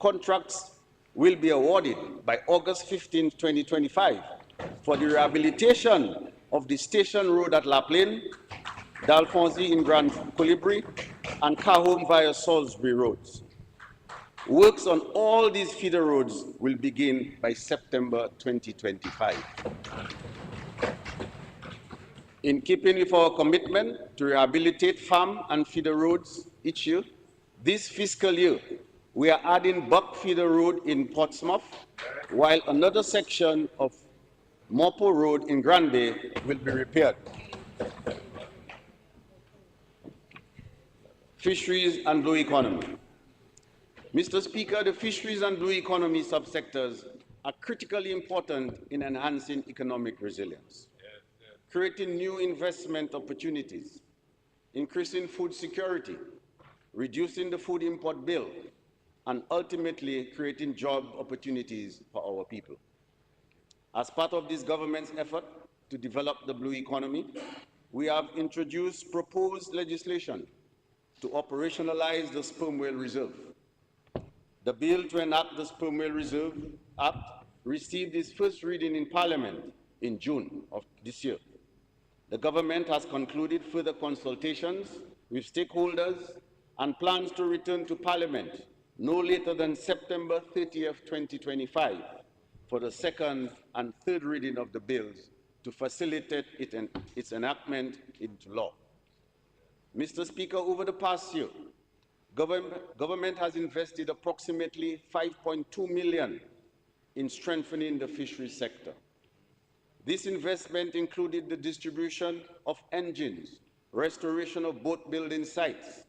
Contracts will be awarded by August 15, 2025 for the rehabilitation of the Station Road at La Plaine, Dalfonsi in Grand Colibri, and Cahome via Salisbury roads. Works on all these feeder roads will begin by September 2025. In keeping with our commitment to rehabilitate farm and feeder roads each year, this fiscal year, we are adding Buck Feeder Road in Portsmouth, while another section of Mopo Road in Grand Bay will be repaired. Fisheries and blue economy. Mr. Speaker, the fisheries and blue economy subsectors are critically important in enhancing economic resilience, creating new investment opportunities, increasing food security, reducing the food import bill, and ultimately creating job opportunities for our people. As part of this government's effort to develop the blue economy, we have introduced proposed legislation to operationalize the Sperm Whale Reserve. The bill to enact the Sperm Whale Reserve Act received its first reading in Parliament in June of this year. The government has concluded further consultations with stakeholders and plans to return to Parliament no later than September 30th, 2025 for the second and third reading of the bills to facilitate its enactment into law. Mr. Speaker, over the past year, government has invested approximately $5.2 million in strengthening the fisheries sector. This investment included the distribution of engines, restoration of boat building sites,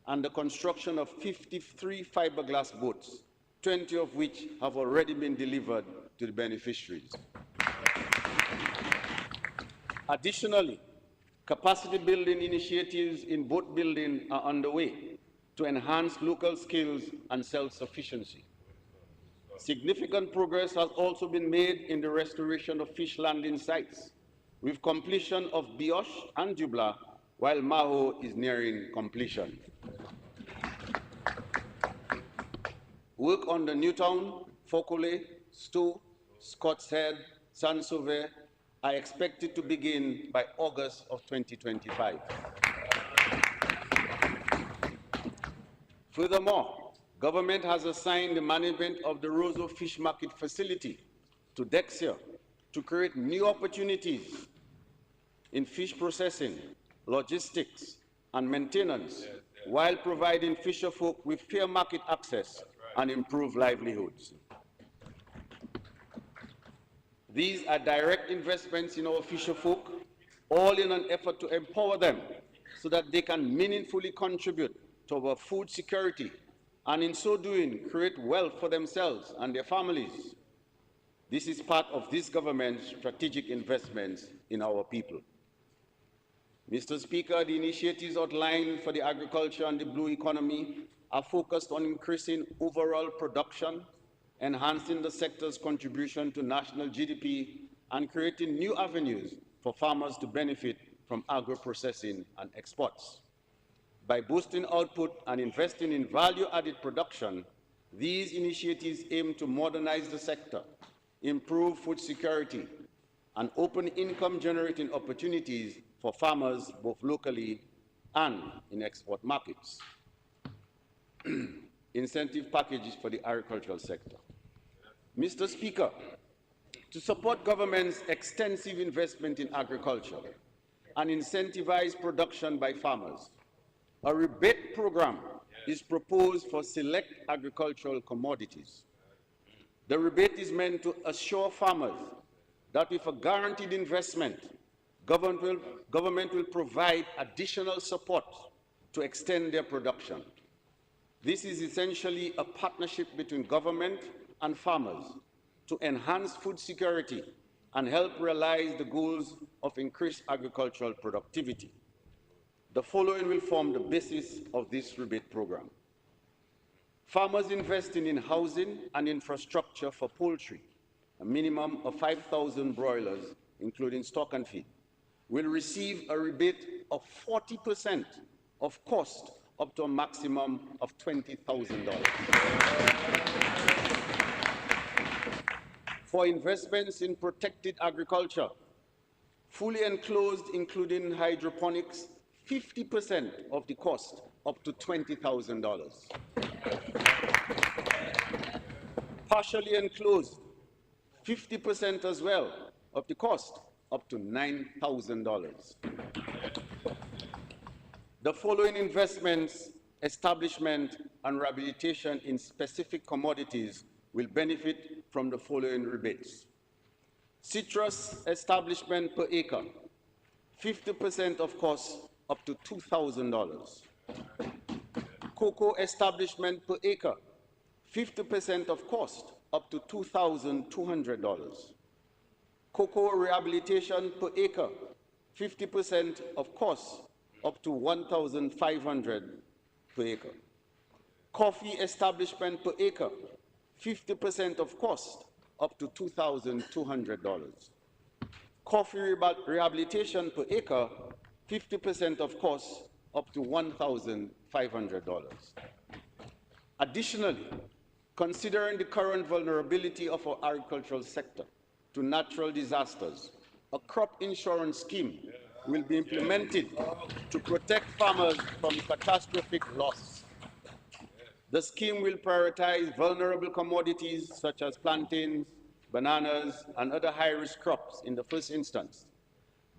and the construction of 53 fiberglass boats, 20 of which have already been delivered to the beneficiaries. Additionally, capacity building initiatives in boat building are underway to enhance local skills and self-sufficiency. Significant progress has also been made in the restoration of fish landing sites, with completion of Bioche and Dubla, while Maho is nearing completion. Work on the Newtown, Fokole, Stowe, Scott's Head, Saint-Sauveur are expected to begin by August of 2025. Furthermore, government has assigned the management of the Roseau Fish Market Facility to Dexia to create new opportunities in fish processing, logistics, and maintenance, while providing fisherfolk with fair market access and improved livelihoods. These are direct investments in our fisherfolk, all in an effort to empower them so that they can meaningfully contribute to our food security, and in so doing, create wealth for themselves and their families. This is part of this government's strategic investments in our people. Mr. Speaker, the initiatives outlined for the agriculture and the blue economy are focused on increasing overall production, enhancing the sector's contribution to national GDP, and creating new avenues for farmers to benefit from agro-processing and exports. By boosting output and investing in value-added production, these initiatives aim to modernize the sector, improve food security, and open income-generating opportunities for farmers both locally and in export markets. Incentive packages for the agricultural sector. Mr. Speaker, to support government's extensive investment in agriculture and incentivize production by farmers, a rebate program is proposed for select agricultural commodities. The rebate is meant to assure farmers that with a guaranteed investment, government will provide additional support to extend their production. This is essentially a partnership between government and farmers to enhance food security and help realize the goals of increased agricultural productivity. The following will form the basis of this rebate program. Farmers investing in housing and infrastructure for poultry, a minimum of 5,000 broilers, including stock and feed, will receive a rebate of 40% of cost up to a maximum of $20,000. For investments in protected agriculture, fully enclosed, including hydroponics, 50% of the cost, up to $20,000. Partially enclosed, 50% as well of the cost, up to $9,000. The following investments, establishment, and rehabilitation in specific commodities will benefit from the following rebates. Citrus establishment per acre, 50% of cost up to $2,000. Cocoa establishment per acre, 50% of cost up to $2,200. Cocoa rehabilitation per acre, 50% of cost up to $1,500 per acre. Coffee establishment per acre, 50% of cost up to $2,200. Coffee rehabilitation per acre, 50% of cost up to $1,500. Additionally, considering the current vulnerability of our agricultural sector to natural disasters, a crop insurance scheme will be implemented to protect farmers from catastrophic loss. The scheme will prioritize vulnerable commodities such as plantains, bananas, and other high-risk crops in the first instance.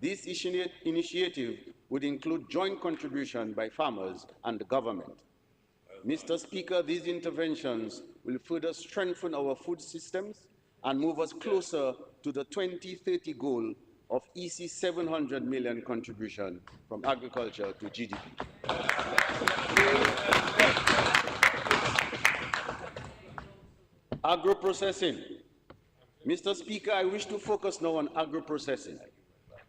This initiative would include joint contribution by farmers and the government. Mr. Speaker, these interventions will further strengthen our food systems and move us closer to the 2030 goal of EC 700 million contribution from agriculture to GDP. Agroprocessing. Mr. Speaker, I wish to focus now on agroprocessing,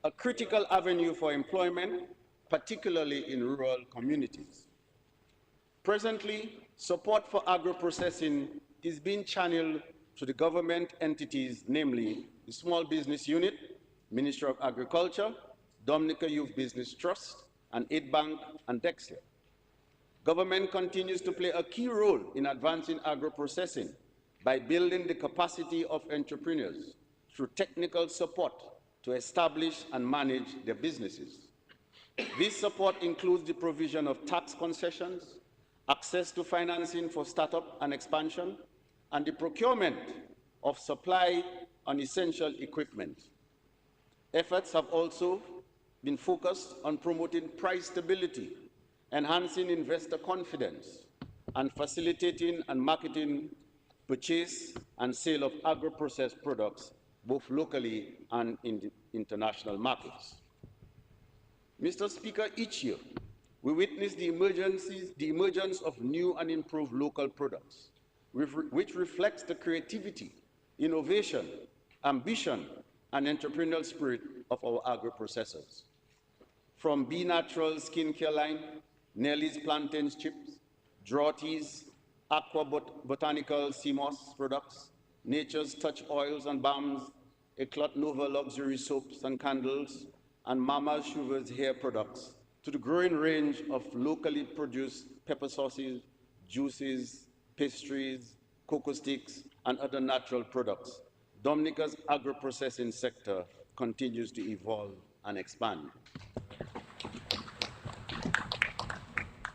a critical avenue for employment, particularly in rural communities. Presently, support for agroprocessing is being channeled to the government entities, namely the Small Business Unit, Ministry of Agriculture, Dominica Youth Business Trust, and Aid Bank and Dexia. Government continues to play a key role in advancing agroprocessing by building the capacity of entrepreneurs through technical support to establish and manage their businesses. This support includes the provision of tax concessions, access to financing for startup and expansion, and the procurement of supply and essential equipment. Efforts have also been focused on promoting price stability, enhancing investor confidence, and facilitating and marketing purchase and sale of agro-processed products, both locally and in the international markets. Mr. Speaker, each year, we witness the emergence of new and improved local products, which reflects the creativity, innovation, ambition, and entrepreneurial spirit of our agro-processors. From B Natural skincare line, Nelly's plantains chips, Draughties, Aqua Botanical sea moss products, Nature's Touch oils and balms, Eclat Nova luxury soaps and candles, and Mama Sugar's hair products, to the growing range of locally produced pepper sauces, juices, pastries, cocoa sticks, and other natural products. Dominica's agro-processing sector continues to evolve and expand.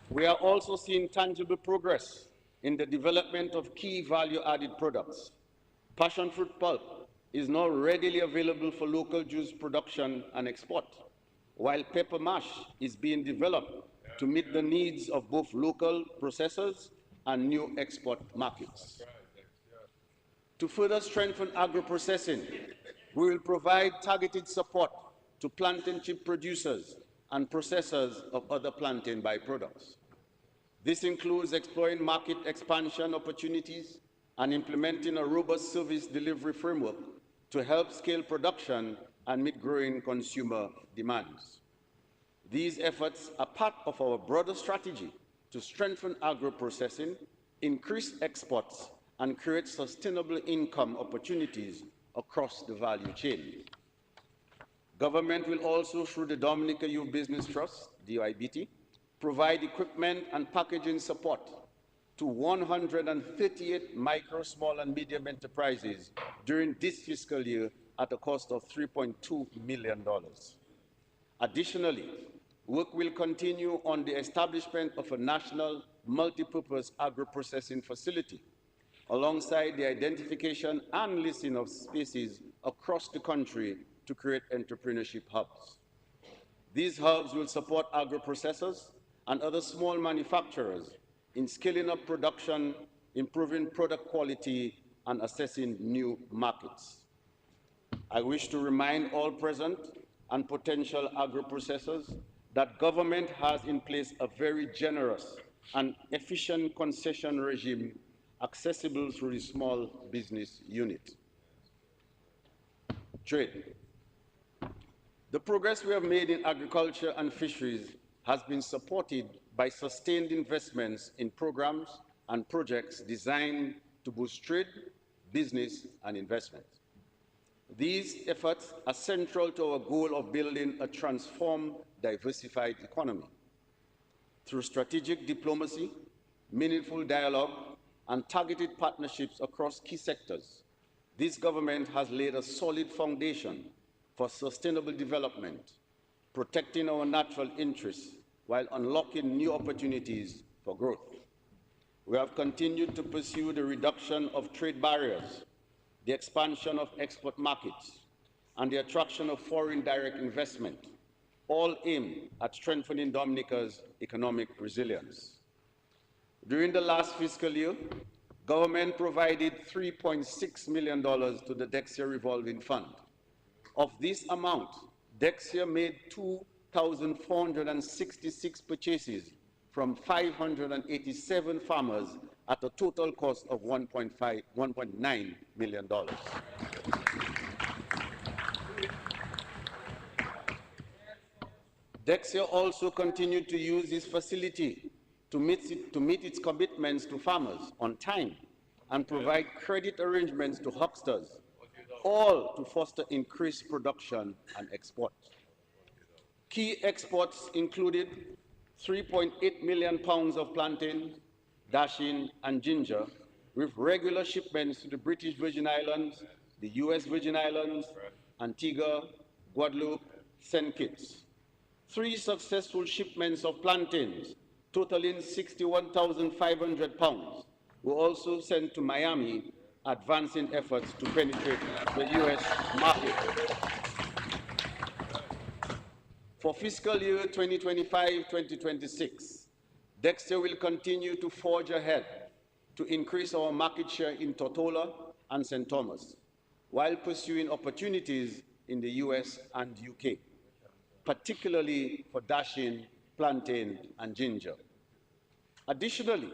We are also seeing tangible progress in the development of key value-added products. Passion fruit pulp is now readily available for local juice production and export, while pepper mash is being developed to meet the needs of both local processors and new export markets. To further strengthen agro-processing, we will provide targeted support to plantain chip producers and processors of other plantain byproducts. This includes exploring market expansion opportunities and implementing a robust service delivery framework to help scale production and meet growing consumer demands. These efforts are part of our broader strategy to strengthen agro-processing, increase exports, and create sustainable income opportunities across the value chain. Government will also, through the Dominica Youth Business Trust, DYBT, provide equipment and packaging support to 138 micro, small, and medium enterprises during this fiscal year at a cost of $3.2 million. Additionally, work will continue on the establishment of a national multipurpose agro-processing facility, alongside the identification and listing of spaces across the country to create entrepreneurship hubs. These hubs will support agro-processors and other small manufacturers in scaling up production, improving product quality, and assessing new markets. I wish to remind all present and potential agro-processors that government has in place a very generous and efficient concession regime accessible through the small business unit. Trade. The progress we have made in agriculture and fisheries has been supported by sustained investments in programs and projects designed to boost trade, business, and investment. These efforts are central to our goal of building a transformed, diversified economy. Through strategic diplomacy, meaningful dialogue, and targeted partnerships across key sectors, this government has laid a solid foundation for sustainable development, protecting our natural interests while unlocking new opportunities for growth. We have continued to pursue the reduction of trade barriers, the expansion of export markets, and the attraction of foreign direct investment, all aimed at strengthening Dominica's economic resilience. During the last fiscal year, government provided $3.6 million to the Dexia Revolving Fund. Of this amount, Dexia made 2,466 purchases from 587 farmers at a total cost of $1.9 million. Dexia also continued to use this facility to meet its commitments to farmers on time and provide credit arrangements to hucksters, all to foster increased production and export. Key exports included 3.8 million pounds of plantain, dasheen, and ginger, with regular shipments to the British Virgin Islands, the US Virgin Islands, Antigua, Guadeloupe, St. Kitts. 3 successful shipments of plantains, totaling 61,500 pounds, were also sent to Miami, advancing efforts to penetrate the US market. For fiscal year 2025-2026, Dexia will continue to forge ahead to increase our market share in Tortola and St. Thomas, while pursuing opportunities in the US and UK, particularly for dasheen, plantain, and ginger. Additionally,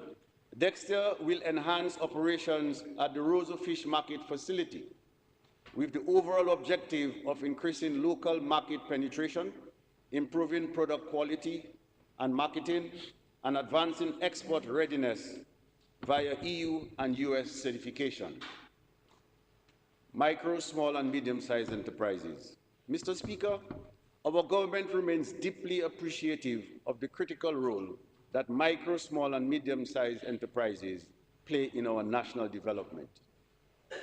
Dexia will enhance operations at the Roseau Fish Market facility with the overall objective of increasing local market penetration, improving product quality and marketing, and advancing export readiness via EU and US certification. Micro, small, and medium-sized enterprises. Mr. Speaker, our government remains deeply appreciative of the critical role that micro, small, and medium-sized enterprises play in our national development.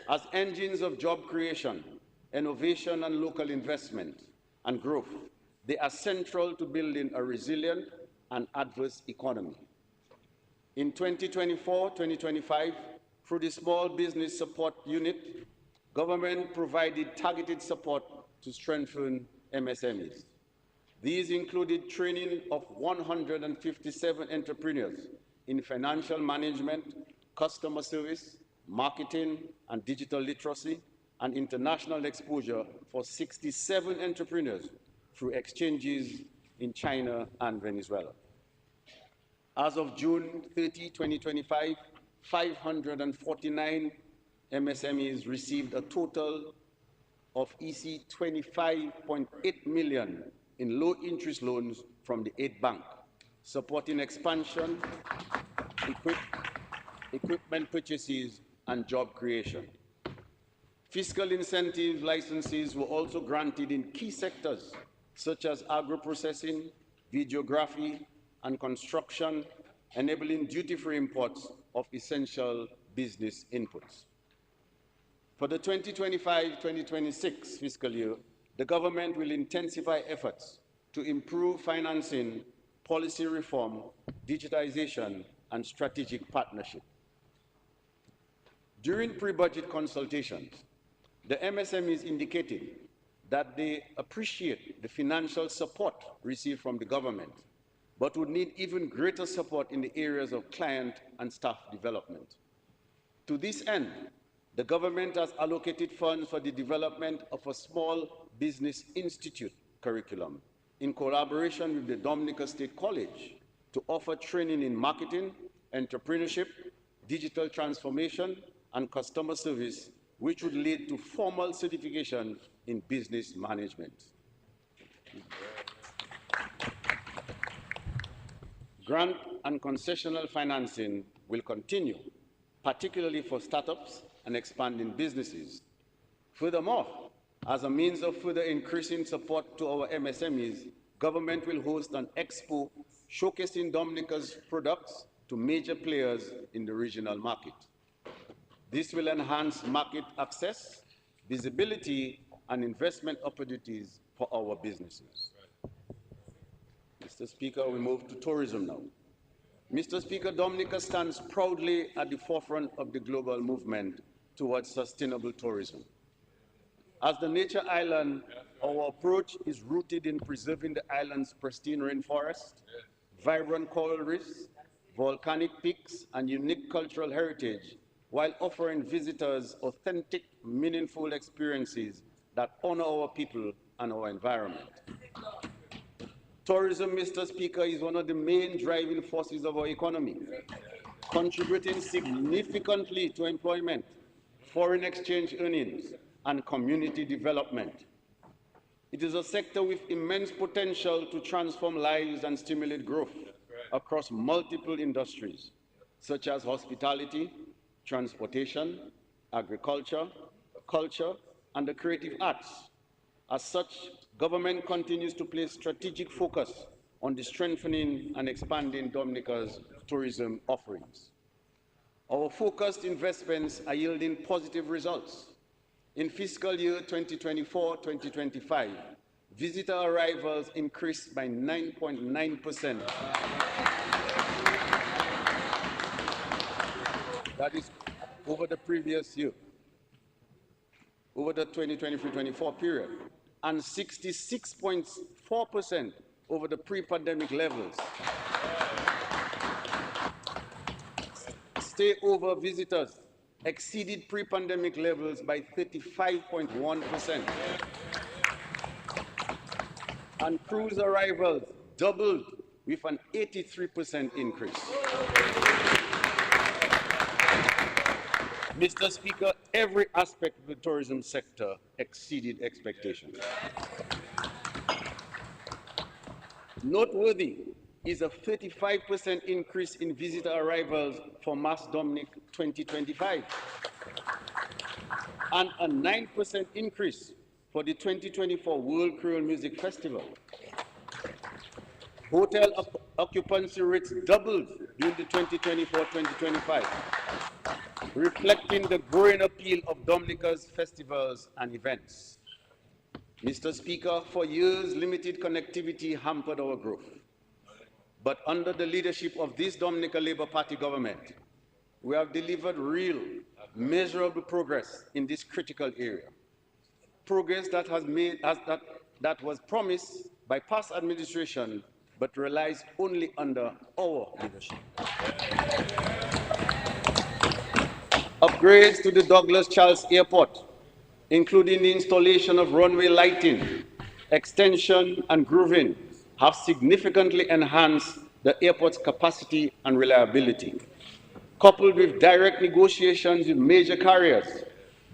As engines of job creation, innovation, and local investment and growth, they are central to building a resilient and adverse economy. In 2024-2025, through the Small Business Support Unit, government provided targeted support to strengthen MSMEs. These included training of 157 entrepreneurs in financial management, customer service, marketing, and digital literacy, and international exposure for 67 entrepreneurs through exchanges in China and Venezuela. As of June 30, 2025, 549 MSMEs received a total of EC 25.8 million in low-interest loans from the aid bank, supporting expansion, equipment purchases, and job creation. Fiscal incentive licenses were also granted in key sectors such as agro-processing, videography, and construction, enabling duty-free imports of essential business inputs. For the 2025-2026 fiscal year, the government will intensify efforts to improve financing, policy reform, digitization, and strategic partnership. During pre-budget consultations, the MSMEs indicated that they appreciate the financial support received from the government, but would need even greater support in the areas of client and staff development. To this end, the government has allocated funds for the development of a small business institute curriculum in collaboration with the Dominica State College to offer training in marketing, entrepreneurship, digital transformation, and customer service, which would lead to formal certification in business management. Grant and concessional financing will continue, particularly for startups and expanding businesses. Furthermore, as a means of further increasing support to our MSMEs, government will host an expo showcasing Dominica's products to major players in the regional market. This will enhance market access, visibility, and investment opportunities for our businesses. Mr. Speaker, we move to tourism now. Mr. Speaker, Dominica stands proudly at the forefront of the global movement towards sustainable tourism. As the nature island, our approach is rooted in preserving the island's pristine rainforest, vibrant coral reefs, volcanic peaks, and unique cultural heritage, while offering visitors authentic, meaningful experiences that honor our people and our environment. Tourism, Mr. Speaker, is one of the main driving forces of our economy, contributing significantly to employment, foreign exchange earnings, and community development. It is a sector with immense potential to transform lives and stimulate growth across multiple industries, such as hospitality, transportation, agriculture, culture, and the creative arts. As such, government continues to place strategic focus on the strengthening and expanding Dominica's tourism offerings. Our focused investments are yielding positive results. In fiscal year 2024-2025, visitor arrivals increased by 9.9%. That is over the previous year, over the 2023-24 period, and 66.4% over the pre-pandemic levels. Stay-over visitors exceeded pre-pandemic levels by 35.1%. And cruise arrivals doubled with an 83% increase. Mr. Speaker, every aspect of the tourism sector exceeded expectations. Noteworthy is a 35% increase in visitor arrivals for Mas Dominic 2025, and a 9% increase for the 2024 World Creole Music Festival. Hotel occupancy rates doubled during the 2024-2025, reflecting the growing appeal of Dominica's festivals and events. Mr. Speaker, for years, limited connectivity hampered our growth. But under the leadership of this Dominica Labour Party government, we have delivered real, measurable progress in this critical area. Progress that was promised by past administration, but relies only under our leadership. Upgrades to the Douglas Charles Airport, including the installation of runway lighting, extension, and grooving, have significantly enhanced the airport's capacity and reliability. Coupled with direct negotiations with major carriers,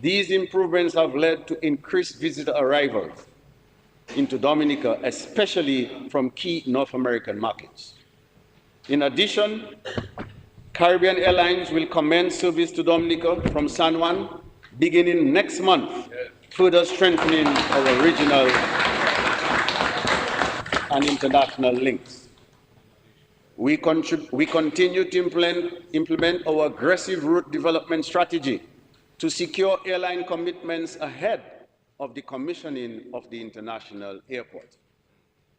these improvements have led to increased visitor arrivals into Dominica, especially from key North American markets. In addition, Caribbean Airlines will commence service to Dominica from San Juan beginning next month, further strengthening our regional and international links. We continue to implement our aggressive route development strategy to secure airline commitments ahead of the commissioning of the international airport.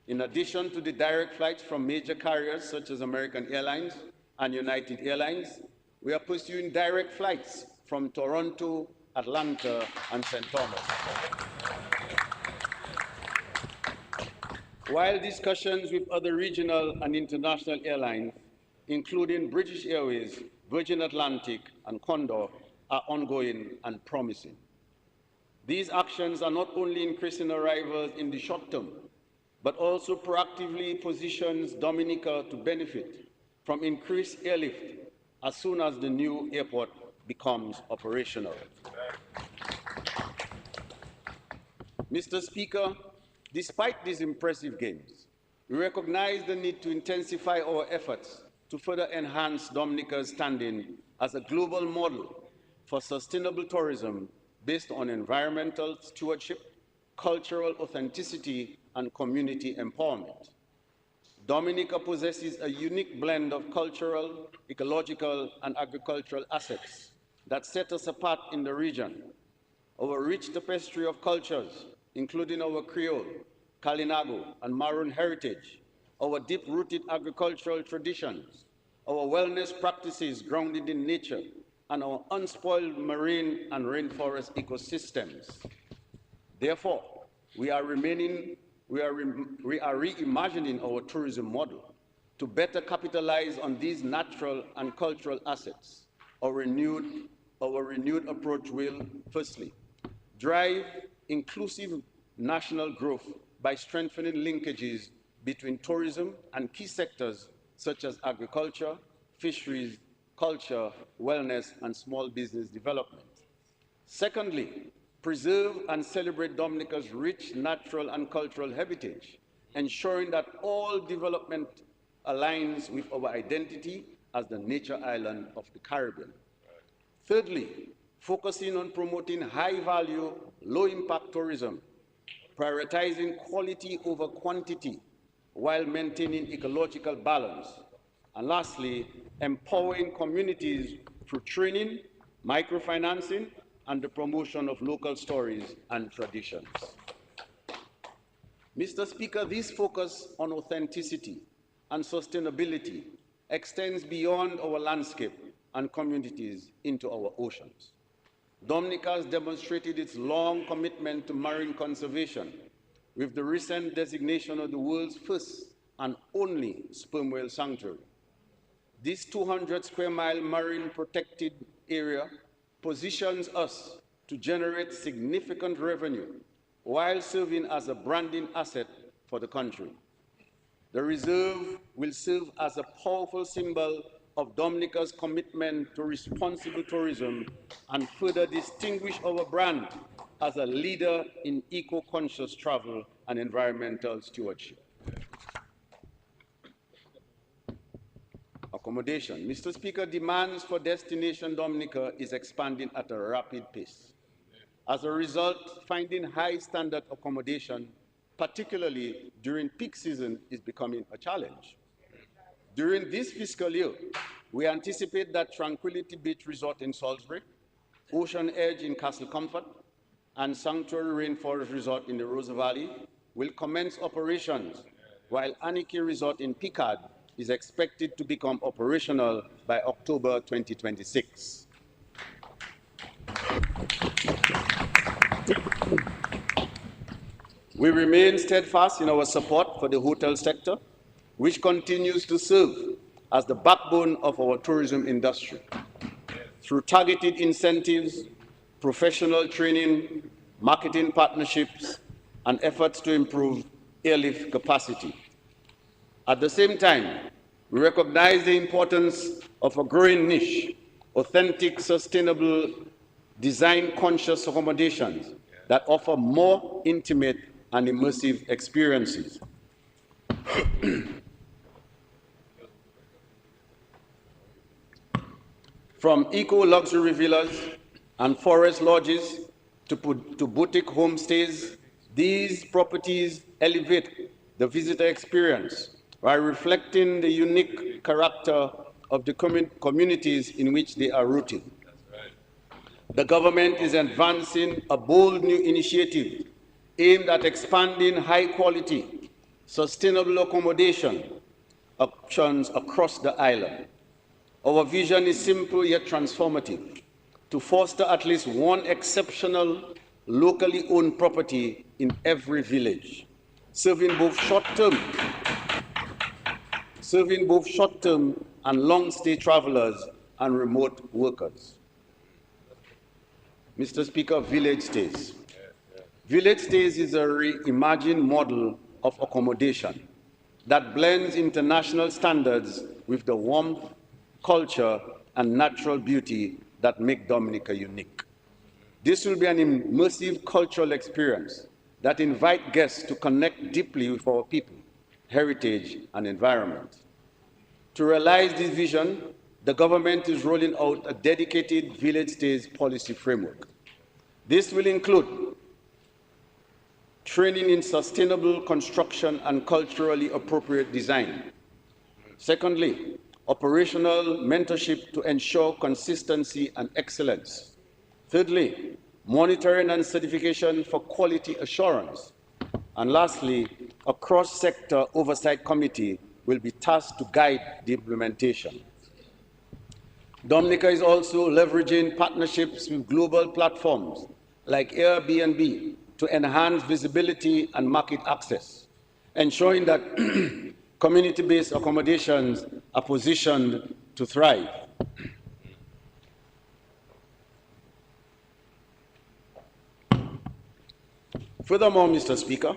In addition to the direct flights from major carriers such as American Airlines and United Airlines, we are pursuing direct flights from Toronto, Atlanta, and St. Thomas. While discussions with other regional and international airlines, including British Airways, Virgin Atlantic, and Condor, are ongoing and promising. These actions are not only increasing arrivals in the short term, but also proactively positions Dominica to benefit from increased airlift as soon as the new airport becomes operational. Mr. Speaker, despite these impressive gains, we recognize the need to intensify our efforts to further enhance Dominica's standing as a global model for sustainable tourism based on environmental stewardship, cultural authenticity, and community empowerment. Dominica possesses a unique blend of cultural, ecological, and agricultural assets that set us apart in the region. Our rich tapestry of cultures, including our Creole, Kalinago, and Maroon heritage, our deep-rooted agricultural traditions, our wellness practices grounded in nature, and our unspoiled marine and rainforest ecosystems. Therefore, we are reimagining our tourism model to better capitalize on these natural and cultural assets. Our renewed approach will, firstly, drive inclusive national growth by strengthening linkages between tourism and key sectors such as agriculture, fisheries, culture, wellness, and small business development. Secondly, preserve and celebrate Dominica's rich natural and cultural heritage, ensuring that all development aligns with our identity as the nature island of the Caribbean. Thirdly, focusing on promoting high-value, low-impact tourism, prioritizing quality over quantity while maintaining ecological balance. And lastly, empowering communities through training, microfinancing, and the promotion of local stories and traditions. Mr. Speaker, this focus on authenticity and sustainability extends beyond our landscape and communities into our oceans. Dominica has demonstrated its long commitment to marine conservation with the recent designation of the world's first and only sperm whale sanctuary. This 200 square mile marine protected area positions us to generate significant revenue while serving as a branding asset for the country. The reserve will serve as a powerful symbol of Dominica's commitment to responsible tourism and further distinguish our brand as a leader in eco-conscious travel and environmental stewardship. Accommodation. Mr. Speaker, demands for Destination Dominica is expanding at a rapid pace. As a result, finding high standard accommodation, particularly during peak season, is becoming a challenge. During this fiscal year, we anticipate that Tranquility Beach Resort in Salisbury, Ocean Edge in Castle Comfort, and Sanctuary Rainforest Resort in the Rose Valley will commence operations, while Aniki Resort in Picard is expected to become operational by October 2026. We remain steadfast in our support for the hotel sector, which continues to serve as the backbone of our tourism industry. Through targeted incentives, professional training, marketing partnerships, and efforts to improve airlift capacity. At the same time, we recognize the importance of a growing niche, authentic, sustainable, design-conscious accommodations that offer more intimate and immersive experiences. From eco-luxury villas and forest lodges to boutique homestays, these properties elevate the visitor experience while reflecting the unique character of the communities in which they are rooted. The government is advancing a bold new initiative aimed at expanding high-quality, sustainable accommodation options across the island. Our vision is simple yet transformative: to foster at least one exceptional, locally owned property in every village, serving both short-term and long-stay travelers and remote workers. Mr. Speaker, village stays. Village stays is a reimagined model of accommodation that blends international standards with the warmth, culture, and natural beauty that make Dominica unique. This will be an immersive cultural experience that invites guests to connect deeply with our people, heritage, and environment. To realize this vision, the government is rolling out a dedicated village stays policy framework. This will include training in sustainable construction and culturally appropriate design. Secondly, operational mentorship to ensure consistency and excellence. Thirdly, monitoring and certification for quality assurance. And lastly, a cross-sector oversight committee will be tasked to guide the implementation. Dominica is also leveraging partnerships with global platforms like Airbnb to enhance visibility and market access, ensuring that community-based accommodations are positioned to thrive. Furthermore, Mr. Speaker,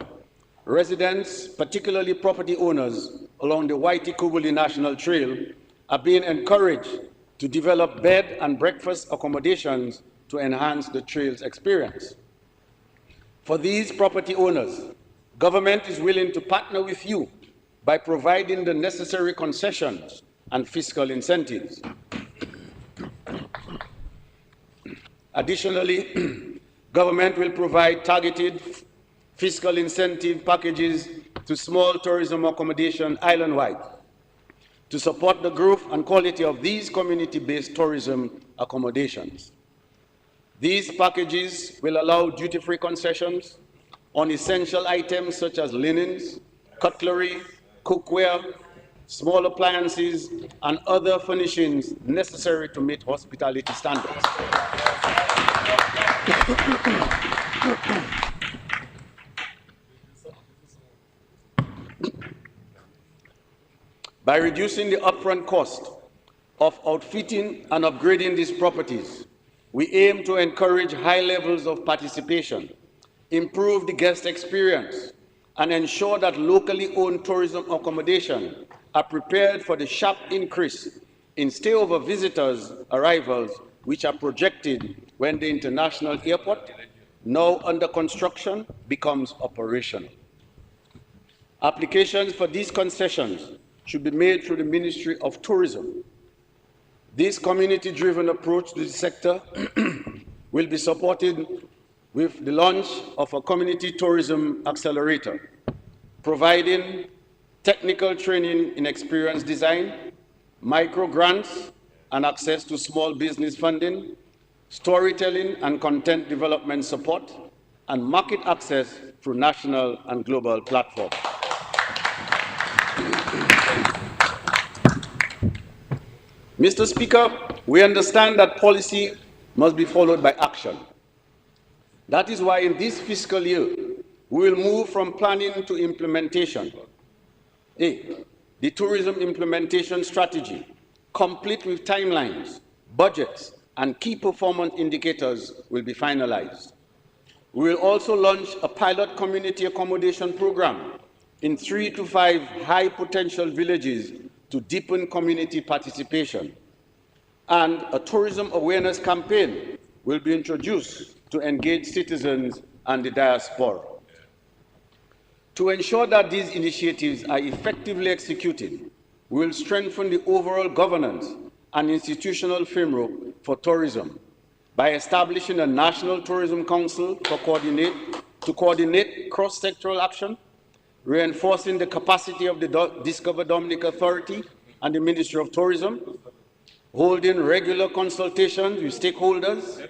residents, particularly property owners along the Waitikubuli National Trail, are being encouraged to develop bed and breakfast accommodations to enhance the trail's experience. For these property owners, government is willing to partner with you by providing the necessary concessions and fiscal incentives. Additionally, government will provide targeted fiscal incentive packages to small tourism accommodation island-wide to support the growth and quality of these community-based tourism accommodations. These packages will allow duty-free concessions on essential items such as linens, cutlery, cookware, small appliances, and other furnishings necessary to meet hospitality standards. By reducing the upfront cost of outfitting and upgrading these properties, we aim to encourage high levels of participation, improve the guest experience, and ensure that locally owned tourism accommodation are prepared for the sharp increase in stayover visitors' arrivals, which are projected when the international airport, now under construction, becomes operational. Applications for these concessions should be made through the Ministry of Tourism. This community-driven approach to the sector will be supported with the launch of a community tourism accelerator, providing technical training in experience design, micro grants, and access to small business funding, storytelling and content development support, and market access through national and global platforms. Mr. Speaker, we understand that policy must be followed by action. That is why in this fiscal year, we will move from planning to implementation. The tourism implementation strategy, complete with timelines, budgets, and key performance indicators, will be finalized. We will also launch a pilot community accommodation program in 3 to 5 high-potential villages to deepen community participation. And a tourism awareness campaign will be introduced to engage citizens and the diaspora. To ensure that these initiatives are effectively executed, we will strengthen the overall governance and institutional framework for tourism by establishing a National Tourism Council to coordinate cross-sectoral action, reinforcing the capacity of the Discover Dominic Authority and the Ministry of Tourism, holding regular consultations with stakeholders,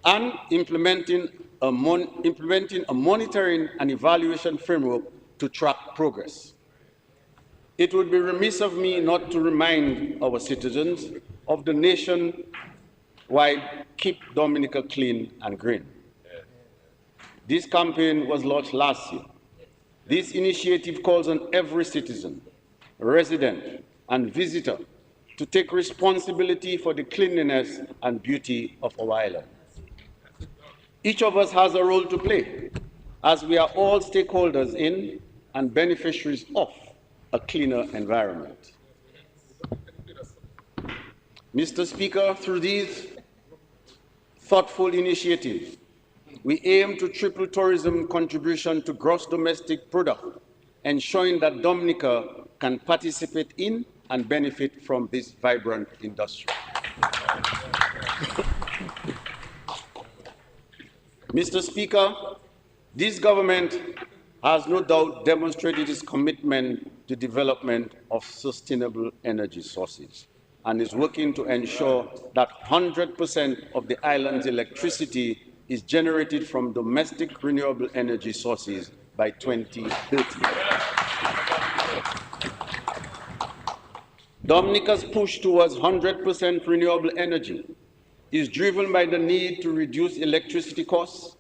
and implementing a monitoring and evaluation framework to track progress. It would be remiss of me not to remind our citizens of the nationwide Keep Dominica Clean and Green. This campaign was launched last year. This initiative calls on every citizen, resident, and visitor to take responsibility for the cleanliness and beauty of our island. Each of us has a role to play, as we are all stakeholders in and beneficiaries of a cleaner environment. Mr. Speaker, through these thoughtful initiatives, we aim to triple tourism contribution to gross domestic product, ensuring that Dominica can participate in and benefit from this vibrant industry. Mr. Speaker, this government has no doubt demonstrated its commitment to development of sustainable energy sources and is working to ensure that 100% of the island's electricity is generated from domestic renewable energy sources by 2030. Dominica's push towards 100% renewable energy is driven by the need to reduce electricity costs,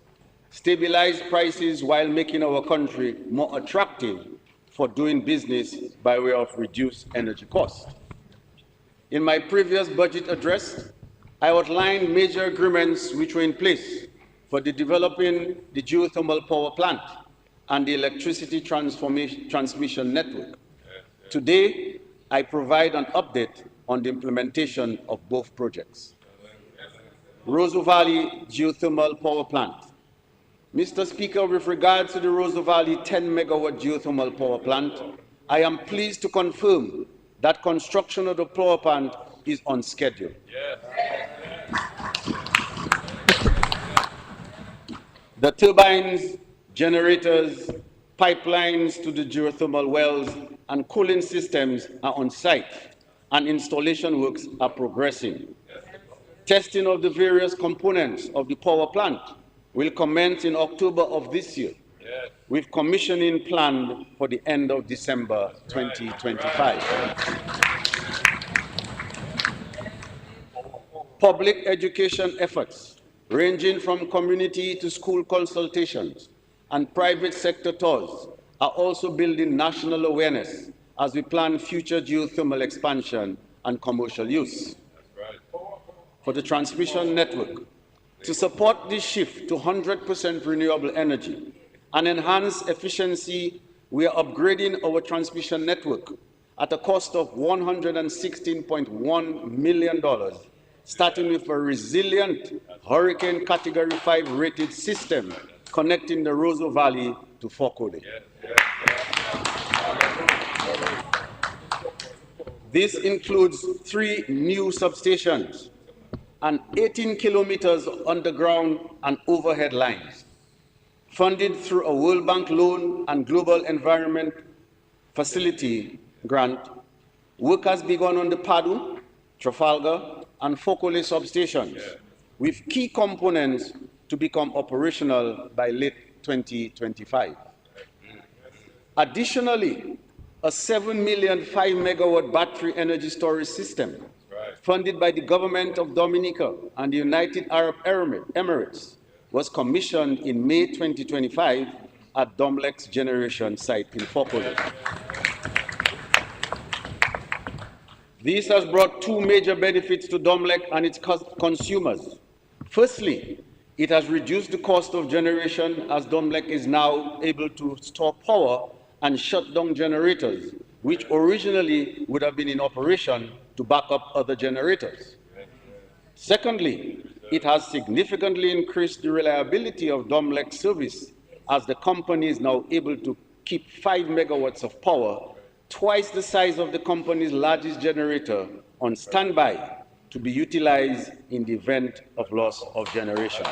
stabilize prices while making our country more attractive for doing business by way of reduced energy costs. In my previous budget address, I outlined major agreements which were in place for developing the geothermal power plant and the electricity transmission network. Today, I provide an update on the implementation of both projects. Roseau Valley Geothermal Power Plant. Mr. Speaker, with regard to the Roseau Valley 10-megawatt geothermal power plant, I am pleased to confirm that construction of the power plant is on schedule. The turbines, generators, pipelines to the geothermal wells, and cooling systems are on site, and installation works are progressing. Testing of the various components of the power plant will commence in October of this year, with commissioning planned for the end of December 2025. Public education efforts, ranging from community to school consultations and private sector tours, are also building national awareness as we plan future geothermal expansion and commercial use. For the transmission network, to support this shift to 100% renewable energy and enhance efficiency, we are upgrading our transmission network at a cost of $116.1 million, starting with a resilient Hurricane Category 5 rated system connecting the Roseau Valley to Fokole. This includes 3 new substations and 18 kilometers underground and overhead lines. Funded through a World Bank loan and Global Environment Facility grant, work has begun on the Padu, Trafalgar, and Fokole substations, with key components to become operational by late 2025. Additionally, a 7 million 5-megawatt battery energy storage system funded by the government of Dominica and the United Arab Emirates was commissioned in May 2025 at Domlec's generation site in Fokole. This has brought 2 major benefits to Domlec and its consumers. Firstly, it has reduced the cost of generation, as Domlec is now able to store power and shut down generators, which originally would have been in operation to back up other generators. Secondly, it has significantly increased the reliability of Domlec service, as the company is now able to keep 5 megawatts of power, twice the size of the company's largest generator, on standby to be utilized in the event of loss of generation.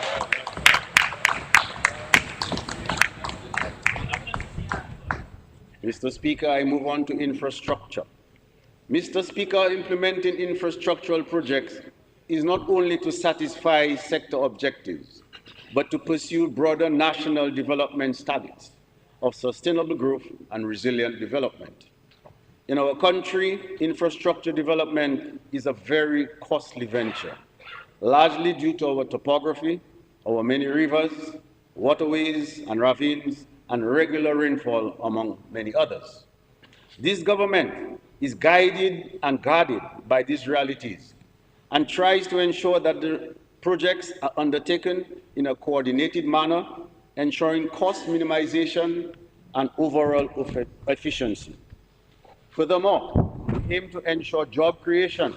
Mr. Speaker, I move on to infrastructure. Mr. Speaker, implementing infrastructural projects is not only to satisfy sector objectives, but to pursue broader national development targets of sustainable growth and resilient development. In our country, infrastructure development is a very costly venture, largely due to our topography, our many rivers, waterways and ravines, and regular rainfall, among many others. This government is guided and guarded by these realities and tries to ensure that the projects are undertaken in a coordinated manner, ensuring cost minimization and overall efficiency. Furthermore, we aim to ensure job creation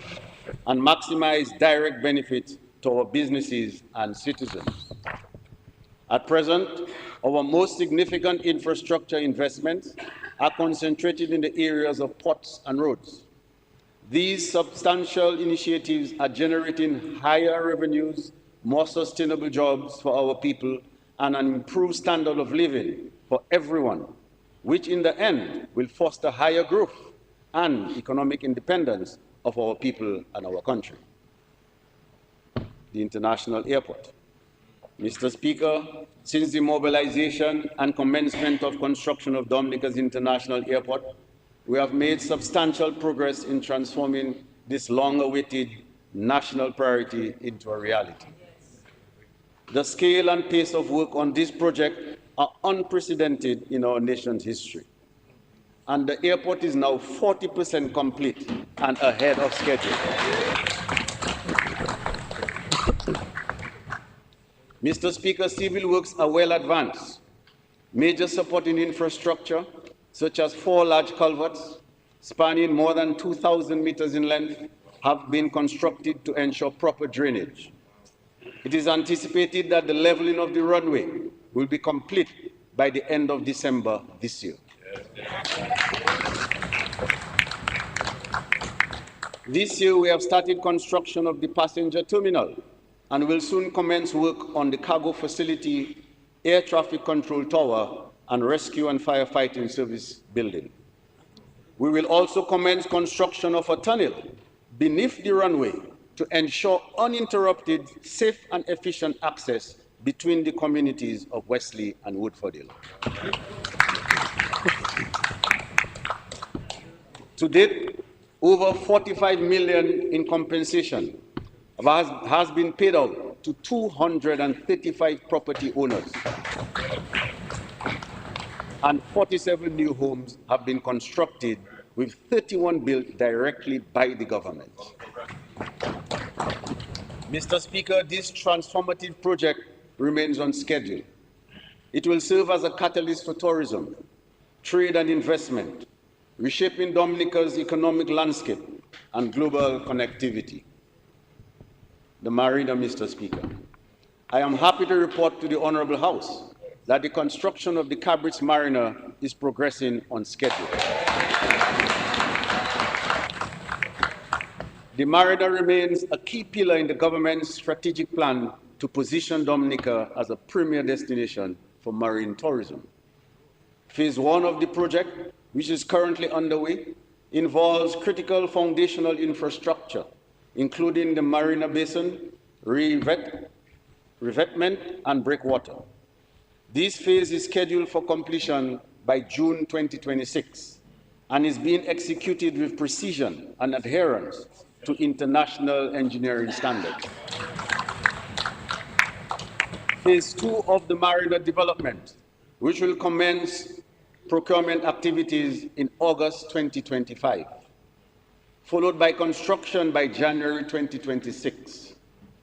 and maximize direct benefits to our businesses and citizens. At present, our most significant infrastructure investments are concentrated in the areas of ports and roads. These substantial initiatives are generating higher revenues, more sustainable jobs for our people, and an improved standard of living for everyone, which in the end will foster higher growth and economic independence of our people and our country. The International Airport. Mr. Speaker, since the mobilization and commencement of construction of Dominica's International Airport, we have made substantial progress in transforming this long-awaited national priority into a reality. The scale and pace of work on this project are unprecedented in our nation's history, and the airport is now 40% complete and ahead of schedule. Mr. Speaker, civil works are well advanced. Major supporting infrastructure, such as 4 large culverts spanning more than 2,000 meters in length, have been constructed to ensure proper drainage. It is anticipated that the leveling of the runway will be complete by the end of December this year. This year, we have started construction of the passenger terminal and will soon commence work on the cargo facility, air traffic control tower, and rescue and firefighting service building. We will also commence construction of a tunnel beneath the runway to ensure uninterrupted, safe and efficient access between the communities of Wesley and Woodfordale. To date, over 45 million in compensation has been paid out to 235 property owners, and 47 new homes have been constructed, with 31 built directly by the government. Mr. Speaker, this transformative project remains on schedule. It will serve as a catalyst for tourism, trade and investment, reshaping Dominica's economic landscape and global connectivity. The marina, Mr. Speaker. I am happy to report to the Honourable House that the construction of the Cabrit's Marina is progressing on schedule. The marina remains a key pillar in the government's strategic plan to position Dominica as a premier destination for marine tourism. Phase 1 of the project, which is currently underway, involves critical foundational infrastructure, including the marina basin, revetment, and breakwater. This phase is scheduled for completion by June 2026 and is being executed with precision and adherence to international engineering standards. Phase 2 of the marina development, which will commence procurement activities in August 2025, followed by construction by January 2026,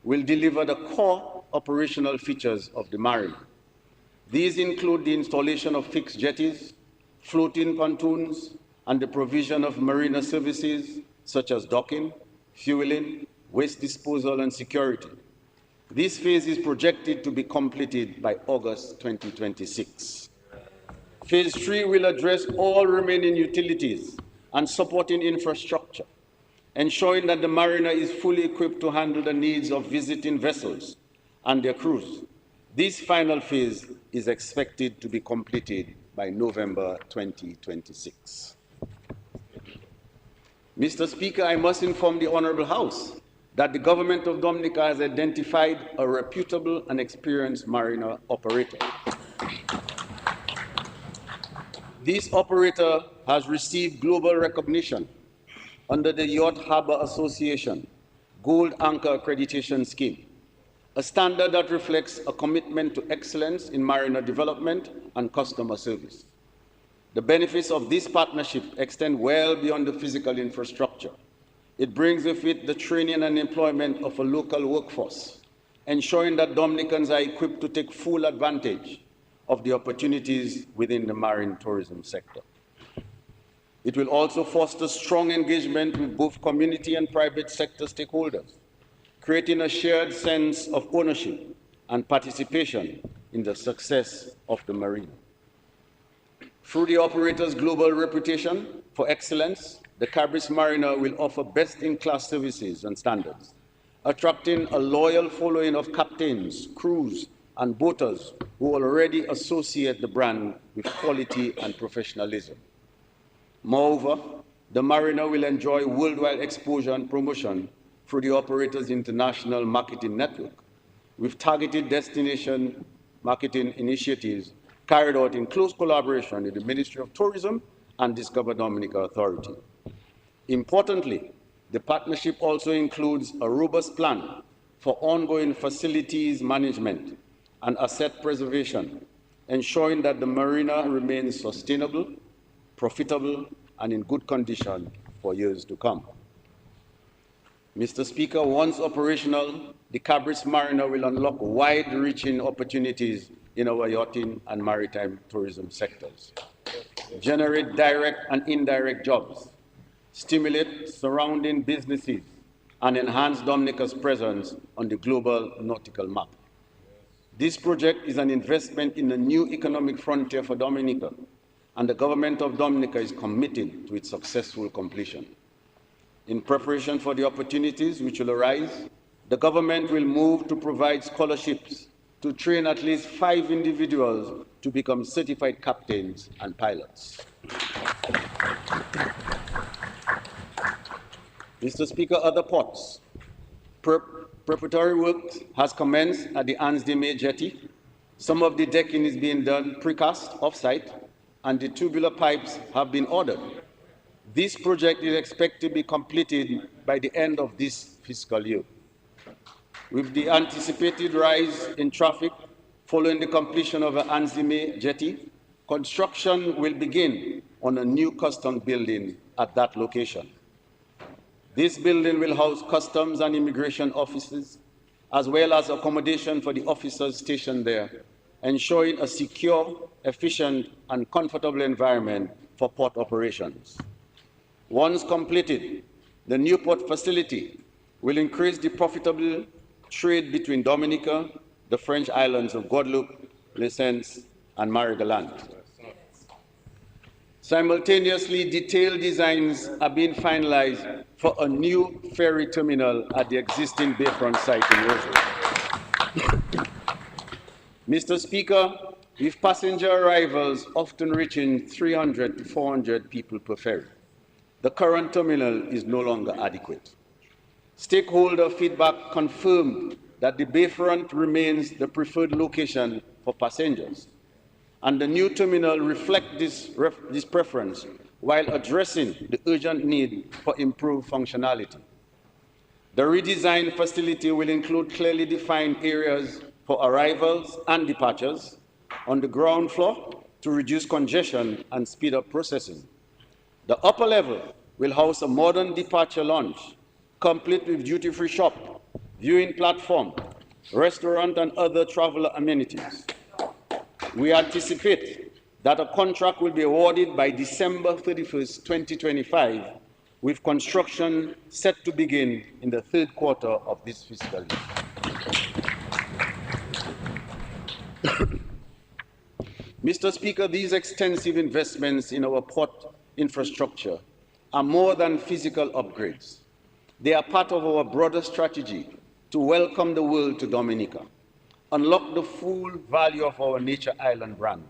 will deliver the core operational features of the marina. These include the installation of fixed jetties, floating pontoons, and the provision of marina services such as docking, fueling, waste disposal, and security. This phase is projected to be completed by August 2026. Phase 3 will address all remaining utilities and supporting infrastructure, ensuring that the marina is fully equipped to handle the needs of visiting vessels and their crews. This final phase is expected to be completed by November 2026. Mr. Speaker, I must inform the Honourable House that the Government of Dominica has identified a reputable and experienced marina operator. This operator has received global recognition under the Yacht Harbour Association Gold Anchor Accreditation Scheme, a standard that reflects a commitment to excellence in marina development and customer service. The benefits of this partnership extend well beyond the physical infrastructure. It brings with it the training and employment of a local workforce, ensuring that Dominicans are equipped to take full advantage of the opportunities within the marine tourism sector. It will also foster strong engagement with both community and private sector stakeholders, creating a shared sense of ownership and participation in the success of the marina. Through the operator's global reputation for excellence, the Cabris Marina will offer best-in-class services and standards, attracting a loyal following of captains, crews, and boaters who already associate the brand with quality and professionalism. Moreover, the marina will enjoy worldwide exposure and promotion through the operator's international marketing network, with targeted destination marketing initiatives carried out in close collaboration with the Ministry of Tourism and Discover Dominica Authority. Importantly, the partnership also includes a robust plan for ongoing facilities management and asset preservation, ensuring that the marina remains sustainable, profitable, and in good condition for years to come. Mr. Speaker, once operational, the Cabris Marina will unlock wide-reaching opportunities in our yachting and maritime tourism sectors, generate direct and indirect jobs, stimulate surrounding businesses, and enhance Dominica's presence on the global nautical map. This project is an investment in a new economic frontier for Dominica, and the government of Dominica is committed to its successful completion. In preparation for the opportunities which will arise, the government will move to provide scholarships to train at least 5 individuals to become certified captains and pilots. Mr. Speaker, other ports. Preparatory work has commenced at the Ansdime jetty. Some of the decking is being done precast off-site, and the tubular pipes have been ordered. This project is expected to be completed by the end of this fiscal year. With the anticipated rise in traffic following the completion of the Ansdime jetty, construction will begin on a new customs building at that location. This building will house customs and immigration offices, as well as accommodation for the officers stationed there, ensuring a secure, efficient, and comfortable environment for port operations. Once completed, the new port facility will increase the profitable trade between Dominica, the French islands of Guadeloupe, Lesseps, and Marie-Galante. Simultaneously, detailed designs are being finalized for a new ferry terminal at the existing bayfront site in Roseau. Mr. Speaker, with passenger arrivals often reaching 300 to 400 people per ferry, the current terminal is no longer adequate. Stakeholder feedback confirmed that the bayfront remains the preferred location for passengers, and the new terminal reflects this preference while addressing the urgent need for improved functionality. The redesigned facility will include clearly defined areas for arrivals and departures on the ground floor to reduce congestion and speed up processing. The upper level will house a modern departure lounge, complete with duty-free shop, viewing platform, restaurant, and other traveler amenities. We anticipate that a contract will be awarded by December 31st, 2025, with construction set to begin in the third quarter of this fiscal year. Mr. Speaker, these extensive investments in our port infrastructure are more than physical upgrades. They are part of our broader strategy to welcome the world to Dominica, unlock the full value of our nature island brand,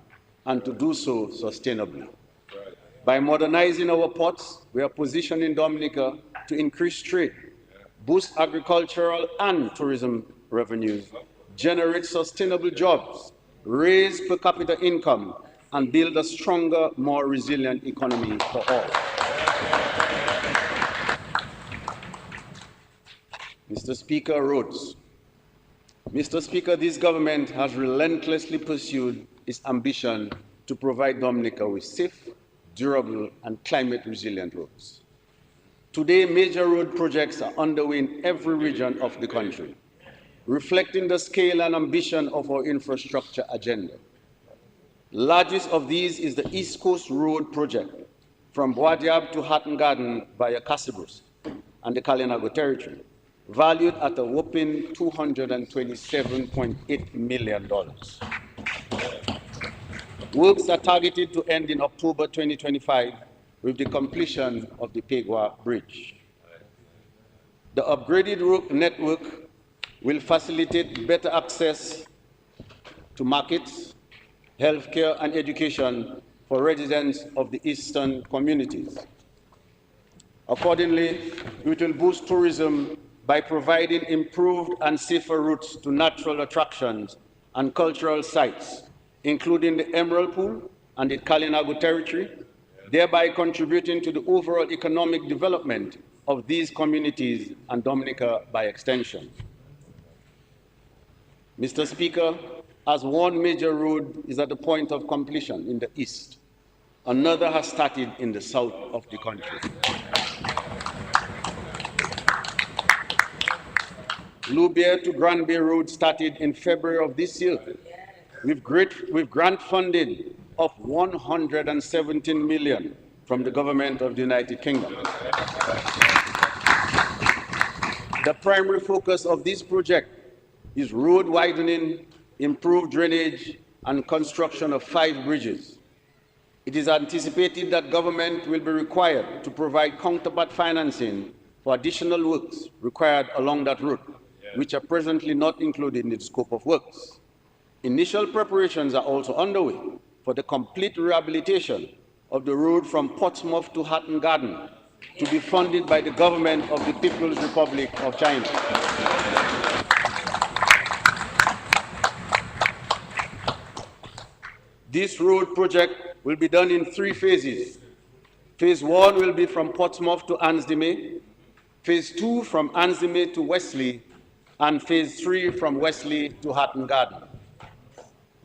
and to do so sustainably. By modernizing our ports, we are positioning Dominica to increase trade, boost agricultural and tourism revenues, generate sustainable jobs, raise per capita income, and build a stronger, more resilient economy for all. Mr. Speaker, roads. Mr. Speaker, this government has relentlessly pursued its ambition to provide Dominica with safe, durable, and climate-resilient roads. Today, major road projects are underway in every region of the country, reflecting the scale and ambition of our infrastructure agenda. Largest of these is the East Coast Road project from Boadiab to Hatton Garden via Cassibrus and the Kalinago territory, valued at a whopping $227.8 million. Works are targeted to end in October 2025 with the completion of the Pegwa Bridge. The upgraded road network will facilitate better access to markets, healthcare, and education for residents of the eastern communities. Accordingly, it will boost tourism by providing improved and safer routes to natural attractions and cultural sites, including the Emerald Pool and the Kalinago territory, thereby contributing to the overall economic development of these communities and Dominica by extension. Mr. Speaker, as one major road is at the point of completion in the east, another has started in the south of the country. Loubier to Grand Bay Road started in February of this year with grant funding of $117 million from the government of the United Kingdom. The primary focus of this project is road widening, improved drainage, and construction of 5 bridges. It is anticipated that government will be required to provide counterpart financing for additional works required along that route, which are presently not included in the scope of works. Initial preparations are also underway for the complete rehabilitation of the road from Portsmouth to Hatton Garden to be funded by the government of the People's Republic of China. This road project will be done in 3 phases. Phase 1 will be from Portsmouth to Ansdime, Phase 2 from Ansdime to Wesley, and Phase 3 from Wesley to Hatton Garden.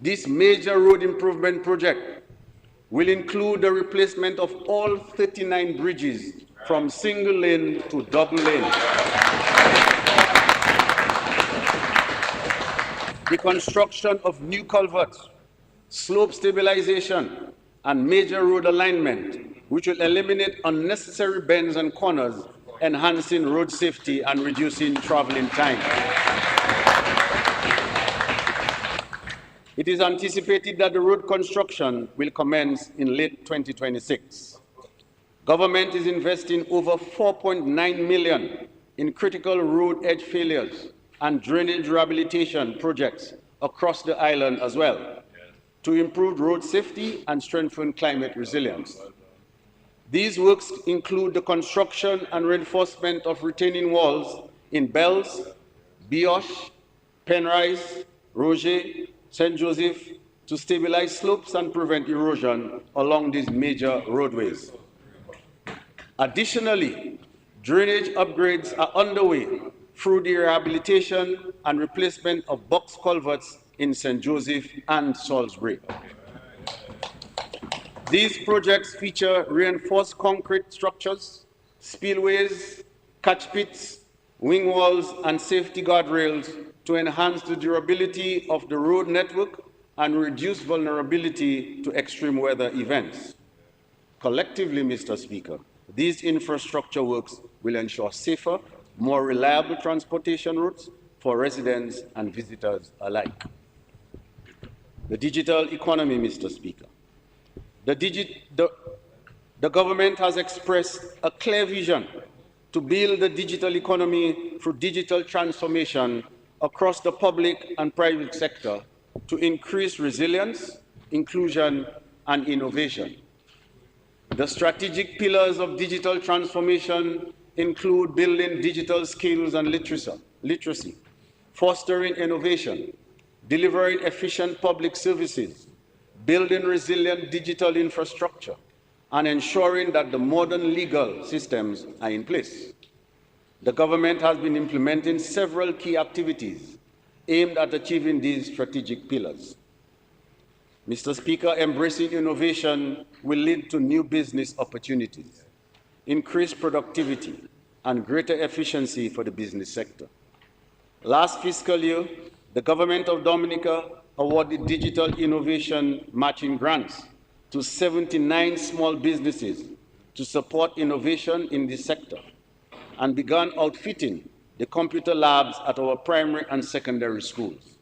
This major road improvement project will include the replacement of all 39 bridges from single lane to double lane, the construction of new culverts, slope stabilization, and major road alignment, which will eliminate unnecessary bends and corners, enhancing road safety and reducing traveling time. It is anticipated that the road construction will commence in late 2026. Government is investing over $4.9 million in critical road edge failures and drainage rehabilitation projects across the island as well, to improve road safety and strengthen climate resilience. These works include the construction and reinforcement of retaining walls in Bells, Bioche, Penrise, Roger, St. Joseph, to stabilize slopes and prevent erosion along these major roadways. Additionally, drainage upgrades are underway through the rehabilitation and replacement of box culverts in St. Joseph and Salisbury. These projects feature reinforced concrete structures, spillways, catch pits, wing walls, and safety guardrails to enhance the durability of the road network and reduce vulnerability to extreme weather events. Collectively, Mr. Speaker, these infrastructure works will ensure safer, more reliable transportation routes for residents and visitors alike. The digital economy, Mr. Speaker. The government has expressed a clear vision to build the digital economy through digital transformation across the public and private sector to increase resilience, inclusion, and innovation. The strategic pillars of digital transformation include building digital skills and literacy, fostering innovation, delivering efficient public services, building resilient digital infrastructure, and ensuring that the modern legal systems are in place. The government has been implementing several key activities aimed at achieving these strategic pillars. Mr. Speaker, embracing innovation will lead to new business opportunities, increased productivity, and greater efficiency for the business sector. Last fiscal year, the government of Dominica awarded digital innovation matching grants to 79 small businesses to support innovation in this sector and began outfitting the computer labs at our primary and secondary schools.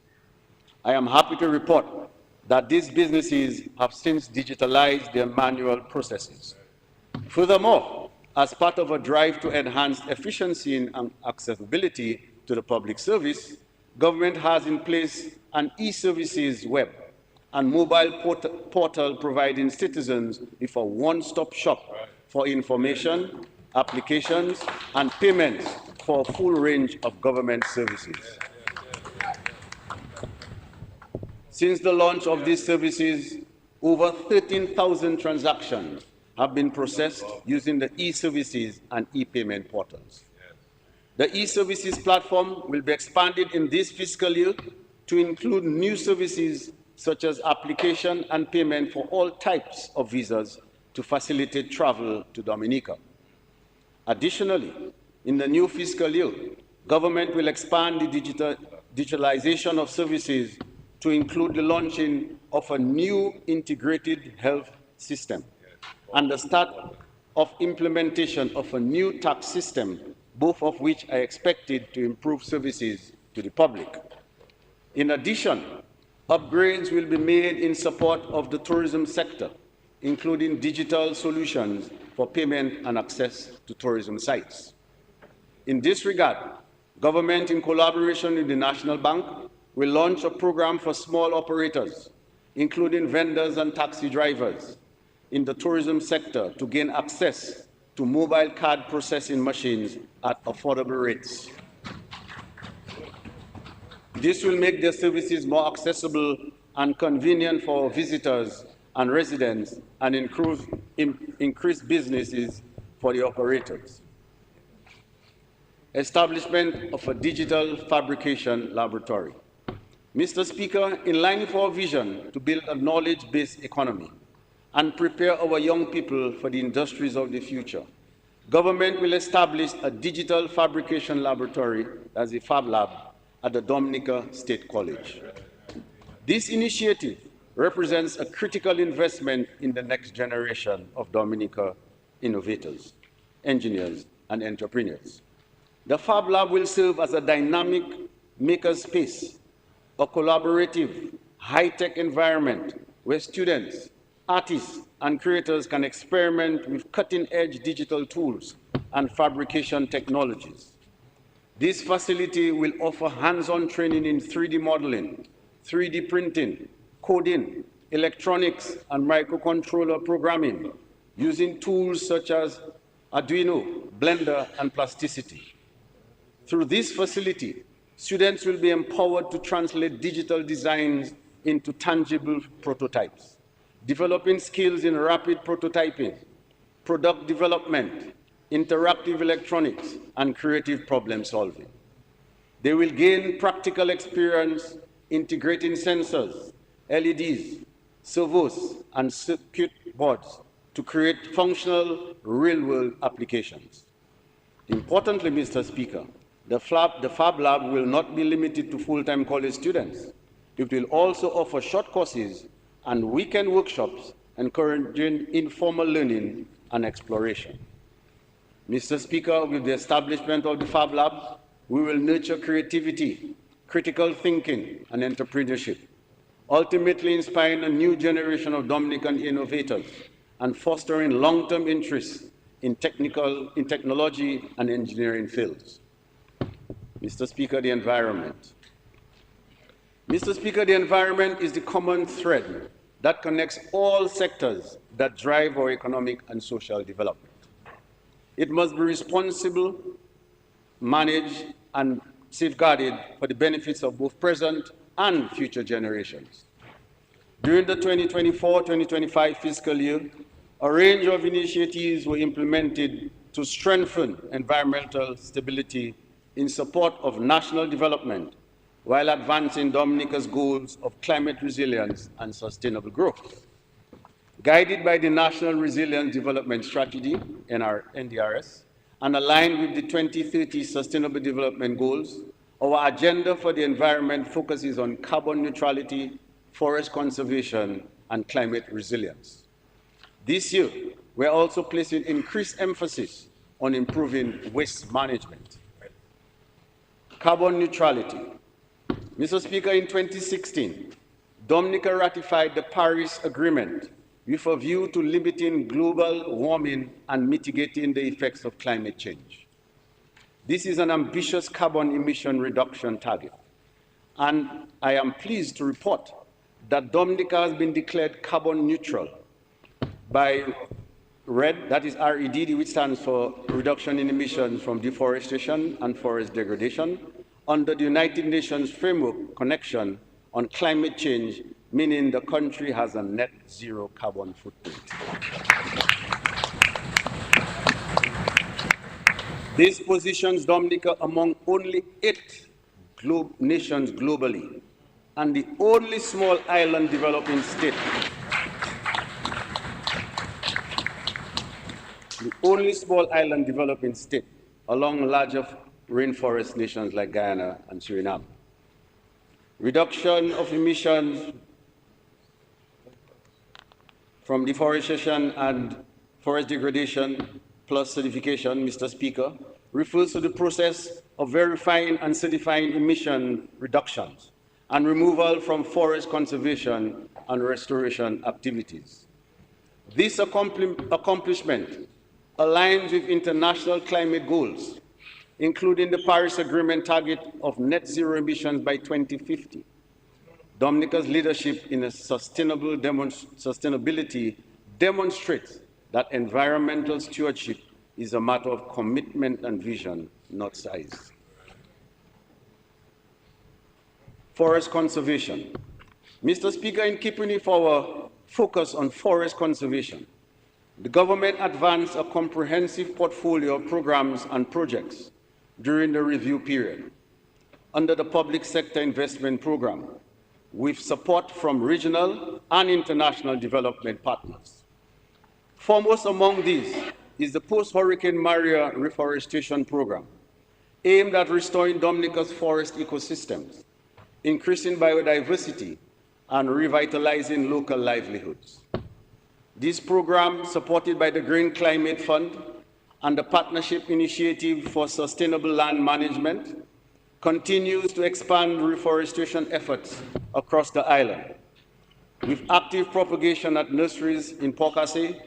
I am happy to report that these businesses have since digitalized their manual processes. Furthermore, as part of a drive to enhance efficiency and accessibility to the public service, government has in place an e-services web and mobile portal providing citizens with a one-stop shop for information, applications, and payments for a full range of government services. Since the launch of these services, over 13,000 transactions have been processed using the e-services and e-payment portals. The e-services platform will be expanded in this fiscal year to include new services such as application and payment for all types of visas to facilitate travel to Dominica. Additionally, in the new fiscal year, government will expand the digitalization of services to include the launching of a new integrated health system and the start of implementation of a new tax system, both of which are expected to improve services to the public. In addition, upgrades will be made in support of the tourism sector, including digital solutions for payment and access to tourism sites. In this regard, government, in collaboration with the National Bank, will launch a program for small operators, including vendors and taxi drivers, in the tourism sector to gain access to mobile card processing machines at affordable rates. This will make their services more accessible and convenient for visitors and residents and increase businesses for the operators. Establishment of a digital fabrication laboratory. Mr. Speaker, in line with our vision to build a knowledge-based economy and prepare our young people for the industries of the future, government will establish a digital fabrication laboratory, as a Fab Lab, at the Dominica State College. This initiative represents a critical investment in the next generation of Dominica innovators, engineers, and entrepreneurs. The Fab Lab will serve as a dynamic makerspace, a collaborative, high-tech environment where students, artists, and creators can experiment with cutting-edge digital tools and fabrication technologies. This facility will offer hands-on training in 3D modeling, 3D printing, coding, electronics, and microcontroller programming, using tools such as Arduino, Blender, and Plasticity. Through this facility, students will be empowered to translate digital designs into tangible prototypes, developing skills in rapid prototyping, product development, interactive electronics, and creative problem solving. They will gain practical experience integrating sensors, LEDs, servos, and circuit boards to create functional real-world applications. Importantly, Mr. Speaker, the Fab Lab will not be limited to full-time college students. It will also offer short courses and weekend workshops encouraging informal learning and exploration. Mr. Speaker, with the establishment of the Fab Lab, we will nurture creativity, critical thinking, and entrepreneurship, ultimately inspiring a new generation of Dominican innovators and fostering long-term interest in technology and engineering fields. Mr. Speaker, the environment. Mr. Speaker, the environment is the common thread that connects all sectors that drive our economic and social development. It must be responsible, managed, and safeguarded for the benefits of both present and future generations. During the 2024-2025 fiscal year, a range of initiatives were implemented to strengthen environmental stability in support of national development while advancing Dominica's goals of climate resilience and sustainable growth. Guided by the National Resilience Development Strategy, NDRS, and aligned with the 2030 Sustainable Development Goals, our agenda for the environment focuses on carbon neutrality, forest conservation, and climate resilience. This year, we're also placing increased emphasis on improving waste management. Carbon neutrality. Mr. Speaker, in 2016, Dominica ratified the Paris Agreement with a view to limiting global warming and mitigating the effects of climate change. This is an ambitious carbon emission reduction target, and I am pleased to report that Dominica has been declared carbon neutral by RED, that is RED, which stands for Reduction in Emissions from Deforestation and Forest Degradation, under the United Nations Framework Connection on Climate Change, meaning the country has a net zero carbon footprint. This positions Dominica among only 8 nations globally and the only small island developing state. The only small island developing state along larger rainforest nations like Guyana and Suriname. Reduction of emissions from deforestation and forest degradation plus certification, Mr. Speaker, refers to the process of verifying and certifying emission reductions and removal from forest conservation and restoration activities. This accomplishment aligns with international climate goals, including the Paris Agreement target of net zero emissions by 2050. Dominica's leadership in sustainability demonstrates that environmental stewardship is a matter of commitment and vision, not size. Forest conservation. Mr. Speaker, in keeping with our focus on forest conservation, the government advanced a comprehensive portfolio of programs and projects during the review period under the Public Sector Investment Program, with support from regional and international development partners. Foremost among these is the Post-Hurricane Maria Reforestation Program, aimed at restoring Dominica's forest ecosystems, increasing biodiversity, and revitalizing local livelihoods. This program, supported by the Green Climate Fund and the Partnership Initiative for Sustainable Land Management, continues to expand reforestation efforts across the island, with active propagation at nurseries in Pocasset,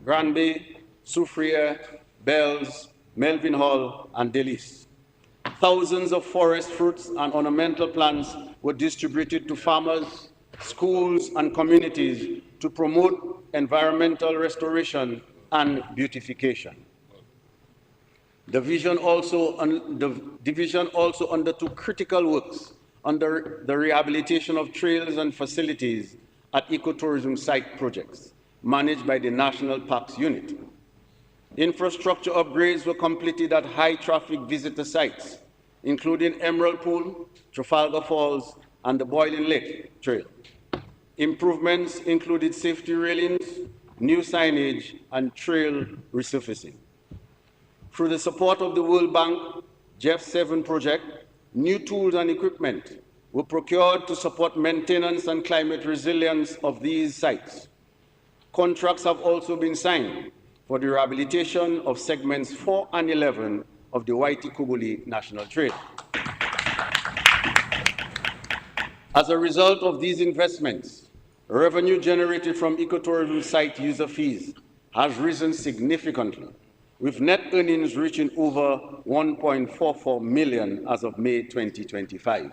Grand Bay, Soufriere, Bells, Melvin Hall, and Delis. Thousands of forest fruits and ornamental plants were distributed to farmers, schools, and communities to promote environmental restoration and beautification. The division also undertook critical works under the rehabilitation of trails and facilities at ecotourism site projects managed by the National Parks Unit. Infrastructure upgrades were completed at high-traffic visitor sites, including Emerald Pool, Trafalgar Falls, and the Boiling Lake Trail. Improvements included safety railings, new signage, and trail resurfacing. Through the support of the World Bank Jeff 7 project, new tools and equipment were procured to support maintenance and climate resilience of these sites. Contracts have also been signed for the rehabilitation of segments 4 and 11 of the Waiti-Kubuli National Trail. As a result of these investments, revenue generated from ecotourism site user fees has risen significantly, with net earnings reaching over 1.44 million as of May 2025.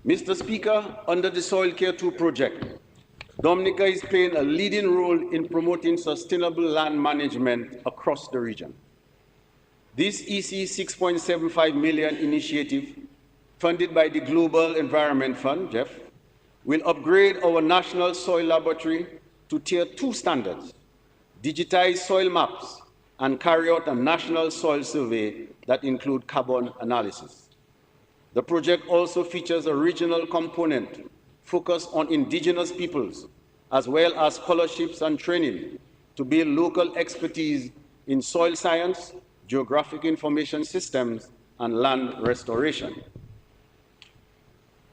Mr. Speaker, under the Soil Care 2 project, Dominica is playing a leading role in promoting sustainable land management across the region. This EC 6.75 million initiative, funded by the Global Environment Fund, Jeff, will upgrade our national soil laboratory to Tier 2 standards, digitize soil maps, and carry out a national soil survey that include carbon analysis. The project also features a regional component focused on indigenous peoples, as well as scholarships and training to build local expertise in soil science, geographic information systems, and land restoration.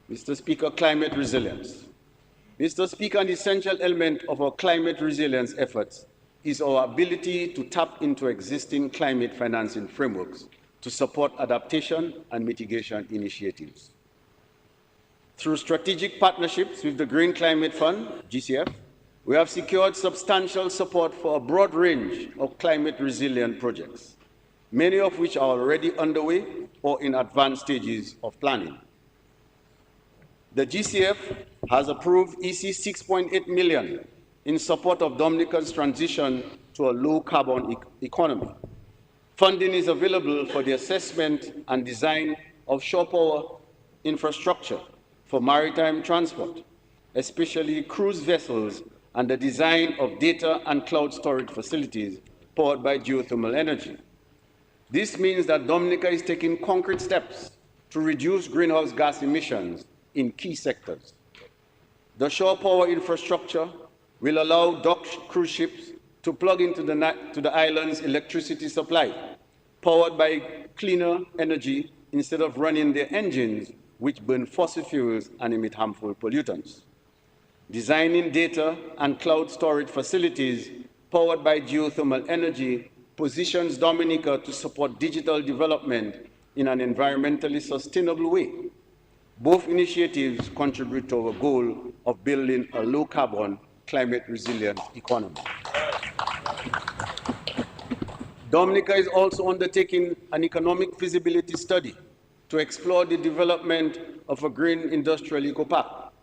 Mr. Speaker, climate resilience. Mr. Speaker, an essential element of our climate resilience efforts is our ability to tap into existing climate financing frameworks to support adaptation and mitigation initiatives. Through strategic partnerships with the Green Climate Fund, GCF, we have secured substantial support for a broad range of climate-resilient projects, many of which are already underway or in advanced stages of planning. The GCF has approved EC 6.8 million in support of Dominica's transition to a low-carbon economy. Funding is available for the assessment and design of shore power infrastructure for maritime transport, especially cruise vessels, and the design of data and cloud storage facilities powered by geothermal energy. This means that Dominica is taking concrete steps to reduce greenhouse gas emissions in key sectors. The shore power infrastructure will allow docked cruise ships to plug into the island's electricity supply, powered by cleaner energy instead of running their engines, which burn fossil fuels and emit harmful pollutants. Designing data and cloud storage facilities powered by geothermal energy positions Dominica to support digital development in an environmentally sustainable way. Both initiatives contribute to our goal of building a low-carbon, climate-resilient economy. Dominica is also undertaking an economic feasibility study to explore the development of a green industrial eco-park.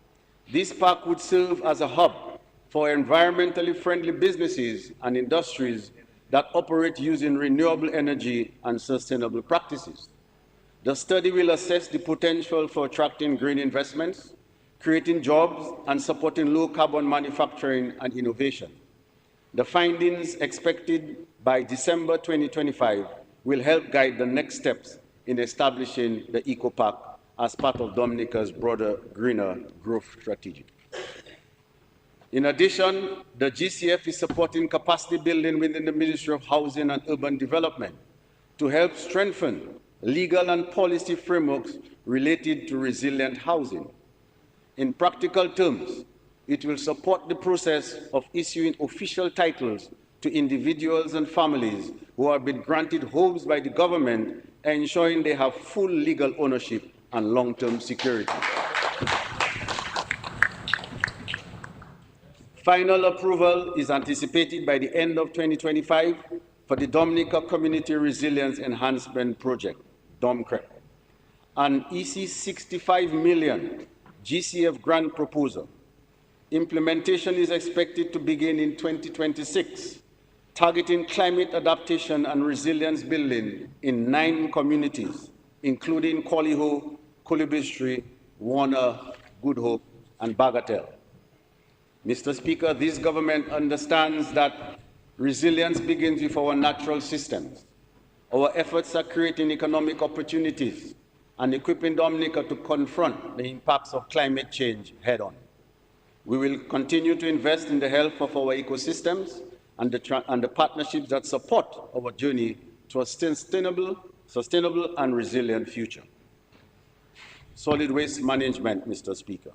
This park would serve as a hub for environmentally friendly businesses and industries that operate using renewable energy and sustainable practices. The study will assess the potential for attracting green investments, creating jobs, and supporting low-carbon manufacturing and innovation. The findings expected by December 2025 will help guide the next steps in establishing the eco-park as part of Dominica's broader greener growth strategy. In addition, the GCF is supporting capacity building within the Ministry of Housing and Urban Development to help strengthen legal and policy frameworks related to resilient housing. In practical terms, it will support the process of issuing official titles to individuals and families who have been granted homes by the government, ensuring they have full legal ownership and long-term security. Final approval is anticipated by the end of 2025 for the Dominica Community Resilience Enhancement Project, DOMCREP, an EC 65 million GCF grant proposal. Implementation is expected to begin in 2026, targeting climate adaptation and resilience building in 9 communities, including Qualiho, Kulibistri, Warner, Good Hope, and Bagatelle. Mr. Speaker, this government understands that resilience begins with our natural systems. Our efforts are creating economic opportunities and equipping Dominica to confront the impacts of climate change head-on. We will continue to invest in the health of our ecosystems and the partnerships that support our journey to a sustainable and resilient future. Solid waste management, Mr. Speaker.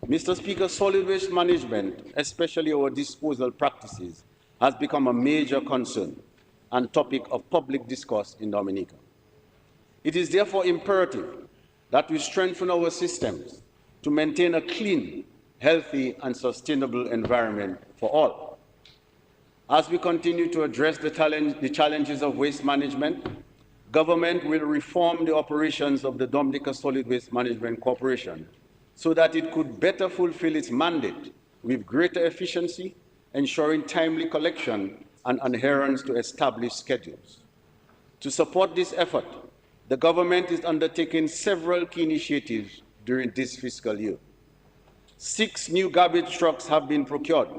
Mr. Speaker, solid waste management, especially our disposal practices, has become a major concern and topic of public discourse in Dominica. It is therefore imperative that we strengthen our systems to maintain a clean, healthy, and sustainable environment for all. As we continue to address the challenges of waste management, government will reform the operations of the Dominica Solid Waste Management Corporation so that it could better fulfill its mandate with greater efficiency, ensuring timely collection and adherence to established schedules. To support this effort, the government is undertaking several key initiatives during this fiscal year. 6 new garbage trucks have been procured.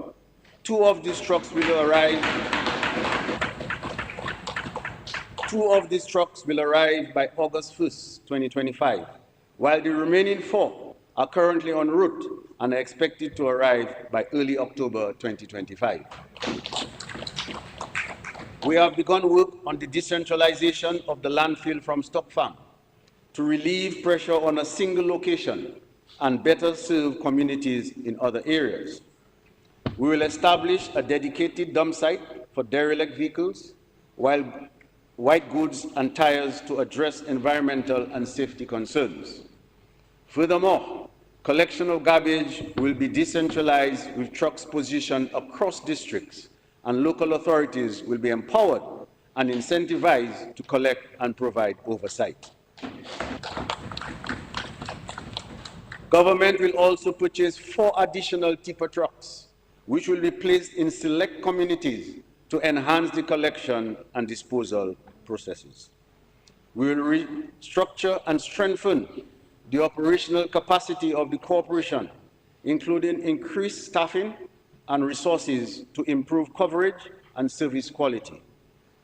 2 of these trucks will arrive by August 1st, 2025, while the remaining 4 are currently en route and are expected to arrive by early October 2025. We have begun work on the decentralization of the landfill from stock farm to relieve pressure on a single location and better serve communities in other areas. We will establish a dedicated dump site for derelict vehicles, while white goods and tires to address environmental and safety concerns. Furthermore, collection of garbage will be decentralized with trucks positioned across districts, and local authorities will be empowered and incentivized to collect and provide oversight. Government will also purchase 4 additional tipper trucks, which will be placed in select communities to enhance the collection and disposal processes. We will restructure and strengthen the operational capacity of the corporation, including increased staffing and resources to improve coverage and service quality,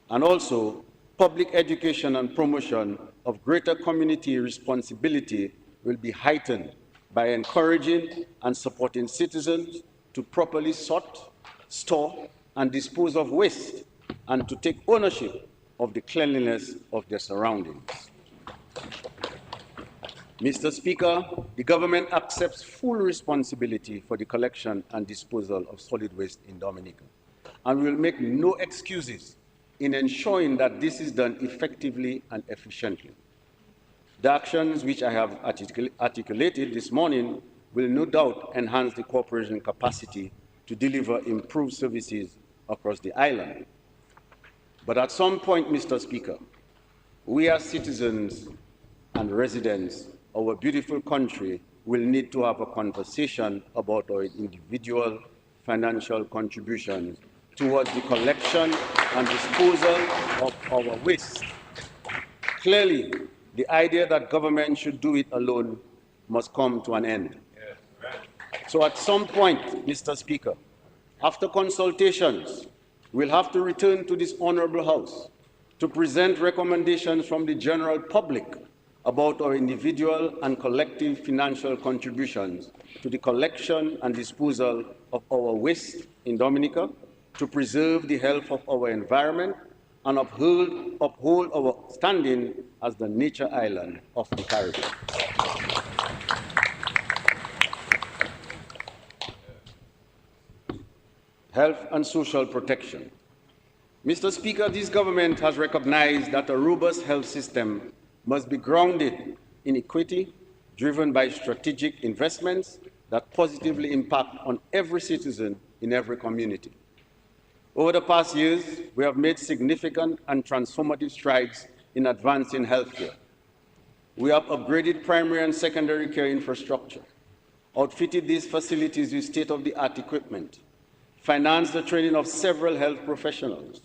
and also public education and promotion of greater community responsibility will be heightened by encouraging and supporting citizens to properly sort, store, and dispose of waste, and to take ownership of the cleanliness of their surroundings. Mr. Speaker, the government accepts full responsibility for the collection and disposal of solid waste in Dominica, and will make no excuses in ensuring that this is done effectively and efficiently. The actions which I have articulated this morning will no doubt enhance the corporation's capacity to deliver improved services across the island. But at some point, Mr. Speaker, we as citizens and residents of our beautiful country will need to have a conversation about our individual financial contributions towards the collection and disposal of our waste. Clearly, the idea that government should do it alone must come to an end. So at some point, Mr. Speaker, after consultations, we'll have to return to this honorable House to present recommendations from the general public about our individual and collective financial contributions to the collection and disposal of our waste in Dominica, to preserve the health of our environment and uphold our standing as the nature island of the Caribbean. Health and social protection. Mr. Speaker, this government has recognized that a robust health system must be grounded in equity, driven by strategic investments that positively impact on every citizen in every community. Over the past years, we have made significant and transformative strides in advancing healthcare. We have upgraded primary and secondary care infrastructure, outfitted these facilities with state-of-the-art equipment, financed the training of several health professionals,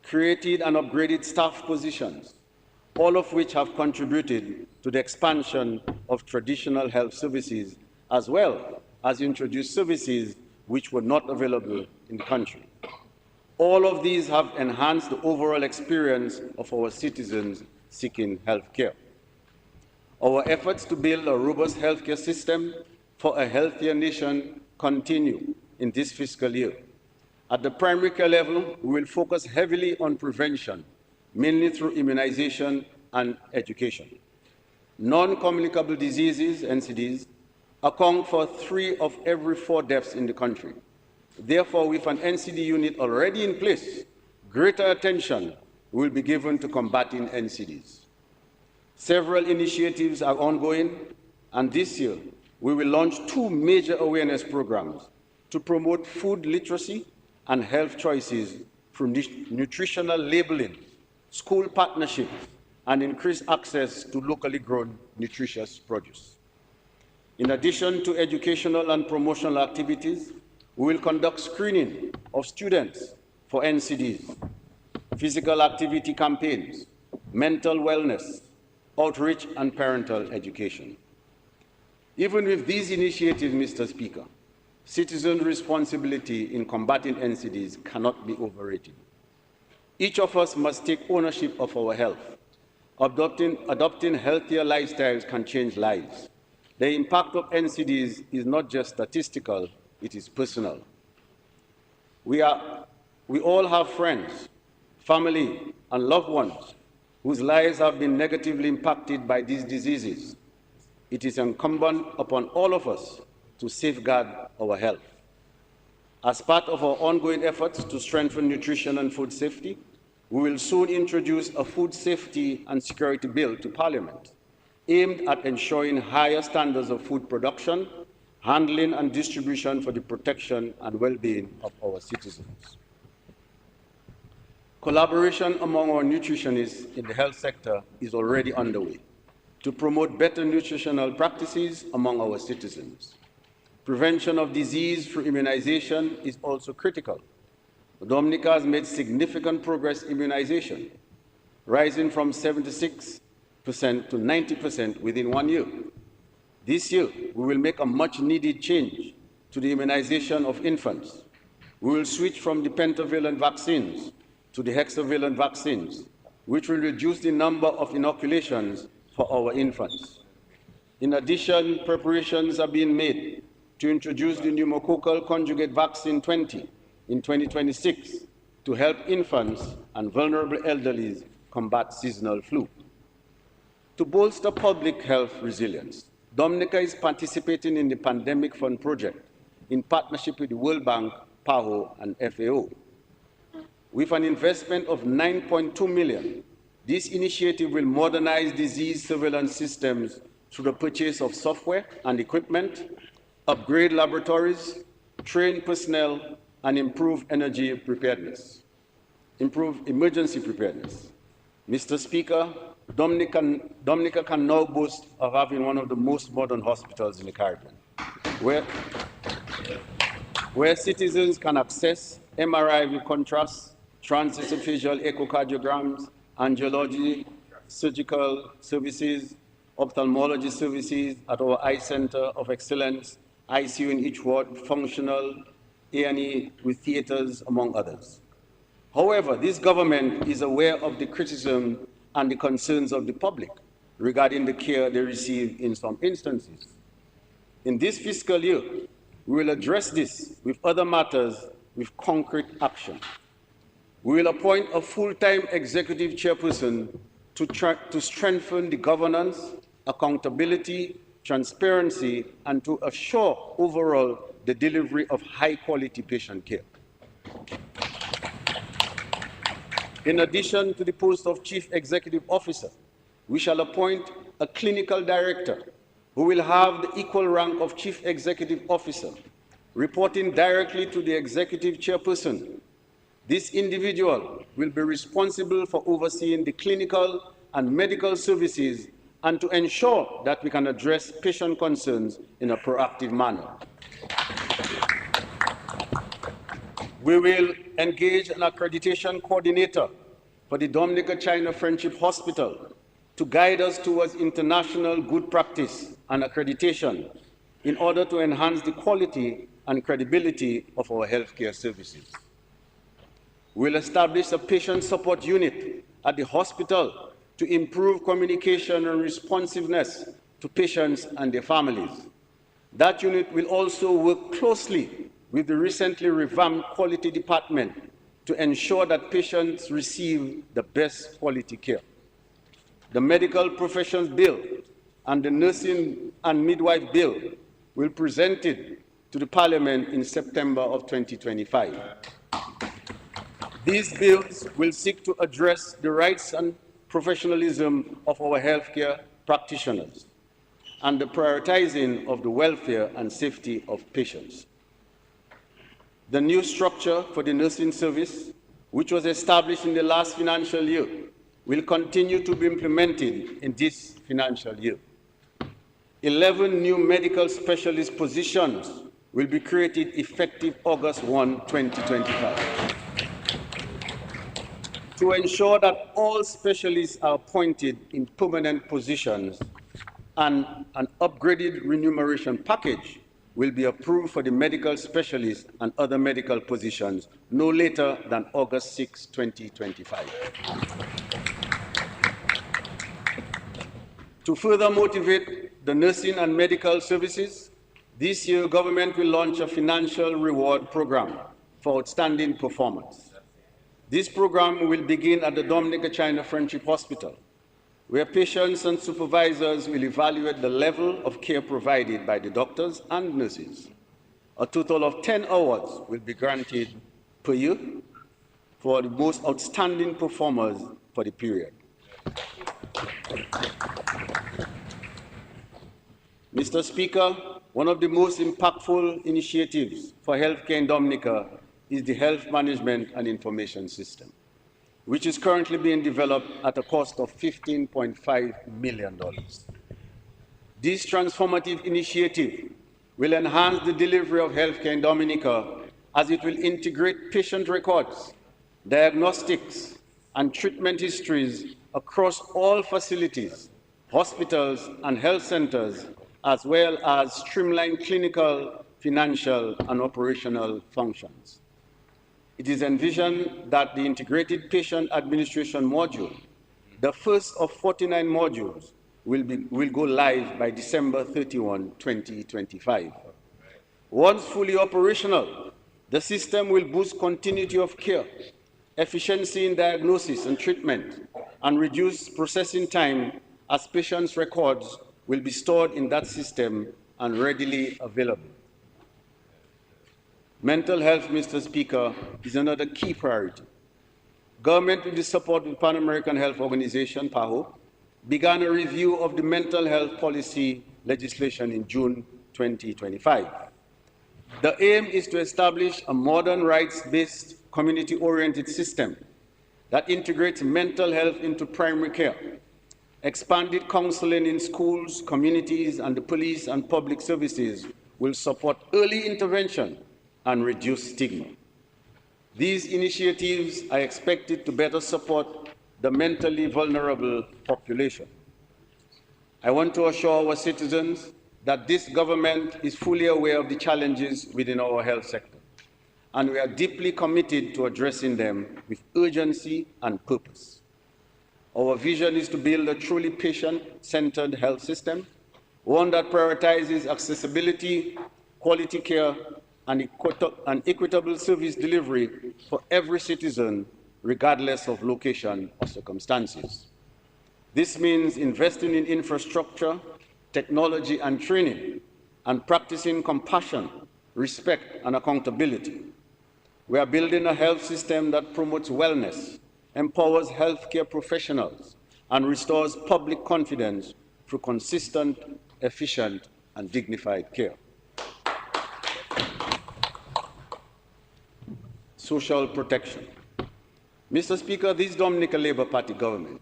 created and upgraded staff positions, all of which have contributed to the expansion of traditional health services, as well as introduced services which were not available in the country. All of these have enhanced the overall experience of our citizens seeking health care. Our efforts to build a robust healthcare system for a healthier nation continue in this fiscal year. At the primary care level, we will focus heavily on prevention, mainly through immunization and education. Non-communicable diseases, NCDs, account for 3 of every 4 deaths in the country. Therefore, with an NCD unit already in place, greater attention will be given to combating NCDs. Several initiatives are ongoing, and this year we will launch 2 major awareness programs to promote food literacy and health choices through nutritional labeling, school partnerships, and increased access to locally grown nutritious produce. In addition to educational and promotional activities, we will conduct screening of students for NCDs, physical activity campaigns, mental wellness, outreach, and parental education. Even with these initiatives, Mr. Speaker, citizen responsibility in combating NCDs cannot be overrated. Each of us must take ownership of our health. Adopting healthier lifestyles can change lives. The impact of NCDs is not just statistical, it is personal. We all have friends, family, and loved ones whose lives have been negatively impacted by these diseases. It is incumbent upon all of us to safeguard our health. As part of our ongoing efforts to strengthen nutrition and food safety, we will soon introduce a food safety and security bill to Parliament, aimed at ensuring higher standards of food production, handling, and distribution for the protection and well-being of our citizens. Collaboration among our nutritionists in the health sector is already underway to promote better nutritional practices among our citizens. Prevention of disease through immunization is also critical. Dominica has made significant progress in immunization, rising from 76% to 90% within 1 year. This year, we will make a much-needed change to the immunization of infants. We will switch from the pentavalent vaccines to the hexavalent vaccines, which will reduce the number of inoculations for our infants. In addition, preparations are being made to introduce the pneumococcal conjugate vaccine 20 in 2026 to help infants and vulnerable elderly combat seasonal flu. To bolster public health resilience, Dominica is participating in the Pandemic Fund project in partnership with the World Bank, PAHO, and FAO. With an investment of $9.2 million, this initiative will modernize disease surveillance systems through the purchase of software and equipment, upgrade laboratories, train personnel, and improve emergency preparedness. Mr. Speaker, Dominica can now boast of having one of the most modern hospitals in the Caribbean, where citizens can access MRI with contrast, transesophageal echocardiograms, angiology, surgical services, ophthalmology services at our Eye Center of Excellence, ICU in each ward, functional A&E with theaters, among others. However, this government is aware of the criticism and the concerns of the public regarding the care they receive in some instances. In this fiscal year, we will address this with other matters with concrete action. We will appoint a full-time executive chairperson to strengthen the governance, accountability, transparency, and to assure overall the delivery of high-quality patient care. In addition to the post of Chief Executive Officer, we shall appoint a clinical director who will have the equal rank of Chief Executive Officer, reporting directly to the Executive Chairperson. This individual will be responsible for overseeing the clinical and medical services and to ensure that we can address patient concerns in a proactive manner. We will engage an accreditation coordinator for the Dominica-China Friendship Hospital to guide us towards international good practice and accreditation in order to enhance the quality and credibility of our healthcare services. We'll establish a patient support unit at the hospital to improve communication and responsiveness to patients and their families. That unit will also work closely with the recently revamped quality department to ensure that patients receive the best quality care. The Medical Professions Bill and the Nursing and Midwife Bill will be presented to the Parliament in September of 2025. These bills will seek to address the rights and professionalism of our healthcare practitioners and the prioritizing of the welfare and safety of patients. The new structure for the nursing service, which was established in the last financial year, will continue to be implemented in this financial year. 11 new medical specialist positions will be created effective August 1, 2025. To ensure that all specialists are appointed in permanent positions, and an upgraded remuneration package will be approved for the medical specialists and other medical positions no later than August 6, 2025. To further motivate the nursing and medical services, this year government will launch a financial reward program for outstanding performance. This program will begin at the Dominica China Friendship Hospital, where patients and supervisors will evaluate the level of care provided by the doctors and nurses. A total of 10 awards will be granted per year for the most outstanding performers for the period. Mr. Speaker, one of the most impactful initiatives for healthcare in Dominica is the Health Management and Information System, which is currently being developed at a cost of $15.5 million. This transformative initiative will enhance the delivery of healthcare in Dominica as it will integrate patient records, diagnostics, and treatment histories across all facilities, hospitals, and health centers, as well as streamline clinical, financial, and operational functions. It is envisioned that the integrated patient administration module, the first of 49 modules, will go live by December 31, 2025. Once fully operational, the system will boost continuity of care, efficiency in diagnosis and treatment, and reduce processing time as patients' records will be stored in that system and readily available. Mental health, Mr. Speaker, is another key priority. Government, with the support of the Pan American Health Organization, PAHO, began a review of the mental health policy legislation in June 2025. The aim is to establish a modern, rights-based, community-oriented system that integrates mental health into primary care, expanded counseling in schools, communities, and the police and public services will support early intervention and reduce stigma. These initiatives are expected to better support the mentally vulnerable population. I want to assure our citizens that this government is fully aware of the challenges within our health sector, and we are deeply committed to addressing them with urgency and purpose. Our vision is to build a truly patient-centered health system, one that prioritizes accessibility, quality care, and equitable service delivery for every citizen, regardless of location or circumstances. This means investing in infrastructure, technology, and training, and practicing compassion, respect, and accountability. We are building a health system that promotes wellness, empowers healthcare professionals, and restores public confidence through consistent, efficient, and dignified care. Social protection. Mr. Speaker, this Dominica Labour Party government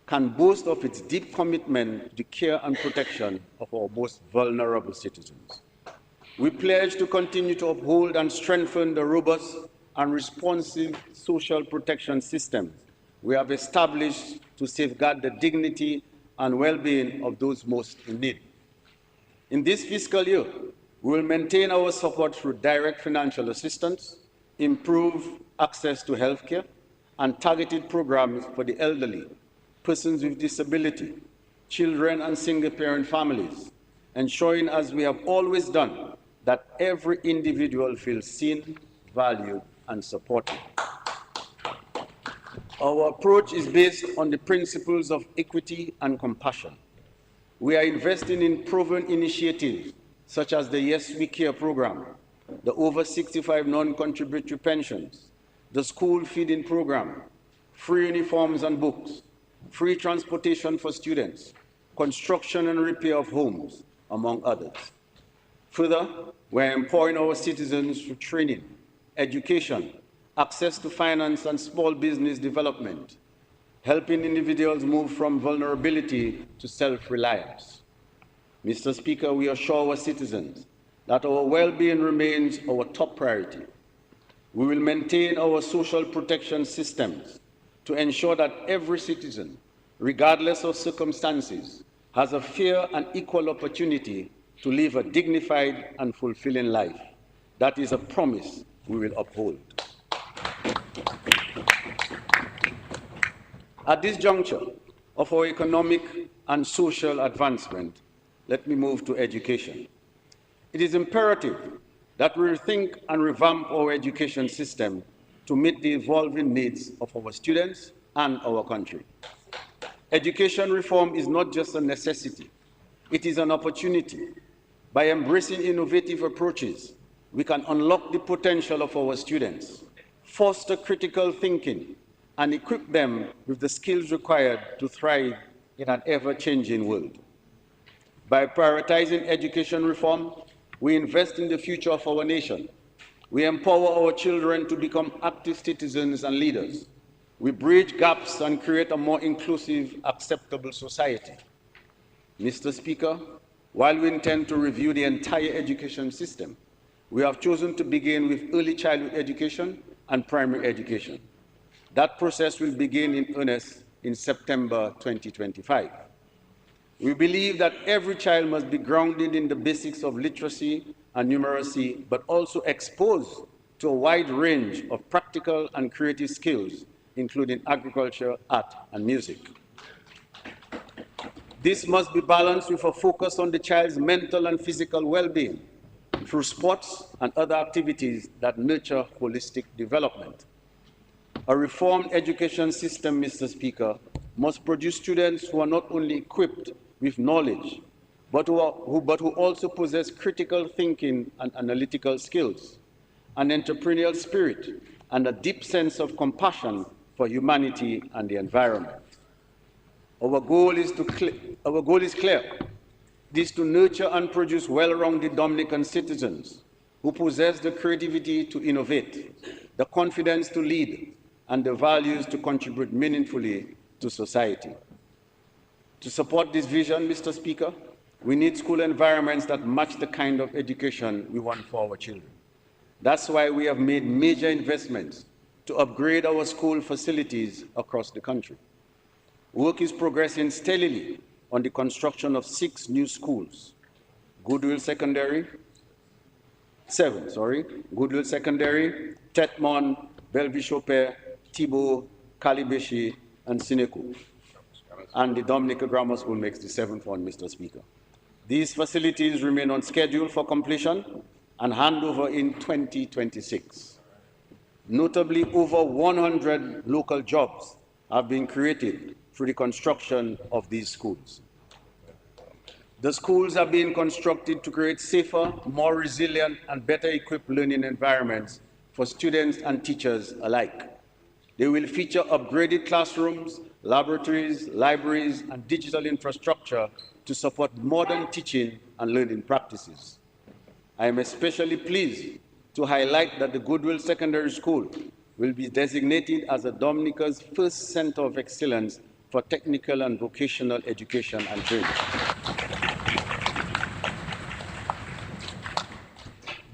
can boast of its deep commitment to the care and protection of our most vulnerable citizens. We pledge to continue to uphold and strengthen the robust and responsive social protection systems we have established to safeguard the dignity and well-being of those most in need. In this fiscal year, we will maintain our support through direct financial assistance, improve access to health care, and targeted programs for the elderly, persons with disability, children and single-parent families, ensuring, as we have always done, that every individual feels seen, valued, and supported. Our approach is based on the principles of equity and compassion. We are investing in proven initiatives such as the Yes We Care program, the over 65 non-contributory pensions, the school feeding program, free uniforms and books, free transportation for students, construction and repair of homes, among others. Further, we are empowering our citizens through training, education, access to finance and small business development, helping individuals move from vulnerability to self-reliance. Mr. Speaker, we assure our citizens that our well-being remains our top priority. We will maintain our social protection systems to ensure that every citizen, regardless of circumstances, has a fair and equal opportunity to live a dignified and fulfilling life. That is a promise we will uphold. At this juncture of our economic and social advancement, let me move to education. It is imperative that we rethink and revamp our education system to meet the evolving needs of our students and our country. Education reform is not just a necessity, it is an opportunity. By embracing innovative approaches, we can unlock the potential of our students, foster critical thinking, and equip them with the skills required to thrive in an ever-changing world. By prioritizing education reform, we invest in the future of our nation. We empower our children to become active citizens and leaders. We bridge gaps and create a more inclusive, acceptable society. Mr. Speaker, while we intend to review the entire education system, we have chosen to begin with early childhood education and primary education. That process will begin in earnest in September 2025. We believe that every child must be grounded in the basics of literacy and numeracy, but also exposed to a wide range of practical and creative skills, including agriculture, art, and music. This must be balanced with a focus on the child's mental and physical well-being through sports and other activities that nurture holistic development. A reformed education system, Mr. Speaker, must produce students who are not only equipped with knowledge, but who also possess critical thinking and analytical skills, an entrepreneurial spirit, and a deep sense of compassion for humanity and the environment. Our goal is clear. It is to nurture and produce well-rounded Dominican citizens who possess the creativity to innovate, the confidence to lead, and the values to contribute meaningfully to society. To support this vision, Mr. Speaker, we need school environments that match the kind of education we want for our children. That's why we have made major investments to upgrade our school facilities across the country. Work is progressing steadily on the construction of 6 new schools. Goodwill Secondary, Tetmon, Belvis-Chopin, Thibault, Calibeshi, and Sineku. And the Dominica Grammar School makes the 7th one, Mr. Speaker. These facilities remain on schedule for completion and handover in 2026. Notably, over 100 local jobs have been created through the construction of these schools. The schools are being constructed to create safer, more resilient, and better equipped learning environments for students and teachers alike. They will feature upgraded classrooms, laboratories, libraries, and digital infrastructure to support modern teaching and learning practices. I am especially pleased to highlight that the Goodwill Secondary School will be designated as Dominica's first center of excellence for technical and vocational education and training.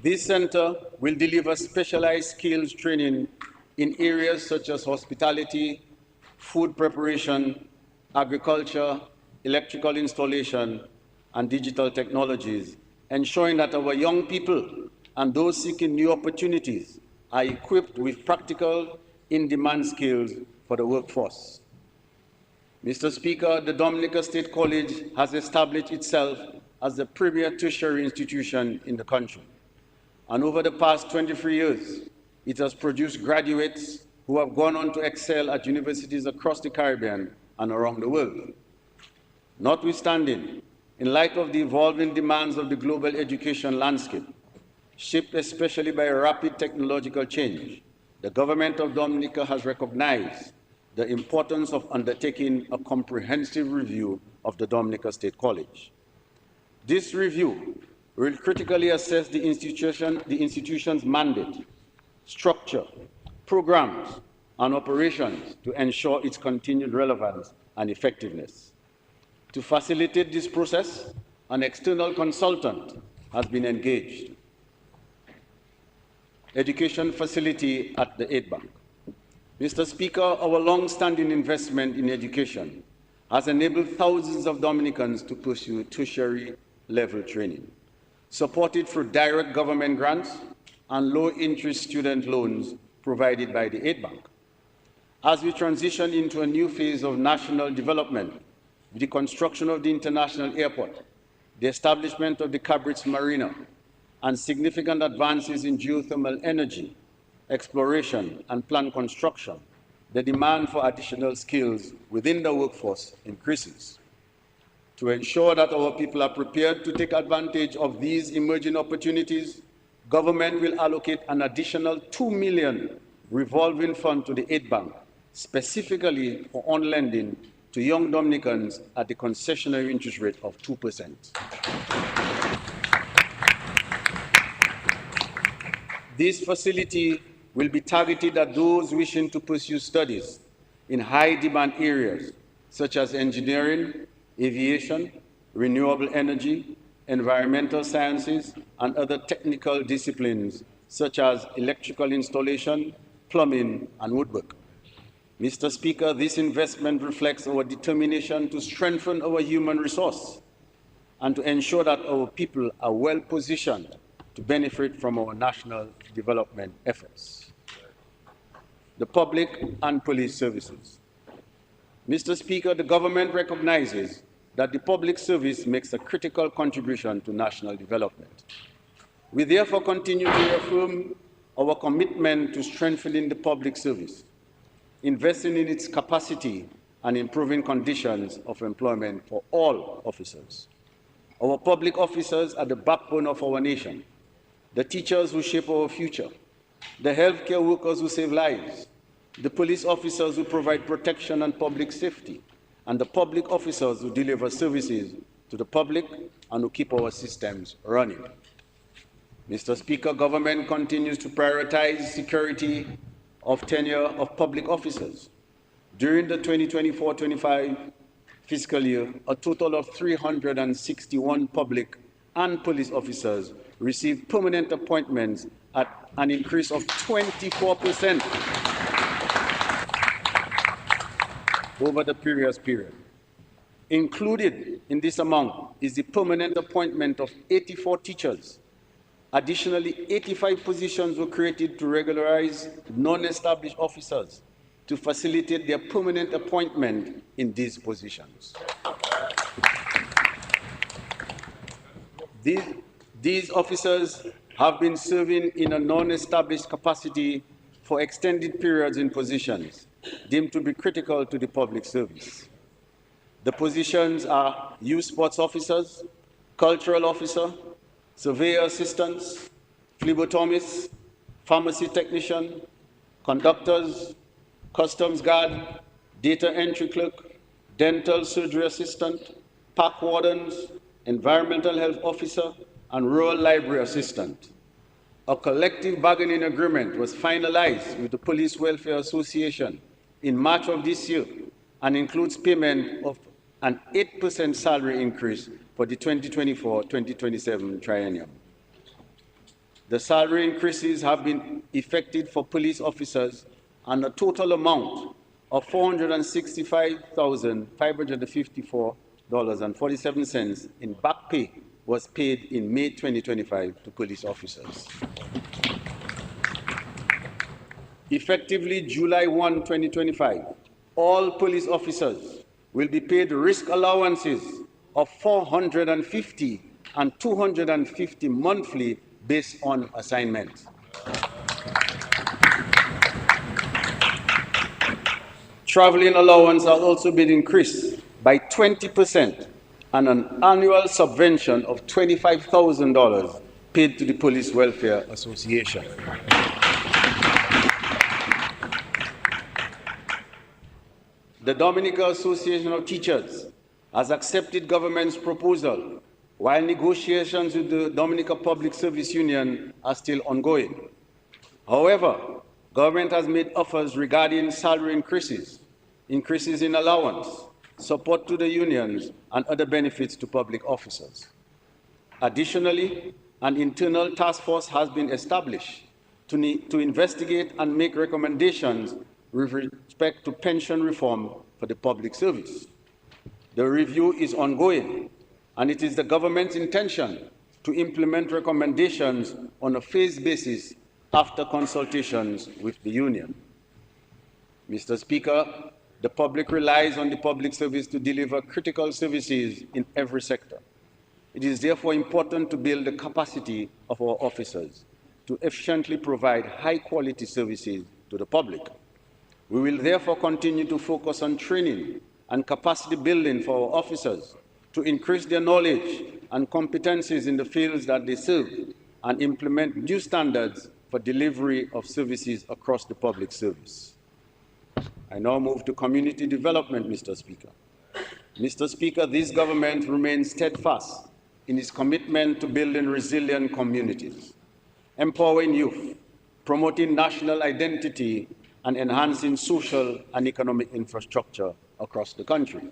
This center will deliver specialized skills training in areas such as hospitality, food preparation, agriculture, electrical installation, and digital technologies, ensuring that our young people and those seeking new opportunities are equipped with practical, in-demand skills for the workforce. Mr. Speaker, the Dominica State College has established itself as the premier tertiary institution in the country. And over the past 23 years, it has produced graduates who have gone on to excel at universities across the Caribbean and around the world. Notwithstanding, in light of the evolving demands of the global education landscape, shaped especially by rapid technological change, the government of Dominica has recognized the importance of undertaking a comprehensive review of the Dominica State College. This review will critically assess the institution's mandate, structure, programs, and operations to ensure its continued relevance and effectiveness. To facilitate this process, An external consultant has been engaged. Education facility at the Aid Bank. Mr. Speaker, our long-standing investment in education has enabled thousands of Dominicans to pursue tertiary-level training, supported through direct government grants and low-interest student loans provided by the Aid Bank. As we transition into a new phase of national development, with the construction of the international airport, the establishment of the Cabrit's Marina, and significant advances in geothermal energy, exploration, and plant construction, the demand for additional skills within the workforce increases. To ensure that our people are prepared to take advantage of these emerging opportunities, government will allocate an additional $2 million revolving fund to the Aid Bank, specifically for on-lending to young Dominicans at the concessionary interest rate of 2%. This facility will be targeted at those wishing to pursue studies in high-demand areas such as engineering, aviation, renewable energy, environmental sciences, and other technical disciplines such as electrical installation, plumbing, and woodwork. Mr. Speaker, this investment reflects our determination to strengthen our human resource and to ensure that our people are well positioned to benefit from our national development efforts. The public and police services. Mr. Speaker, the government recognizes that the public service makes a critical contribution to national development. We therefore continue to reaffirm our commitment to strengthening the public service, investing in its capacity and improving conditions of employment for all officers. Our public officers are the backbone of our nation, the teachers who shape our future, the healthcare workers who save lives, the police officers who provide protection and public safety, and the public officers who deliver services to the public and who keep our systems running. Mr. Speaker, government continues to prioritize security of tenure of public officers. During the 2024-25 fiscal year, a total of 361 public and police officers received permanent appointments at an increase of 24% over the previous period. Included in this amount is the permanent appointment of 84 teachers. Additionally, 85 positions were created to regularize non-established officers to facilitate their permanent appointment in these positions. These officers have been serving in a non-established capacity for extended periods in positions deemed to be critical to the public service. The positions are youth sports officers, cultural officer, surveyor assistants, phlebotomists, pharmacy technician, conductors, customs guard, data entry clerk, dental surgery assistant, park wardens, environmental health officer, and rural library assistant. A collective bargaining agreement was finalized with the Police Welfare Association in March of this year and includes payment of an 8% salary increase for the 2024-2027 triennium. The salary increases have been effected for police officers, and a total amount of $465,554.47 in back pay was paid in May 2025 to police officers. Effectively July 1, 2025, all police officers will be paid risk allowances of $450 and $250 monthly based on assignment. Traveling allowance has also been increased by 20% and an annual subvention of $25,000 paid to the Police Welfare Association. The Dominica Association of Teachers has accepted government's proposal, while negotiations with the Dominica Public Service Union are still ongoing. However, government has made offers regarding salary increases, increases in allowance, support to the unions, and other benefits to public officers. Additionally, an internal task force has been established to investigate and make recommendations with respect to pension reform for the public service. The review is ongoing, and it is the government's intention to implement recommendations on a phased basis after consultations with the union. Mr. Speaker, the public relies on the public service to deliver critical services in every sector. It is therefore important to build the capacity of our officers to efficiently provide high-quality services to the public. We will therefore continue to focus on training and capacity building for our officers to increase their knowledge and competencies in the fields that they serve and implement new standards for delivery of services across the public service. I now move to community development, Mr. Speaker. Mr. Speaker, this government remains steadfast in its commitment to building resilient communities, empowering youth, promoting national identity, and enhancing social and economic infrastructure across the country.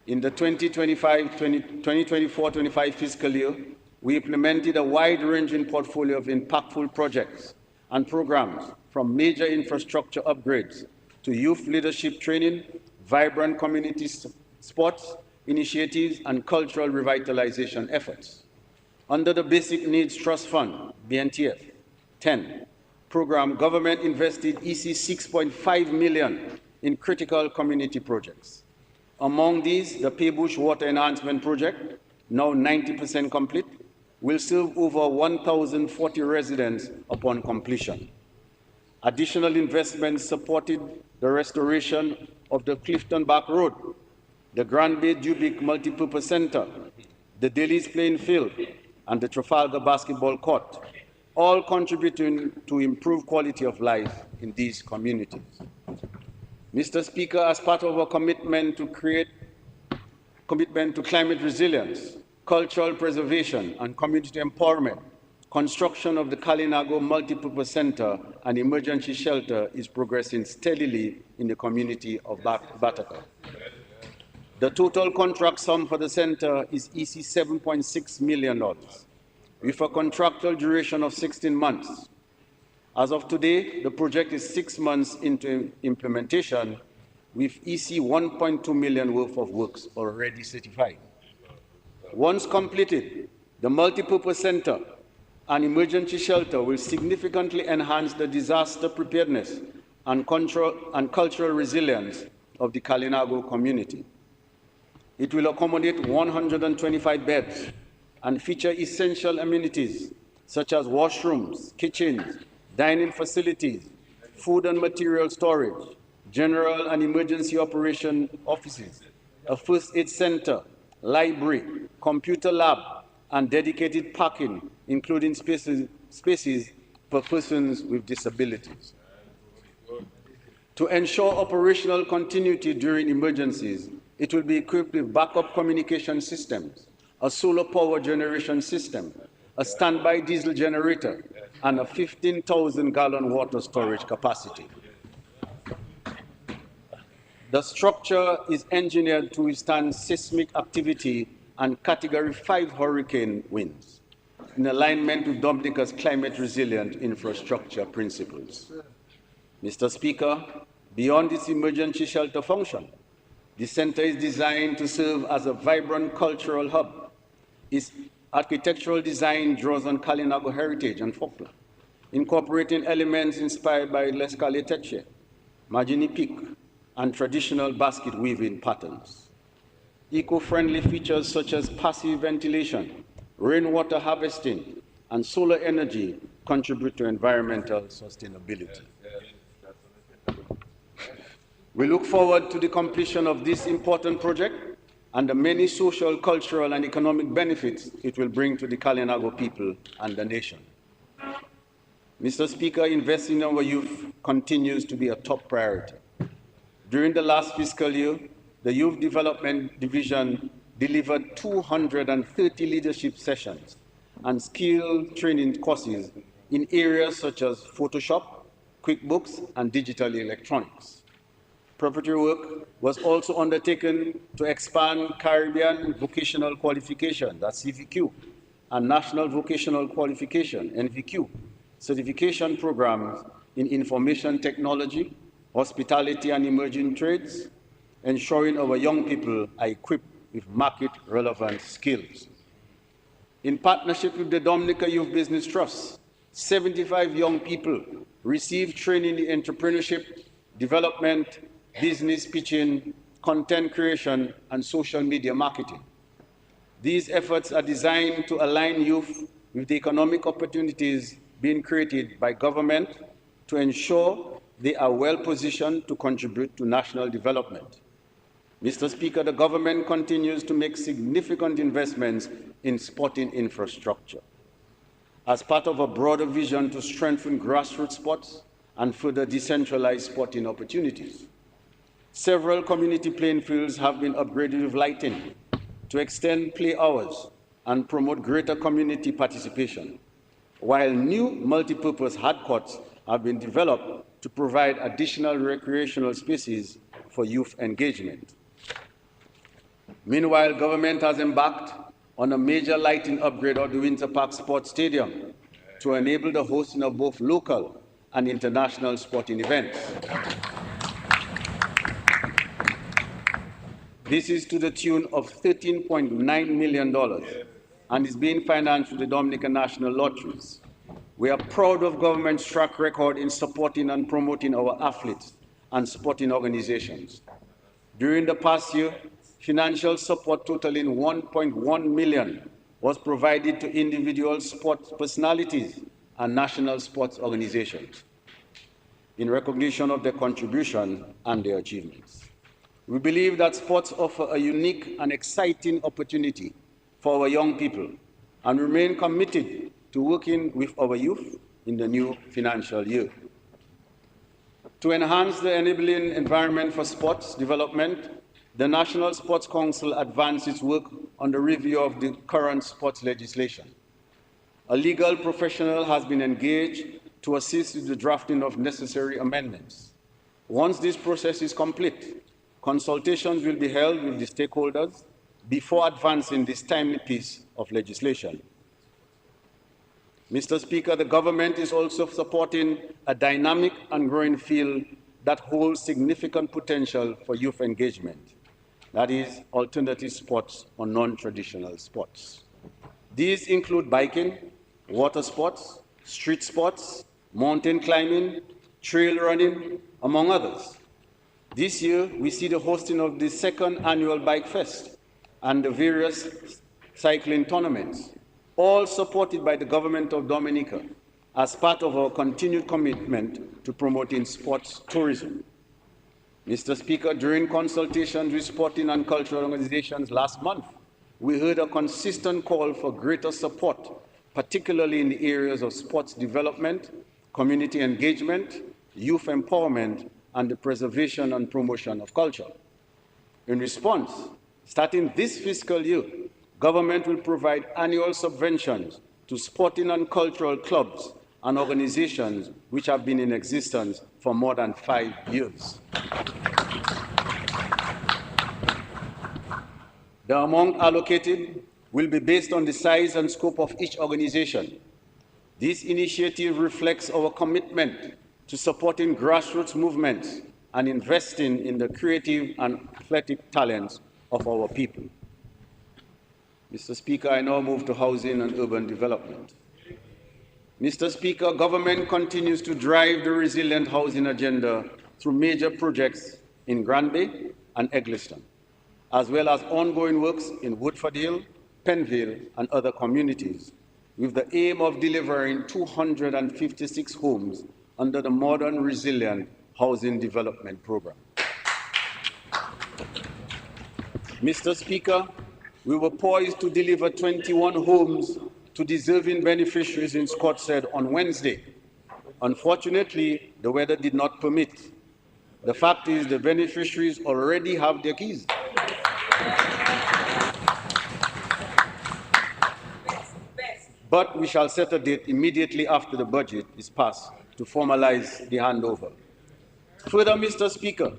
In the 2024-25 fiscal year, we implemented a wide-ranging portfolio of impactful projects and programs, from major infrastructure upgrades to youth leadership training, vibrant community sports initiatives, and cultural revitalization efforts. Under the Basic Needs Trust Fund, BNTF 10 program, government invested EC 6.5 million in critical community projects. Among these, the Paybush Water Enhancement Project, now 90% complete, will serve over 1,040 residents upon completion. Additional investments supported the restoration of the Clifton Back Road, the Grand Bay Dubic Multipurpose Center, the Daly's Playing Field, and the Trafalgar Basketball Court, all contributing to improved quality of life in these communities. Mr. Speaker, as part of our commitment to climate resilience, cultural preservation, and community empowerment, construction of the Kalinago Multipurpose Center and emergency shelter is progressing steadily in the community of Bataka. The total contract sum for the center is EC $7.6 million, with a contractual duration of 16 months. As of today, the project is 6 months into implementation, with EC 1.2 million worth of works already certified. Once completed, the multipurpose center and emergency shelter will significantly enhance the disaster preparedness and cultural resilience of the Kalinago community. It will accommodate 125 beds and feature essential amenities such as washrooms, kitchens, dining facilities, food and material storage, general and emergency operation offices, a first aid center, library, computer lab, and dedicated parking, including spaces for persons with disabilities. To ensure operational continuity during emergencies, it will be equipped with backup communication systems, a solar power generation system, a standby diesel generator, and a 15,000-gallon water storage capacity. The structure is engineered to withstand seismic activity and Category 5 hurricane winds, in alignment with Dominica's climate resilient infrastructure principles. Mr. Speaker, beyond its emergency shelter function, the center is designed to serve as a vibrant cultural hub. Its architectural design draws on Kalinago heritage and folklore, incorporating elements inspired by L'Escalier Teche, Majini Peak, and traditional basket weaving patterns. Eco-friendly features such as passive ventilation, rainwater harvesting, and solar energy contribute to environmental sustainability. We look forward to the completion of this important project and the many social, cultural, and economic benefits it will bring to the Kalinago people and the nation. Mr. Speaker, investing in our youth continues to be a top priority. During the last fiscal year, the Youth Development Division delivered 230 leadership sessions and skill training courses in areas such as Photoshop, QuickBooks, and digital electronics. Preparatory work was also undertaken to expand Caribbean Vocational Qualification, that's CVQ, and National Vocational Qualification, NVQ, certification programs in information technology, hospitality and emerging trades, ensuring our young people are equipped with market-relevant skills. In partnership with the Dominica Youth Business Trust, 75 young people received training in entrepreneurship, development, business pitching, content creation, and social media marketing. These efforts are designed to align youth with the economic opportunities being created by government to ensure they are well positioned to contribute to national development. Mr. Speaker, the government continues to make significant investments in sporting infrastructure as part of a broader vision to strengthen grassroots sports and further decentralize sporting opportunities. Several community playing fields have been upgraded with lighting to extend play hours and promote greater community participation, while new multipurpose hard courts have been developed to provide additional recreational spaces for youth engagement. Meanwhile, government has embarked on a major lighting upgrade of the Winter Park Sports Stadium to enable the hosting of both local and international sporting events. This is to the tune of $13.9 million and is being financed through the Dominican National Lotteries. We are proud of government's track record in supporting and promoting our athletes and sporting organizations. During the past year, financial support totaling $1.1 million was provided to individual sports personalities and national sports organizations in recognition of their contribution and their achievements. We believe that sports offer a unique and exciting opportunity for our young people and remain committed to working with our youth in the new financial year. To enhance the enabling environment for sports development, the National Sports Council advanced its work on the review of the current sports legislation. A legal professional has been engaged to assist with the drafting of necessary amendments. Once this process is complete, consultations will be held with the stakeholders before advancing this timely piece of legislation. Mr. Speaker, the government is also supporting a dynamic and growing field that holds significant potential for youth engagement. That is, alternative sports or non-traditional sports. These include biking, water sports, street sports, mountain climbing, trail running, among others. This year, we see the hosting of the second annual Bike Fest and the various cycling tournaments, all supported by the government of Dominica as part of our continued commitment to promoting sports tourism. Mr. Speaker, during consultations with sporting and cultural organizations last month, we heard a consistent call for greater support, particularly in the areas of sports development, community engagement, youth empowerment, and the preservation and promotion of culture. In response, starting this fiscal year, government will provide annual subventions to sporting and cultural clubs and organizations which have been in existence for more than 5 years. The amount allocated will be based on the size and scope of each organization. This initiative reflects our commitment to supporting grassroots movements and investing in the creative and athletic talents of our people. Mr. Speaker, I now move to housing and urban development. Mr. Speaker, government continues to drive the resilient housing agenda through major projects in Granby and Eggleston, as well as ongoing works in Woodford Hill, Penville, and other communities, with the aim of delivering 256 homes under the Modern Resilient Housing Development Program. Mr. Speaker, we were poised to deliver 21 homes to deserving beneficiaries in Scottshead on Wednesday. Unfortunately, the weather did not permit. The fact is the beneficiaries already have their keys. But we shall set a date immediately after the budget is passed to formalize the handover. Further, Mr. Speaker,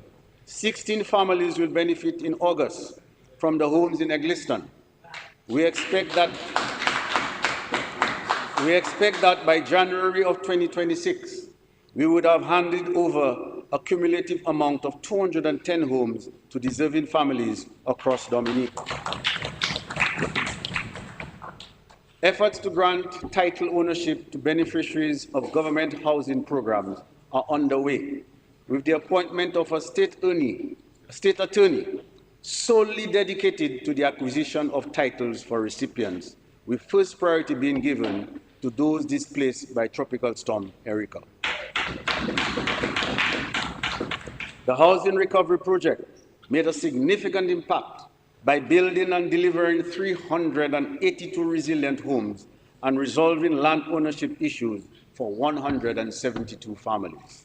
16 families will benefit in August from the homes in Egliston. We expect that by January of 2026, we would have handed over a cumulative amount of 210 homes to deserving families across Dominica. Efforts to grant title ownership to beneficiaries of government housing programs are underway, with the appointment of a state attorney solely dedicated to the acquisition of titles for recipients, with first priority being given to those displaced by Tropical Storm Erika. The Housing Recovery Project made a significant impact by building and delivering 382 resilient homes and resolving land ownership issues for 172 families.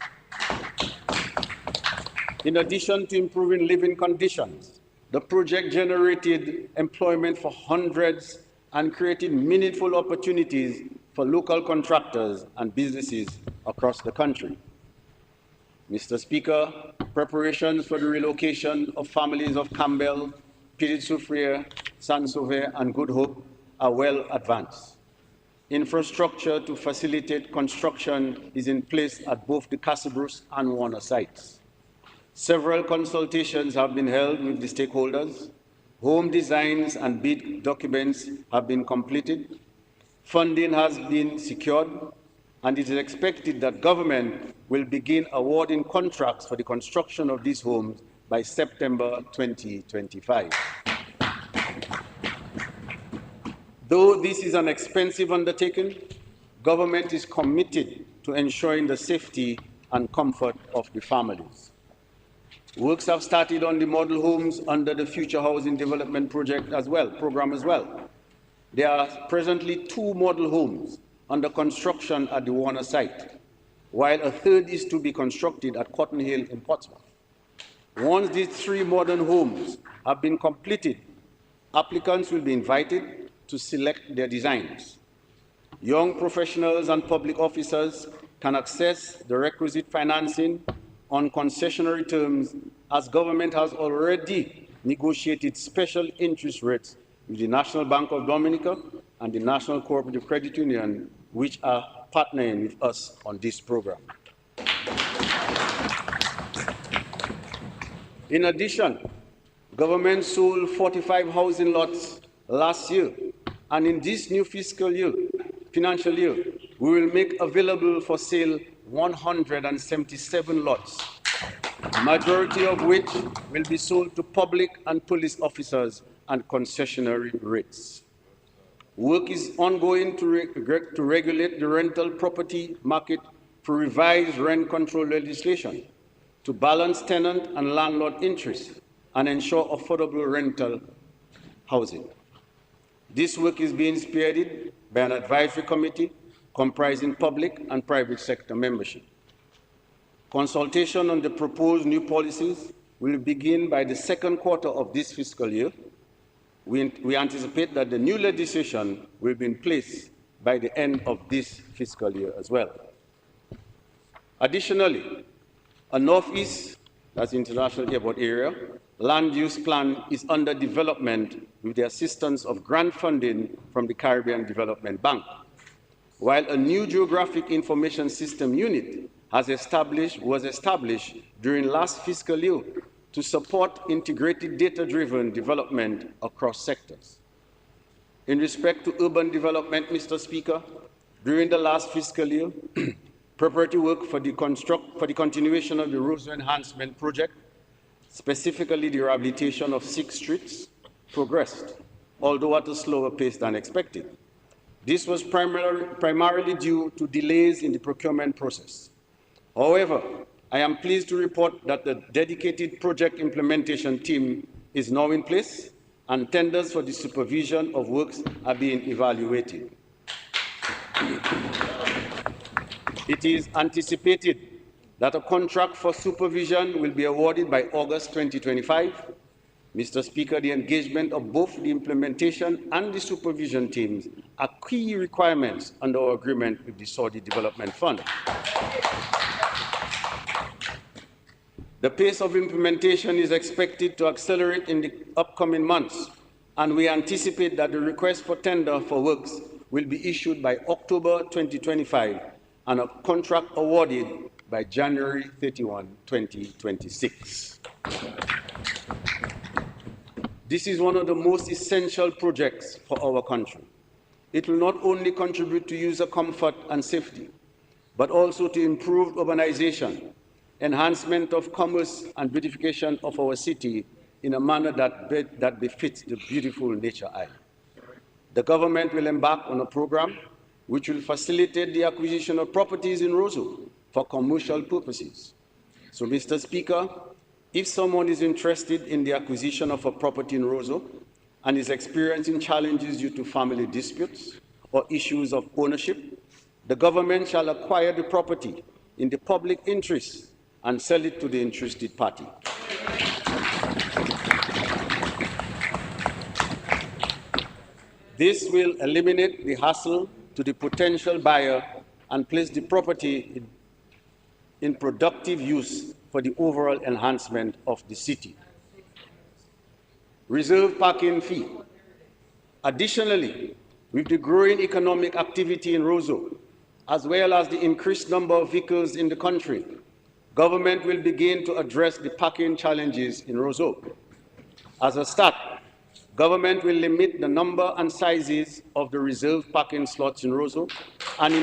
In addition to improving living conditions, the project generated employment for hundreds and created meaningful opportunities for local contractors and businesses across the country. Mr. Speaker, preparations for the relocation of families of Campbell, Petite-Soufrière, Saint-Sauveur, and Good Hope are well advanced. Infrastructure to facilitate construction is in place at both the Casabruce and Warner sites. Several consultations have been held with the stakeholders. Home designs and bid documents have been completed. Funding has been secured, and it is expected that government will begin awarding contracts for the construction of these homes by September 2025. Though this is an expensive undertaking, government is committed to ensuring the safety and comfort of the families. Works have started on the model homes under the Future Housing Development program as well. There are presently 2 model homes under construction at the Warner site, while a third is to be constructed at Cotton Hill in Portsmouth. Once these 3 modern homes have been completed, applicants will be invited to select their designs. Young professionals and public officers can access the requisite financing on concessionary terms, as government has already negotiated special interest rates with the National Bank of Dominica and the National Cooperative Credit Union, which are partnering with us on this program. In addition, government sold 45 housing lots last year, and in this new financial year, we will make available for sale 177 lots, majority of which will be sold to public and police officers and concessionary rates. Work is ongoing to regulate the rental property market through revised rent control legislation to balance tenant and landlord interests and ensure affordable rental housing. This work is being spearheaded by an advisory committee comprising public and private sector membership. Consultation on the proposed new policies will begin by the second quarter of this fiscal year. We anticipate that the new legislation will be in place by the end of this fiscal year as well. Additionally, a Northeast, that's International Airport area, land use plan is under development with the assistance of grant funding from the Caribbean Development Bank, while a new geographic information system unit was established during last fiscal year to support integrated data-driven development across sectors. In respect to urban development, Mr. Speaker, during the last fiscal year, preparatory work for the continuation of the roads enhancement project, specifically the rehabilitation of 6 streets, progressed, although at a slower pace than expected. This was primarily due to delays in the procurement process. However, I am pleased to report that the dedicated project implementation team is now in place, and tenders for the supervision of works are being evaluated. It is anticipated that a contract for supervision will be awarded by August 2025. Mr. Speaker, the engagement of both the implementation and the supervision teams are key requirements under our agreement with the Saudi Development Fund. The pace of implementation is expected to accelerate in the upcoming months, and we anticipate that the request for tender for works will be issued by October 2025 and a contract awarded by January 31, 2026. This is one of the most essential projects for our country. It will not only contribute to user comfort and safety, but also to improved urbanization, enhancement of commerce and beautification of our city in a manner that befits the beautiful nature island. The government will embark on a program which will facilitate the acquisition of properties in Roseau for commercial purposes. So, Mr. Speaker, if someone is interested in the acquisition of a property in Roseau and is experiencing challenges due to family disputes or issues of ownership, the government shall acquire the property in the public interest and sell it to the interested party. This will eliminate the hassle to the potential buyer and place the property in productive use for the overall enhancement of the city. Reserve parking fee. Additionally, with the growing economic activity in Roseau, as well as the increased number of vehicles in the country, government will begin to address the parking challenges in Roseau. As a start, government will limit the number and sizes of the reserved parking slots in Roseau and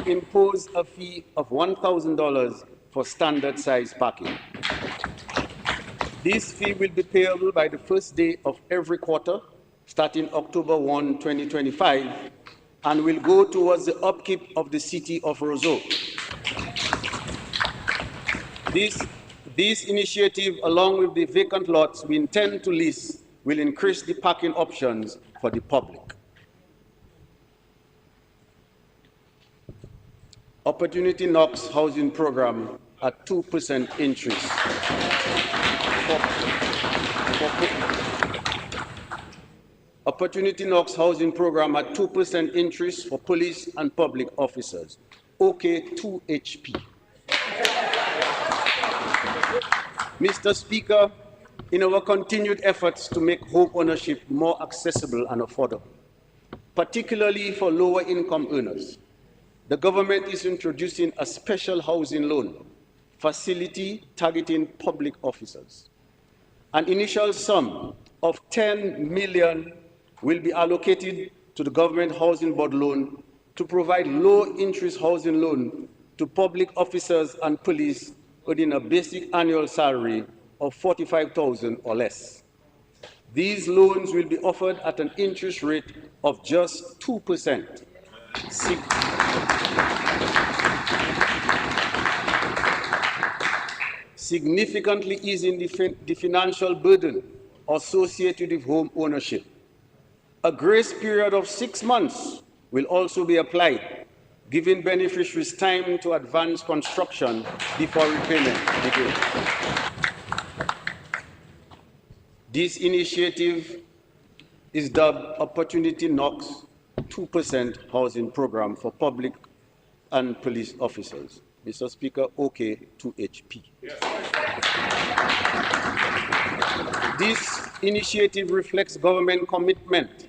impose a fee of $1,000 for standard size parking. This fee will be payable by the first day of every quarter, starting October 1, 2025, and will go towards the upkeep of the city of Roseau. This initiative, along with the vacant lots we intend to lease, will increase the parking options for the public. Opportunity Knocks housing program at 2% interest. Opportunity Knocks housing program at 2% interest for police and public officers. OK 2HP. Mr. Speaker, in our continued efforts to make home ownership more accessible and affordable, particularly for lower income earners, the government is introducing a special housing loan facility targeting public officers. An initial sum of $10 million will be allocated to the Government Housing Board loan to provide low-interest housing loan to public officers and police earning a basic annual salary of $45,000 or less. These loans will be offered at an interest rate of just 2%. Significantly easing the financial burden associated with home ownership. A grace period of 6 months will also be applied, giving beneficiaries time to advance construction before repayment begins. This initiative is dubbed Opportunity Knocks 2% housing program for public and police officers. Mr. Speaker, OK 2HP. Yes. This initiative reflects government commitment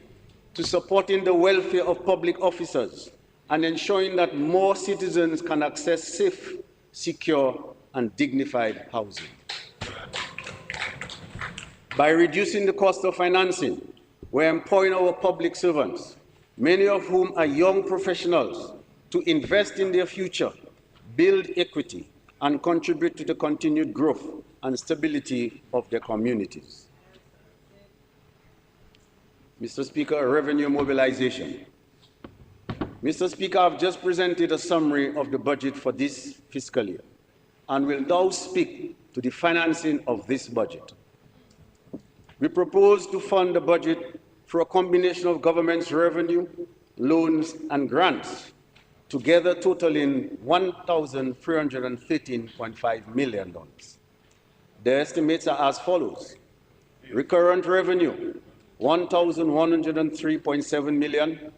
to supporting the welfare of public officers and ensuring that more citizens can access safe, secure, and dignified housing. By reducing the cost of financing, we're empowering our public servants, many of whom are young professionals, to invest in their future, build equity, and contribute to the continued growth and stability of their communities. Mr. Speaker, revenue mobilization. Mr. Speaker, I've just presented a summary of the budget for this fiscal year and will now speak to the financing of this budget. We propose to fund the budget through a combination of government's revenue, loans, and grants, together totaling $1,313.5 million. The estimates are as follows. Recurrent revenue, $1,103.7 million.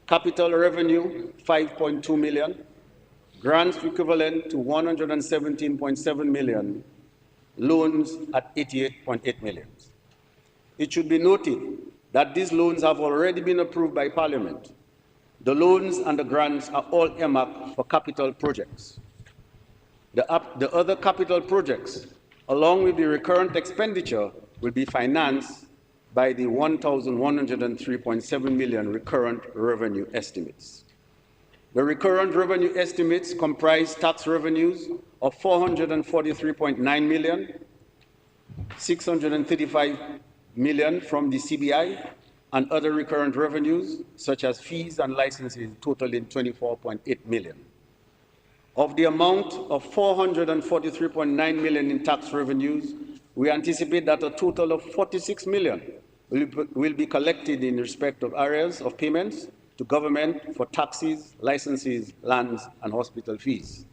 Capital revenue, $5.2 million. grants equivalent to 117.7 million, loans at 88.8 million. It should be noted that these loans have already been approved by Parliament. The loans and the grants are all earmarked for capital projects. The other capital projects, along with the recurrent expenditure, will be financed by the 1,103.7 million recurrent revenue estimates. The recurrent revenue estimates comprise tax revenues of 443.9 million, 635 million from the CBI, and other recurrent revenues, such as fees and licenses, totaling 24.8 million. Of the amount of 443.9 million in tax revenues, we anticipate that a total of 46 million will be collected in respect of areas of payments to government for taxes, licenses, lands, and hospital fees.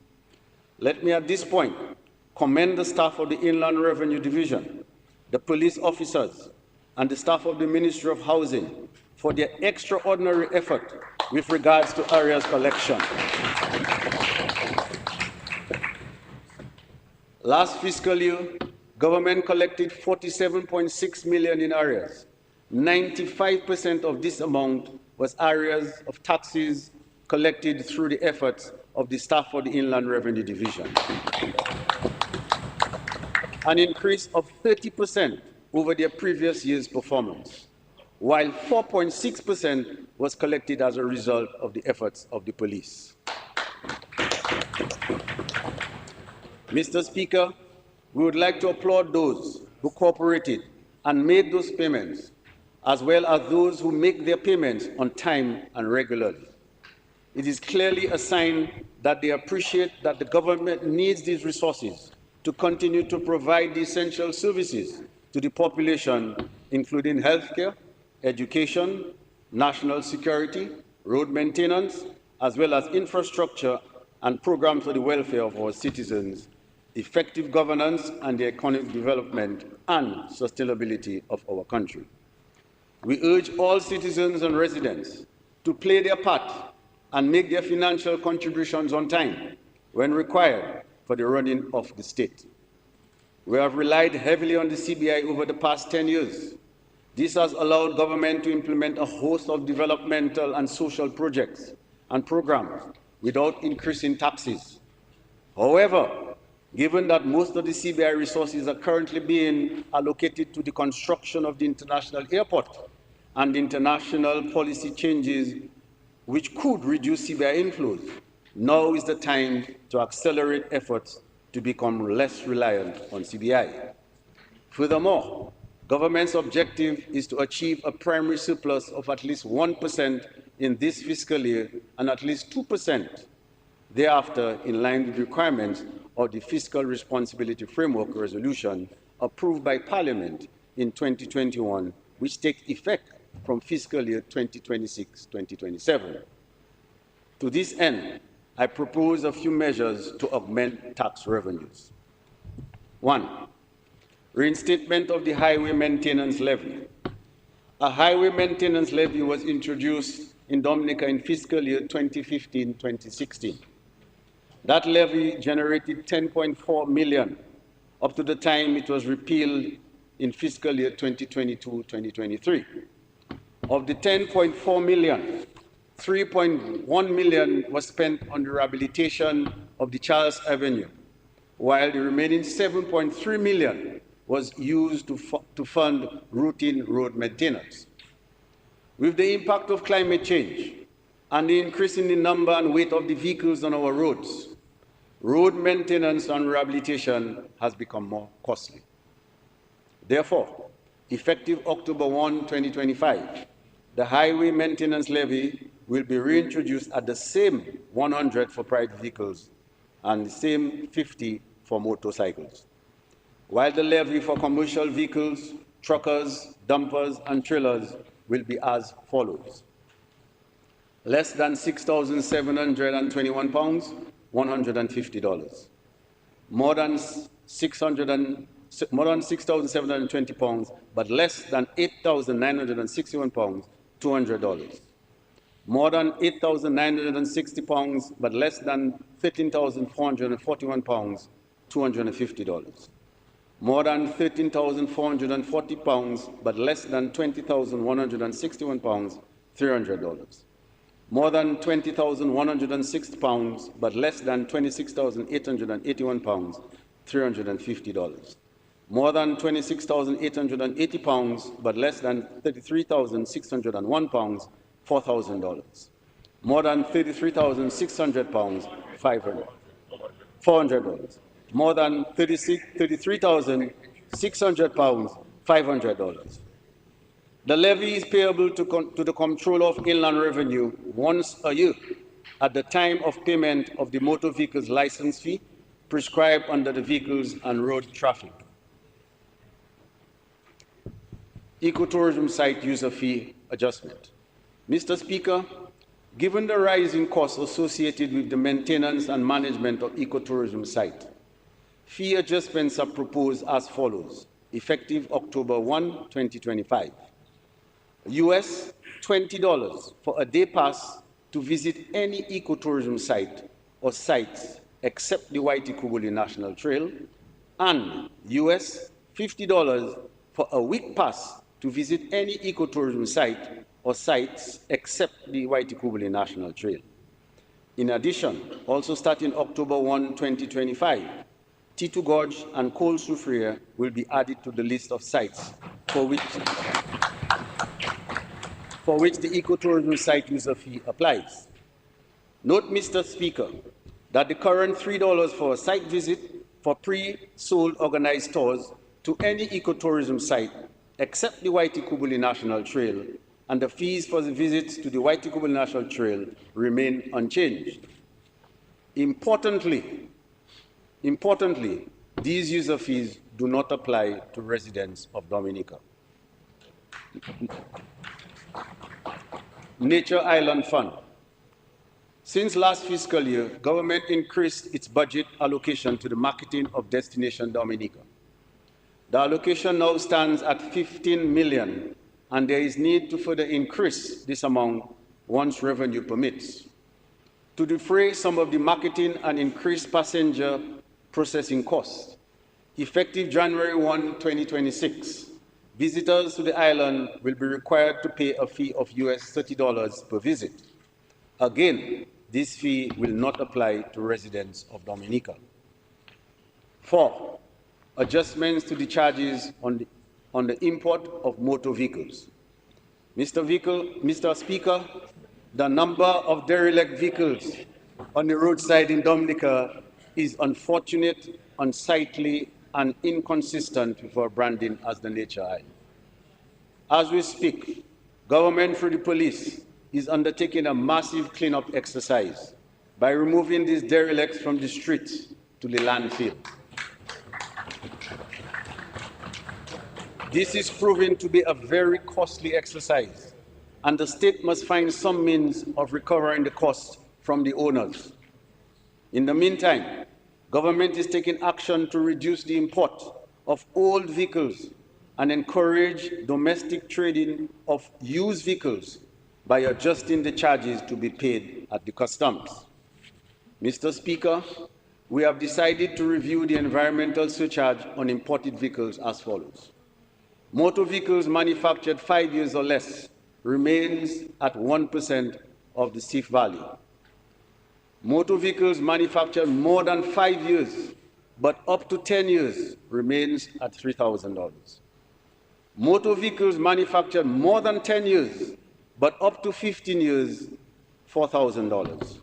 Let me at this point commend the staff of the Inland Revenue Division, the police officers, and the staff of the Ministry of Housing for their extraordinary effort with regards to areas collection. Last fiscal year, government collected 47.6 million in areas. 95% of this amount was areas of taxes collected through the efforts of the staff of the Inland Revenue Division. An increase of 30% over their previous year's performance, while 4.6% was collected as a result of the efforts of the police. Mr. Speaker, we would like to applaud those who cooperated and made those payments, as well as those who make their payments on time and regularly. It is clearly a sign that they appreciate that the government needs these resources to continue to provide the essential services to the population, including healthcare, education, national security, road maintenance, as well as infrastructure and programs for the welfare of our citizens, effective governance, and the economic development and sustainability of our country. We urge all citizens and residents to play their part and make their financial contributions on time when required for the running of the state. We have relied heavily on the CBI over the past 10 years. This has allowed government to implement a host of developmental and social projects and programs without increasing taxes. However, given that most of the CBI resources are currently being allocated to the construction of the international airport and international policy changes which could reduce CBI inflows, now is the time to accelerate efforts to become less reliant on CBI. Furthermore, government's objective is to achieve a primary surplus of at least 1% in this fiscal year and at least 2% thereafter, in line with the requirements of the Fiscal Responsibility Framework Resolution approved by Parliament in 2021, which takes effect from fiscal year 2026-2027. To this end, I propose a few measures to augment tax revenues. 1. Reinstatement of the highway maintenance levy. A highway maintenance levy was introduced in Dominica in fiscal year 2015-2016. That levy generated 10.4 million up to the time it was repealed in fiscal year 2022-2023. Of the 10.4 million, 3.1 million was spent on the rehabilitation of the Charles Avenue, while the remaining 7.3 million was used to fund routine road maintenance. With the impact of climate change and the increase in the number and weight of the vehicles on our roads, road maintenance and rehabilitation has become more costly. Therefore, effective October 1, 2025, the highway maintenance levy will be reintroduced at the same 100 for private vehicles and the same 50 for motorcycles, while the levy for commercial vehicles, truckers, dumpers, and trailers will be as follows. Less than £6,721, $150. More than £6,720, but less than £8,961, $200. more than 8,960 pounds, but less than 13,441 pounds, $250. More than 13,440 pounds, but less than 20,161 pounds, $300. More than 20,160 pounds, but less than 26,881 pounds, $350. More than 26,880 pounds, but less than 33,601 pounds, $4,000. More than 33,600 pounds, $400. More than 33,600 pounds, $500. The levy is payable to the Comptroller of Inland Revenue once a year at the time of payment of the motor vehicles license fee prescribed under the Vehicles and Road Traffic Ecotourism Site User Fee Adjustment. Mr. Speaker, given the rising costs associated with the maintenance and management of ecotourism site, fee adjustments are proposed as follows, effective October 1, 2025. US $20 for a day pass to visit any ecotourism site or sites except the Waitukubuli National Trail, and US $50 for a week pass to visit any ecotourism site or sites except the Waitukubuli National Trail. In addition, also starting October 1, 2025, Titu Gorge and Coal Soufriere will be added to the list of sites for which the ecotourism site user fee applies. Note, Mr. Speaker, that the current $3 for a site visit for pre-sold organized tours to any ecotourism site except the Waitukubuli National Trail, and the fees for the visits to the Waitukubuli National Trail remain unchanged. Importantly, these user fees do not apply to residents of Dominica. Nature Island Fund. Since last fiscal year, government increased its budget allocation to the marketing of Destination Dominica. The allocation now stands at $15 million, and there is need to further increase this amount once revenue permits. To defray some of the marketing and increased passenger processing costs, effective January 1, 2026, visitors to the island will be required to pay a fee of US $30 per visit. Again, this fee will not apply to residents of Dominica. 4. Adjustments to the charges on the import of motor vehicles. Mr. Speaker, the number of derelict vehicles on the roadside in Dominica is unfortunate, unsightly, and inconsistent with our branding as the Nature Island. As we speak, government through the police is undertaking a massive cleanup exercise by removing these derelicts from the streets to the landfill. This is proving to be a very costly exercise, and the state must find some means of recovering the cost from the owners. In the meantime, government is taking action to reduce the import of old vehicles and encourage domestic trading of used vehicles by adjusting the charges to be paid at the customs. Mr. Speaker, we have decided to review the environmental surcharge on imported vehicles as follows. Motor vehicles manufactured 5 years or less remains at 1% of the CIF value. Motor vehicles manufactured more than 5 years but up to 10 years remains at $3,000. Motor vehicles manufactured more than 10 years but up to 15 years, $4,000.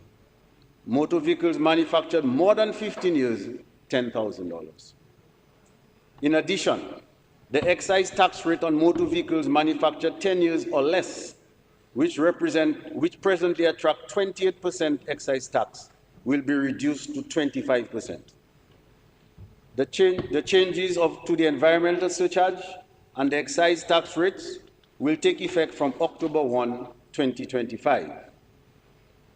Motor vehicles manufactured more than 15 years, $10,000. In addition, the excise tax rate on motor vehicles manufactured 10 years or less, which presently attract 28% excise tax, will be reduced to 25%. The changes to the environmental surcharge and the excise tax rates will take effect from October 1, 2025.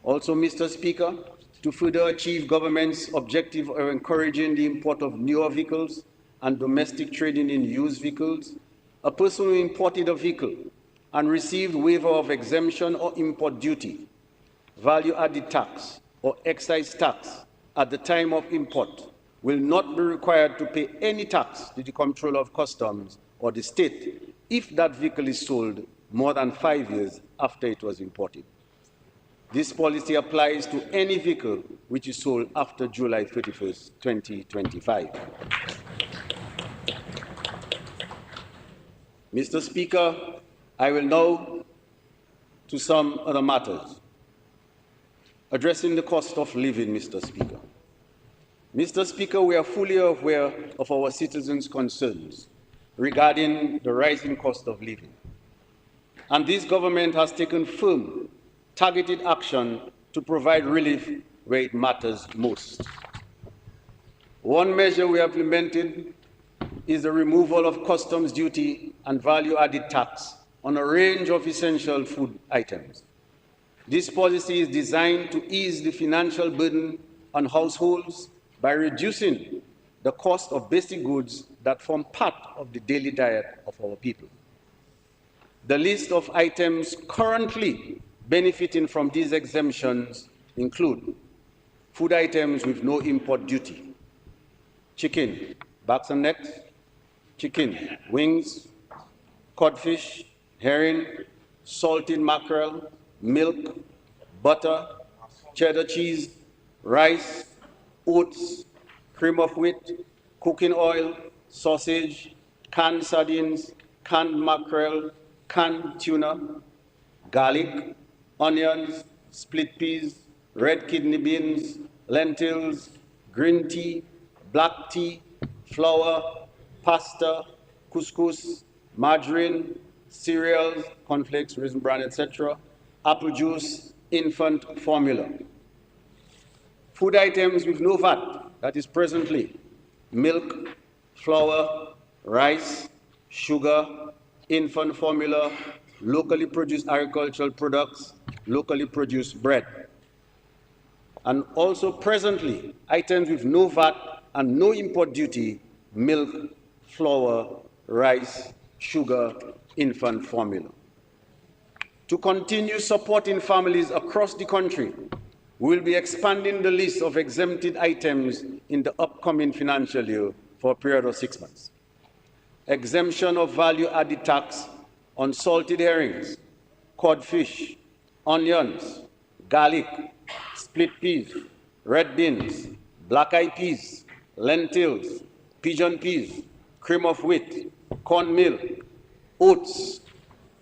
Also, Mr. Speaker, to further achieve government's objective of encouraging the import of newer vehicles and domestic trading in used vehicles, a person who imported a vehicle and received waiver of exemption or import duty, value-added tax, or excise tax at the time of import will not be required to pay any tax to the Comptroller of Customs or the state if that vehicle is sold more than 5 years after it was imported. This policy applies to any vehicle which is sold after July 31st, 2025. Mr. Speaker, I will now to some other matters. Addressing the cost of living, Mr. Speaker. Mr. Speaker, we are fully aware of our citizens' concerns regarding the rising cost of living. And this government has taken firm, targeted action to provide relief where it matters most. One measure we have implemented is the removal of customs duty and value-added tax on a range of essential food items. This policy is designed to ease the financial burden on households by reducing the cost of basic goods that form part of the daily diet of our people. The list of items currently benefiting from these exemptions include food items with no import duty, chicken, backs and necks, chicken, wings, codfish, herring, salted mackerel, milk, butter, cheddar cheese, rice, oats, cream of wheat, cooking oil, sausage, canned sardines, canned mackerel, canned tuna, garlic, onions, split peas, red kidney beans, lentils, green tea, black tea, flour, pasta, couscous, margarine, cereals, cornflakes, raisin bran, etc., apple juice, infant formula. Food items with no VAT, that is presently milk, flour, rice, sugar, infant formula, locally produced agricultural products, locally produced bread. And also presently, items with no VAT and no import duty, milk, flour, rice, sugar, infant formula. To continue supporting families across the country, we will be expanding the list of exempted items in the upcoming financial year for a period of 6 months. Exemption of value-added tax on salted herrings, codfish, onions, garlic, split peas, red beans, black-eyed peas, lentils, pigeon peas, cream of wheat, cornmeal, oats,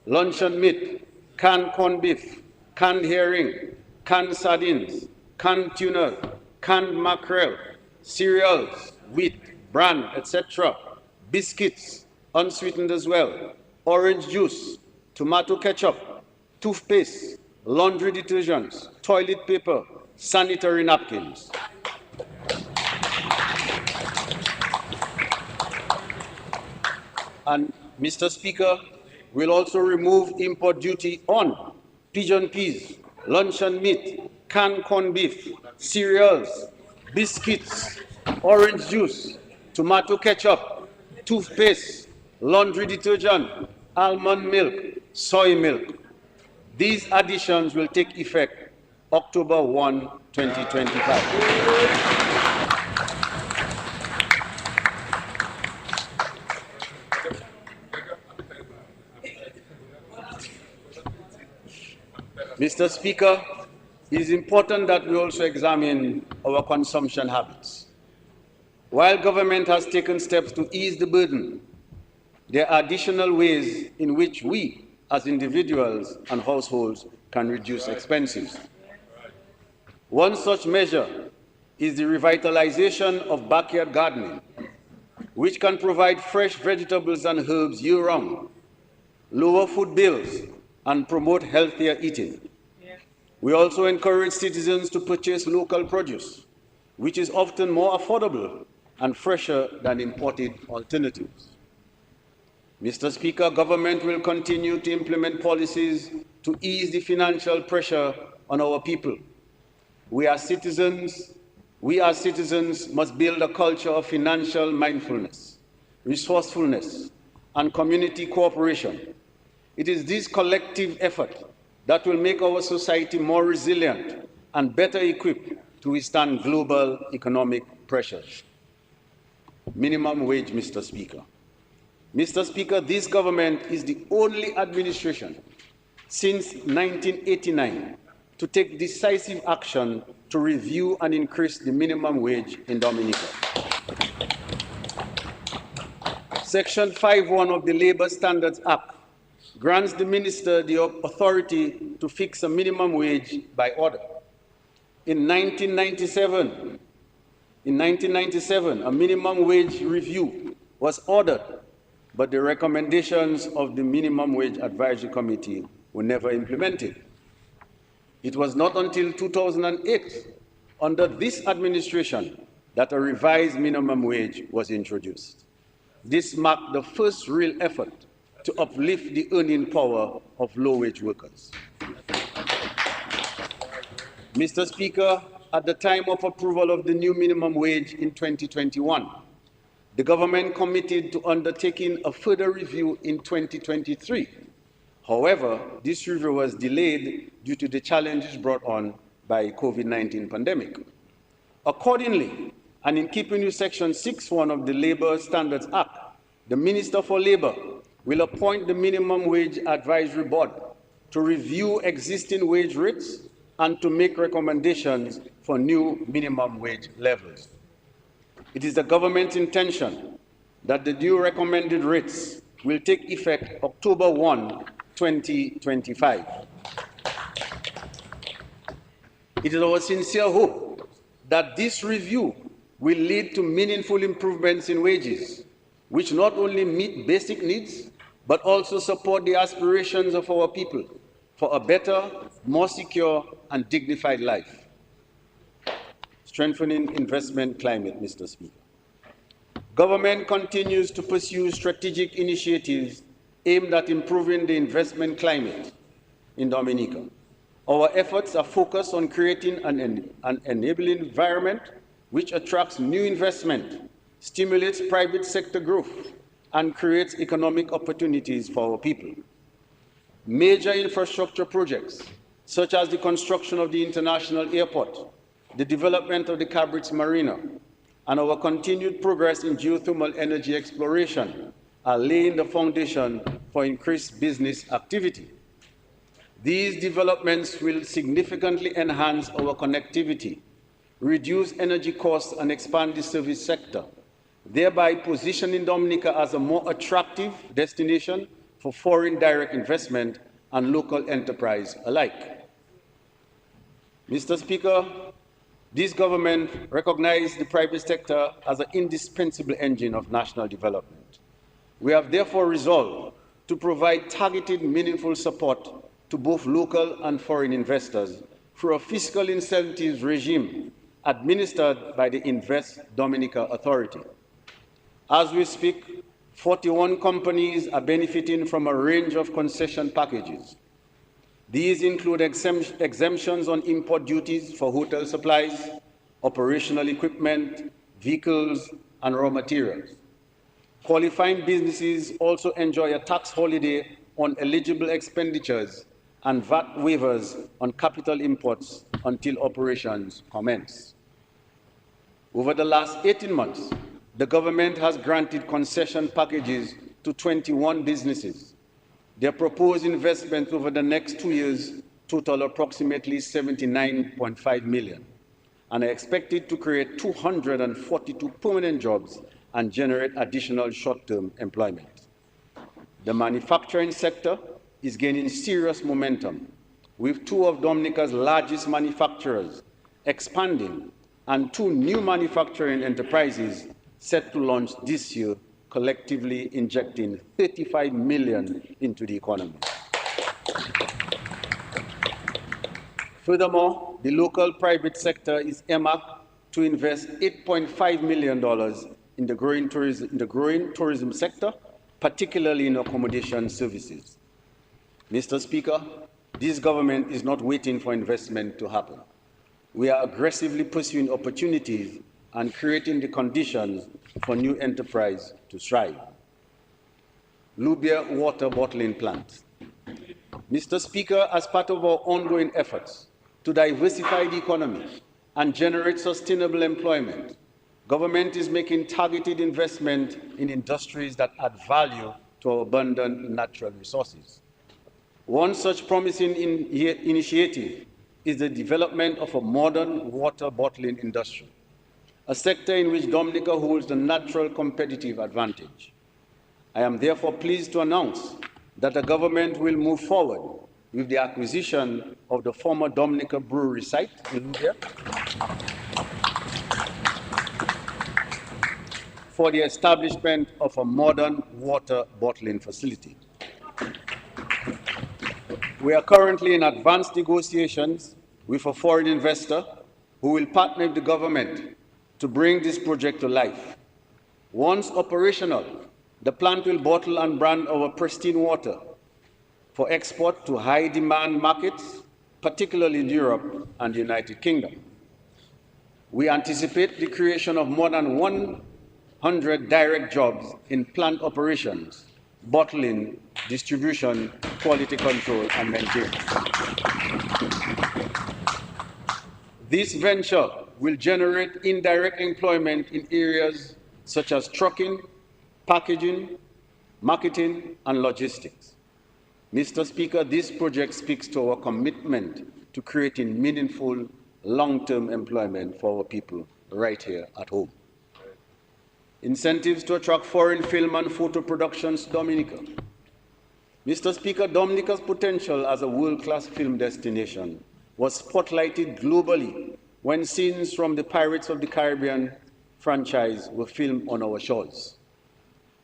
luncheon meat, canned corned beef, canned herring, canned sardines, canned tuna, canned mackerel, cereals, wheat, bran, etc., biscuits, unsweetened as well, orange juice, tomato ketchup, toothpaste, laundry detergents, toilet paper, sanitary napkins. And Mr. Speaker, we'll also remove import duty on pigeon peas, luncheon meat, canned corned beef, cereals, biscuits, orange juice, tomato ketchup, toothpaste, laundry detergent, almond milk, soy milk. These additions will take effect October 1, 2025. Mr. Speaker, it is important that we also examine our consumption habits. While government has taken steps to ease the burden, there are additional ways in which we, as individuals and households, can reduce expenses. One such measure is the revitalization of backyard gardening, which can provide fresh vegetables and herbs year-round, lower food bills, and promote healthier eating. We also encourage citizens to purchase local produce, which is often more affordable and fresher than imported alternatives. Mr. Speaker, government will continue to implement policies to ease the financial pressure on our people. We as citizens must build a culture of financial mindfulness, resourcefulness, and community cooperation. It is this collective effort that will make our society more resilient and better equipped to withstand global economic pressures. Minimum wage, Mr. Speaker. Mr. Speaker, this government is the only administration since 1989 to take decisive action to review and increase the minimum wage in Dominica. Section 5(1) of the Labour Standards Act grants the minister the authority to fix a minimum wage by order. In 1997, a minimum wage review was ordered, but the recommendations of the Minimum Wage Advisory Committee were never implemented. It was not until 2008, under this administration, that a revised minimum wage was introduced. This marked the first real effort to uplift the earning power of low-wage workers. Mr. Speaker, at the time of approval of the new minimum wage in 2021, the government committed to undertaking a further review in 2023. However, this review was delayed due to the challenges brought on by COVID-19 pandemic. Accordingly, and in keeping with Section 6(1) of the Labour Standards Act, the Minister for Labour will appoint the Minimum Wage Advisory Board to review existing wage rates and to make recommendations for new minimum wage levels. It is the government's intention that the new recommended rates will take effect October 1, 2025. It is our sincere hope that this review will lead to meaningful improvements in wages, which not only meet basic needs, but also support the aspirations of our people for a better, more secure, and dignified life. Strengthening investment climate, Mr. Speaker. Government continues to pursue strategic initiatives aimed at improving the investment climate in Dominica. Our efforts are focused on creating an enabling environment which attracts new investment, stimulates private sector growth, and creates economic opportunities for our people. Major infrastructure projects, such as the construction of the international airport, the development of the Cabrit's marina, and our continued progress in geothermal energy exploration are laying the foundation for increased business activity. These developments will significantly enhance our connectivity, reduce energy costs, and expand the service sector, thereby positioning Dominica as a more attractive destination for foreign direct investment and local enterprise alike. Mr. Speaker, this government recognizes the private sector as an indispensable engine of national development. We have therefore resolved to provide targeted, meaningful support to both local and foreign investors through a fiscal incentives regime administered by the Invest Dominica Authority. As we speak, 41 companies are benefiting from a range of concession packages. These include exemptions on import duties for hotel supplies, operational equipment, vehicles, and raw materials. Qualifying businesses also enjoy a tax holiday on eligible expenditures and VAT waivers on capital imports until operations commence. Over the last 18 months, the government has granted concession packages to 21 businesses. Their proposed investments over the next 2 years total approximately $79.5 million and are expected to create 242 permanent jobs and generate additional short-term employment. The manufacturing sector is gaining serious momentum, with 2 of Dominica's largest manufacturers expanding and 2 new manufacturing enterprises set to launch this year, collectively injecting $35 million into the economy. Furthermore, the local private sector is earmarked to invest $8.5 million in the growing tourism sector, particularly in accommodation services. Mr. Speaker, this government is not waiting for investment to happen. We are aggressively pursuing opportunities and creating the conditions for new enterprise to thrive. Lubia water bottling plant. Mr. Speaker, as part of our ongoing efforts to diversify the economy and generate sustainable employment, government is making targeted investment in industries that add value to our abundant natural resources. One such promising initiative is the development of a modern water bottling industry, a sector in which Dominica holds the natural competitive advantage. I am therefore pleased to announce that the government will move forward with the acquisition of the former Dominica Brewery site in Lubia for the establishment of a modern water bottling facility. We are currently in advanced negotiations with a foreign investor who will partner with the government to bring this project to life. Once operational, the plant will bottle and brand our pristine water for export to high-demand markets, particularly in Europe and the United Kingdom. We anticipate the creation of more than 100 direct jobs in plant operations, bottling, distribution, quality control, and maintenance. This venture will generate indirect employment in areas such as trucking, packaging, marketing, and logistics. Mr. Speaker, this project speaks to our commitment to creating meaningful, long-term employment for our people right here at home. Incentives to attract foreign film and photo productions to Dominica. Mr. Speaker, Dominica's potential as a world-class film destination was spotlighted globally when scenes from the Pirates of the Caribbean franchise were filmed on our shores.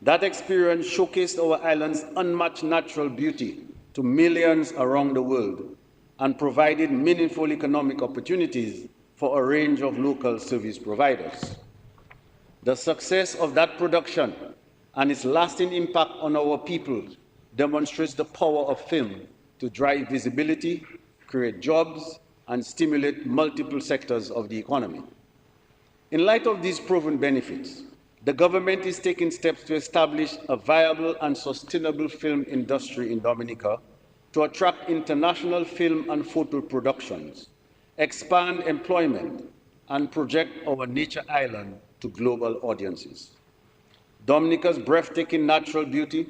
That experience showcased our island's unmatched natural beauty to millions around the world and provided meaningful economic opportunities for a range of local service providers. The success of that production and its lasting impact on our people demonstrates the power of film to drive visibility, create jobs, and stimulate multiple sectors of the economy. In light of these proven benefits, the government is taking steps to establish a viable and sustainable film industry in Dominica to attract international film and photo productions, expand employment, and project our nature island to global audiences. Dominica's breathtaking natural beauty,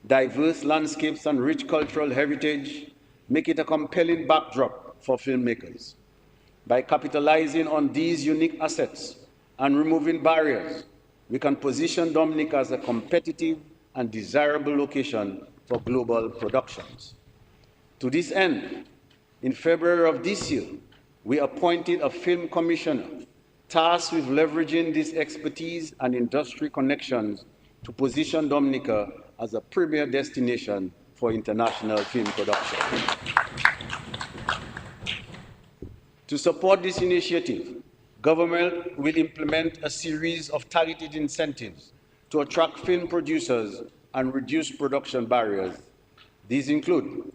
diverse landscapes, and rich cultural heritage make it a compelling backdrop for filmmakers. By capitalizing on these unique assets and removing barriers, we can position Dominica as a competitive and desirable location for global productions. To this end, in February of this year, we appointed a film commissioner tasked with leveraging this expertise and industry connections to position Dominica as a premier destination for international film production. To support this initiative, government will implement a series of targeted incentives to attract film producers and reduce production barriers. These include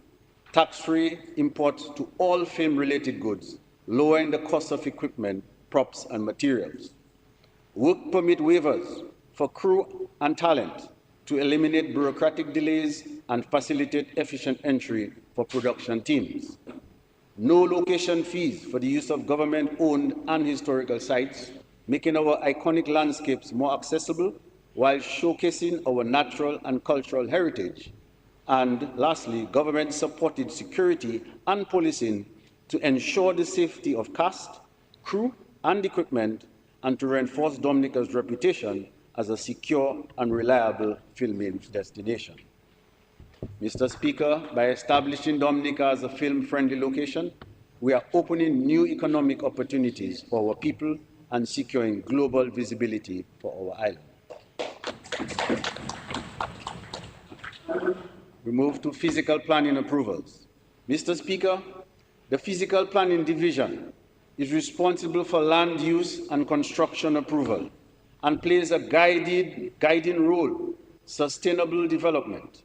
tax-free imports to all film-related goods, lowering the cost of equipment, props, and materials. Work permit waivers for crew and talent to eliminate bureaucratic delays and facilitate efficient entry for production teams. No location fees for the use of government-owned and historical sites, making our iconic landscapes more accessible while showcasing our natural and cultural heritage. And lastly, government-supported security and policing to ensure the safety of cast, crew, and equipment, and to reinforce Dominica's reputation as a secure and reliable filming destination. Mr. Speaker, by establishing Dominica as a film-friendly location, we are opening new economic opportunities for our people and securing global visibility for our island. We move to physical planning approvals. Mr. Speaker, the Physical Planning Division is responsible for land use and construction approval and plays a guiding role, sustainable development,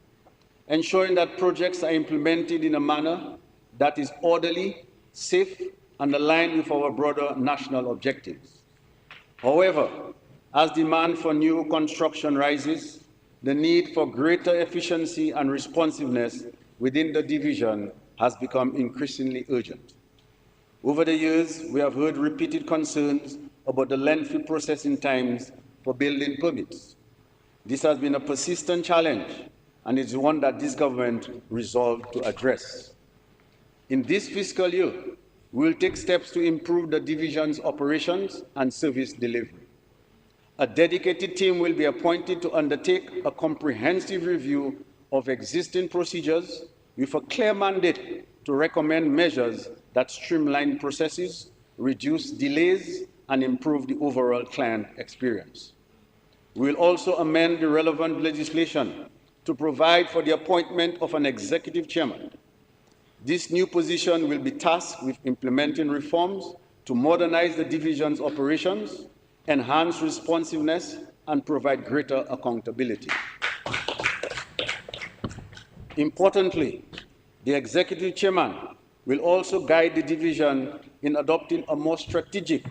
ensuring that projects are implemented in a manner that is orderly, safe, and aligned with our broader national objectives. However, as demand for new construction rises, the need for greater efficiency and responsiveness within the division has become increasingly urgent. Over the years, we have heard repeated concerns about the lengthy processing times for building permits. This has been a persistent challenge and is one that this government resolved to address. In this fiscal year, we will take steps to improve the division's operations and service delivery. A dedicated team will be appointed to undertake a comprehensive review of existing procedures with a clear mandate to recommend measures that streamline processes, reduce delays, and improve the overall client experience. We will also amend the relevant legislation to provide for the appointment of an executive chairman. This new position will be tasked with implementing reforms to modernize the division's operations, enhance responsiveness, and provide greater accountability. Importantly, the executive chairman will also guide the division in adopting a more strategic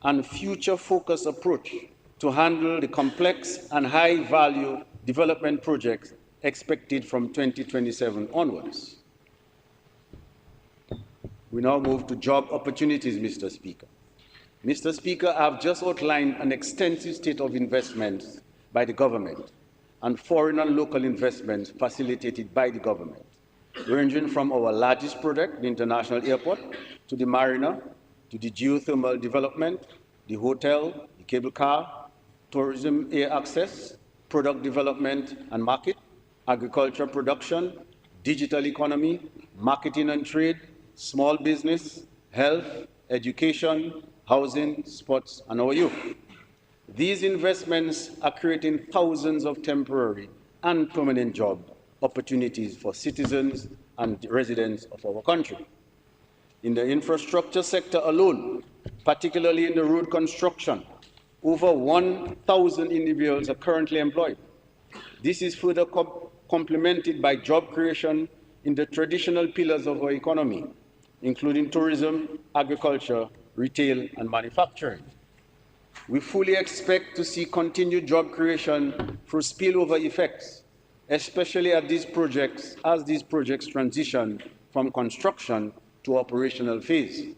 and future-focused approach to handle the complex and high-value development projects expected from 2027 onwards. We now move to job opportunities, Mr. Speaker. Mr. Speaker, I have just outlined an extensive state of investments by the government and foreign and local investments facilitated by the government, ranging from our largest project, the international airport, to the marina, to the geothermal development, the hotel, the cable car, tourism air access, product development and market, agriculture production, digital economy, marketing and trade, small business, health, education, housing, sports, and our youth. These investments are creating thousands of temporary and permanent job opportunities for citizens and residents of our country. In the infrastructure sector alone, particularly in the road construction, over 1,000 individuals are currently employed. This is further complemented by job creation in the traditional pillars of our economy, including tourism, agriculture, retail, and manufacturing. We fully expect to see continued job creation through spillover effects, especially as these projects transition from construction to operational phase.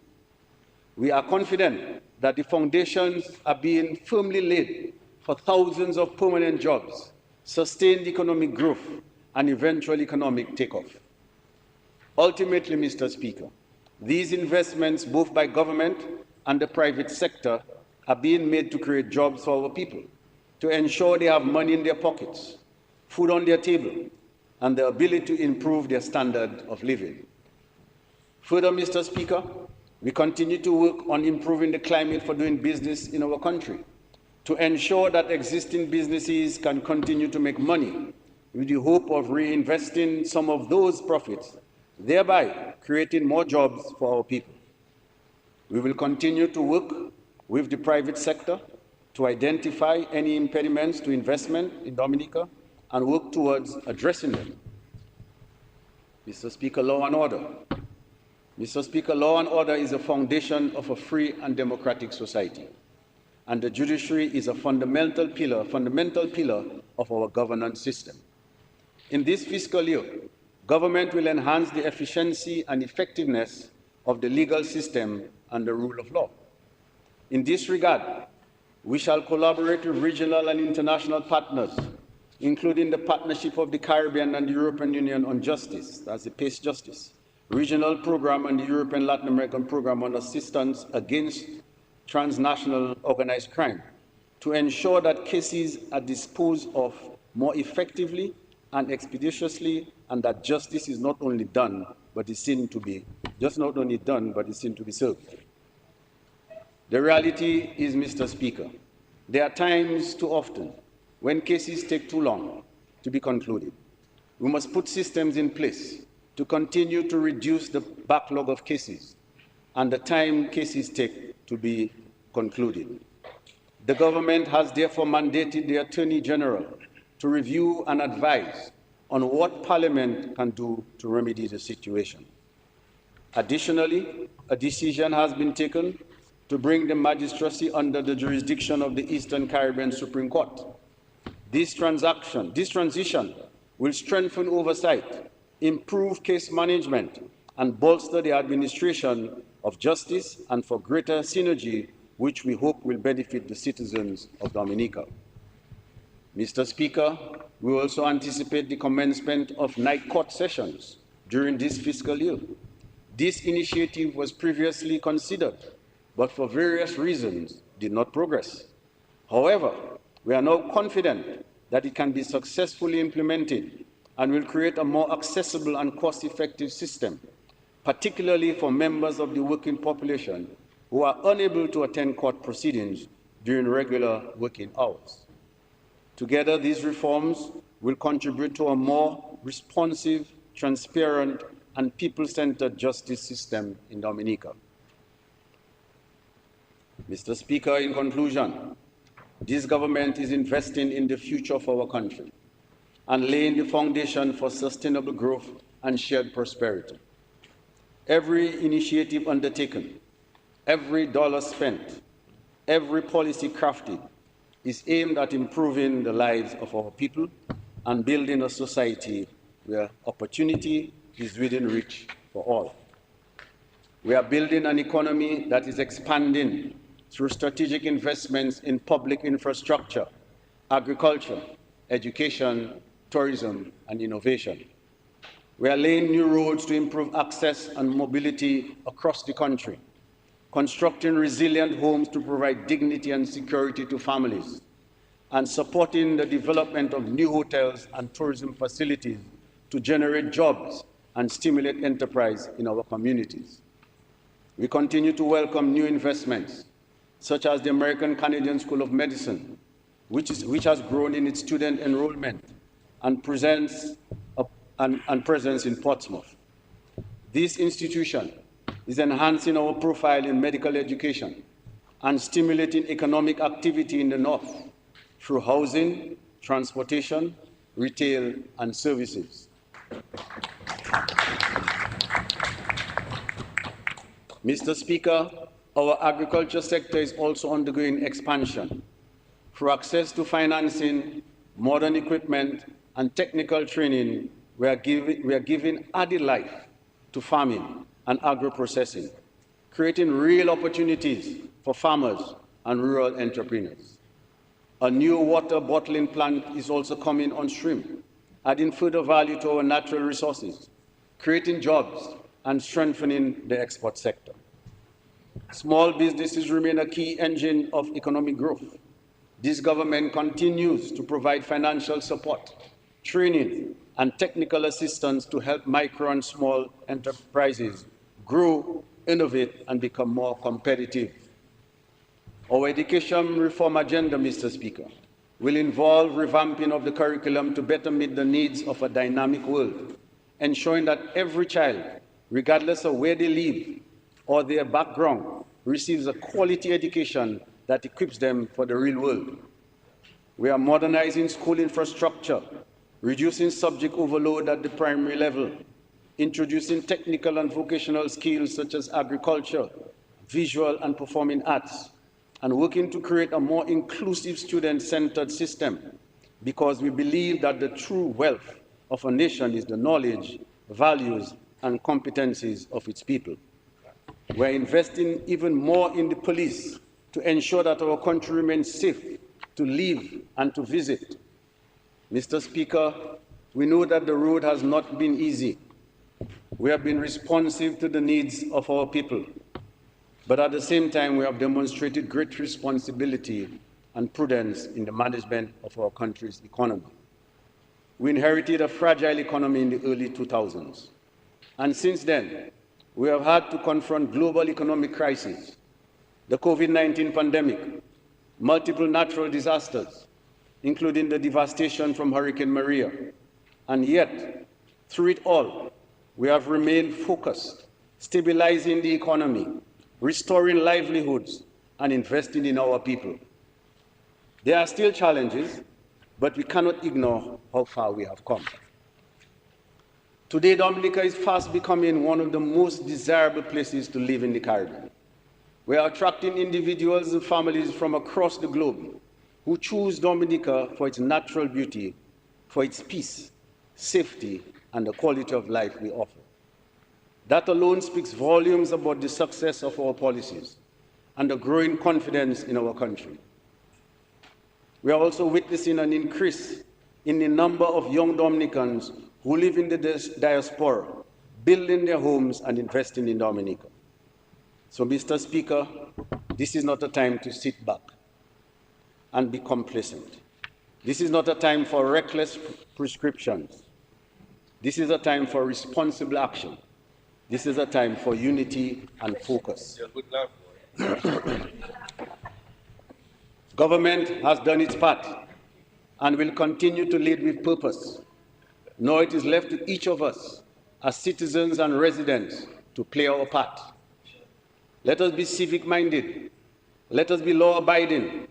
We are confident that the foundations are being firmly laid for thousands of permanent jobs, sustained economic growth, and eventual economic takeoff. Ultimately, Mr. Speaker, these investments, both by government and the private sector, are being made to create jobs for our people, to ensure they have money in their pockets, food on their table, and the ability to improve their standard of living. Further, Mr. Speaker, we continue to work on improving the climate for doing business in our country, to ensure that existing businesses can continue to make money with the hope of reinvesting some of those profits, thereby creating more jobs for our people. We will continue to work with the private sector to identify any impediments to investment in Dominica and work towards addressing them. Mr. Speaker, law and order. Mr. Speaker, law and order is a foundation of a free and democratic society, and the judiciary is a fundamental pillar of our governance system. In this fiscal year, government will enhance the efficiency and effectiveness of the legal system and the rule of law. In this regard, we shall collaborate with regional and international partners, including the Partnership of the Caribbean and the European Union on Justice, that's the PACE Justice, Regional Program and the European Latin American Program on Assistance Against Transnational Organized Crime, to ensure that cases are disposed of more effectively and expeditiously, and that justice is not only done, but is seen to be served. The reality is, Mr. Speaker, there are times too often when cases take too long to be concluded. We must put systems in place to continue to reduce the backlog of cases and the time cases take to be concluded. The government has therefore mandated the Attorney General to review and advise on what Parliament can do to remedy the situation. Additionally, a decision has been taken to bring the magistracy under the jurisdiction of the Eastern Caribbean Supreme Court. This transition will strengthen oversight improve case management, and bolster the administration of justice and for greater synergy, which we hope will benefit the citizens of Dominica. Mr. Speaker, we also anticipate the commencement of night court sessions during this fiscal year. This initiative was previously considered, but for various reasons did not progress. However, we are now confident that it can be successfully implemented and will create a more accessible and cost-effective system, particularly for members of the working population who are unable to attend court proceedings during regular working hours. Together, these reforms will contribute to a more responsive, transparent, and people-centered justice system in Dominica. Mr. Speaker, in conclusion, this government is investing in the future of our country and laying the foundation for sustainable growth and shared prosperity. Every initiative undertaken, every dollar spent, every policy crafted is aimed at improving the lives of our people and building a society where opportunity is within reach for all. We are building an economy that is expanding through strategic investments in public infrastructure, agriculture, education, tourism, and innovation. We are laying new roads to improve access and mobility across the country, constructing resilient homes to provide dignity and security to families, and supporting the development of new hotels and tourism facilities to generate jobs and stimulate enterprise in our communities. We continue to welcome new investments, such as the American Canadian School of Medicine, which has grown in its student enrollment and presence in Portsmouth. This institution is enhancing our profile in medical education and stimulating economic activity in the North through housing, transportation, retail, and services. Mr. Speaker, our agriculture sector is also undergoing expansion. Through access to financing, modern equipment, and technical training, we are giving added life to farming and agro-processing, creating real opportunities for farmers and rural entrepreneurs. A new water bottling plant is also coming on stream, adding further value to our natural resources, creating jobs, and strengthening the export sector. Small businesses remain a key engine of economic growth. This government continues to provide financial support, training, and technical assistance to help micro and small enterprises grow, innovate, and become more competitive. Our education reform agenda, Mr. Speaker, will involve revamping of the curriculum to better meet the needs of a dynamic world, ensuring that every child, regardless of where they live or their background, receives a quality education that equips them for the real world. We are modernizing school infrastructure, reducing subject overload at the primary level, introducing technical and vocational skills such as agriculture, visual and performing arts, and working to create a more inclusive student-centered system, because we believe that the true wealth of a nation is the knowledge, values, and competencies of its people. We're investing even more in the police to ensure that our country remains safe to live and to visit. Mr. Speaker, we know that the road has not been easy. We have been responsive to the needs of our people, but at the same time, we have demonstrated great responsibility and prudence in the management of our country's economy. We inherited a fragile economy in the early 2000s, and since then, we have had to confront global economic crises, the COVID-19 pandemic, multiple natural disasters, including the devastation from Hurricane Maria, and yet, through it all, we have remained focused, stabilizing the economy, restoring livelihoods, and investing in our people. There are still challenges, but we cannot ignore how far we have come. Today, Dominica is fast becoming one of the most desirable places to live in the Caribbean. We are attracting individuals and families from across the globe who choose Dominica for its natural beauty, for its peace, safety, and the quality of life we offer. That alone speaks volumes about the success of our policies and the growing confidence in our country. We are also witnessing an increase in the number of young Dominicans who live in the diaspora, building their homes and investing in Dominica. So, Mr. Speaker, this is not a time to sit back and be complacent. This is not a time for reckless prescriptions. This is a time for responsible action. This is a time for unity and focus. Government has done its part and will continue to lead with purpose. Now it is left to each of us as citizens and residents to play our part. Let us be civic-minded. Let us be law-abiding.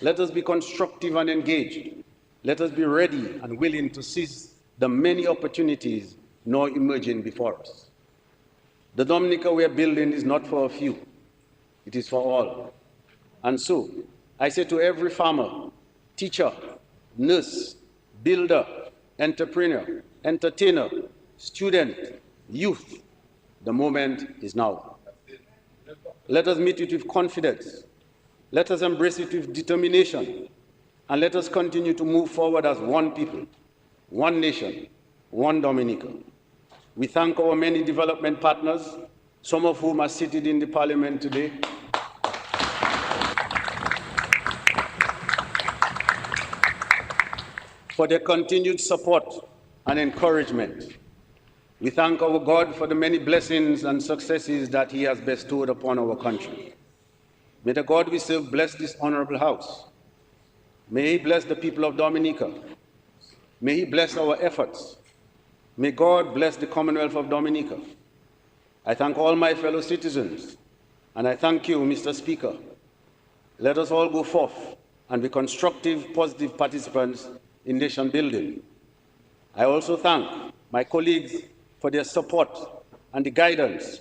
Let us be constructive and engaged. Let us be ready and willing to seize the many opportunities now emerging before us. The Dominica we are building is not for a few. It is for all. And so, I say to every farmer, teacher, nurse, builder, entrepreneur, entertainer, student, youth, the moment is now. Let us meet it with confidence. Let us embrace it with determination. And let us continue to move forward as one people, one nation, one Dominica. We thank our many development partners, some of whom are seated in the Parliament today, for their continued support and encouragement. We thank our God for the many blessings and successes that He has bestowed upon our country. May the God we serve bless this honorable House. May He bless the people of Dominica. May He bless our efforts. May God bless the Commonwealth of Dominica. I thank all my fellow citizens, and I thank you, Mr. Speaker. Let us all go forth and be constructive, positive participants in nation building. I also thank my colleagues for their support and the guidance,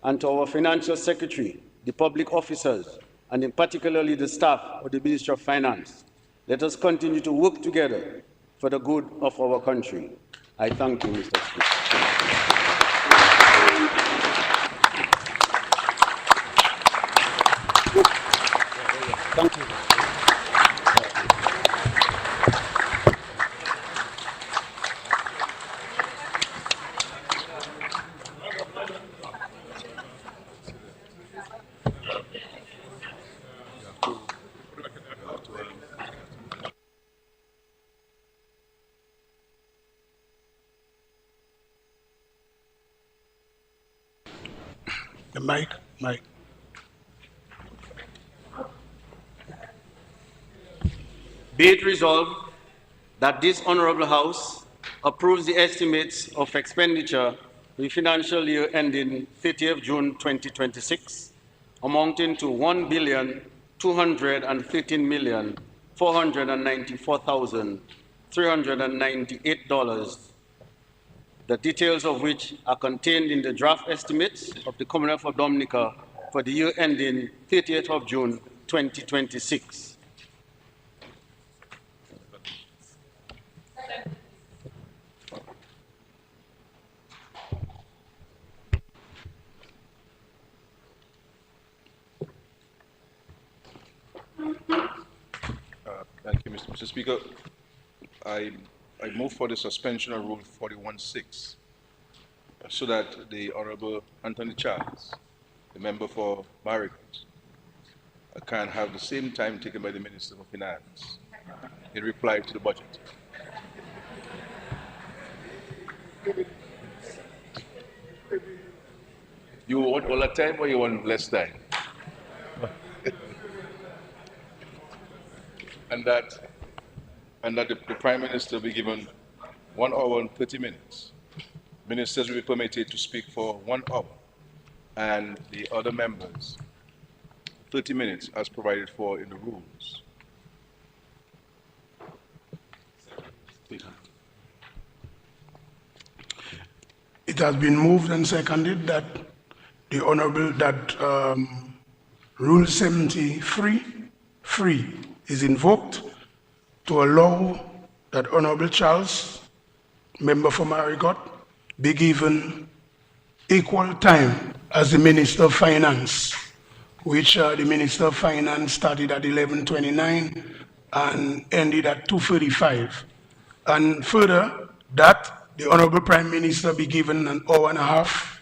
and to our Financial Secretary, the public officers, and in particularly the staff of the Ministry of Finance. Let us continue to work together for the good of our country. I thank you, Mr. Speaker. Thank you. The mic. Be it resolved that this Honorable House approves the estimates of expenditure for the financial year ending 30th June 2026, amounting to $1,213,494,398, the details of which are contained in the draft estimates of the Commonwealth of Dominica for the year ending 30th of June 2026. Thank you, Mr. Speaker. I move for the suspension of Rule 41.6 so that the Honorable Anthony Charles, the member for Marigate, can have the same time taken by the Minister of Finance in reply to the budget. You want all the time or you want less time? and that the Prime Minister will be given 1 hour and 30 minutes. Ministers will be permitted to speak for 1 hour, and the other members 30 minutes as provided for in the rules. It has been moved and seconded that the Honorable, Rule 73(3) is invoked to allow that Honorable Charles member for Marigot, be given equal time as the Minister of Finance, which the Minister of Finance started at 11:29 and ended at 2:35. And further, that the Honorable Prime Minister be given an hour and a half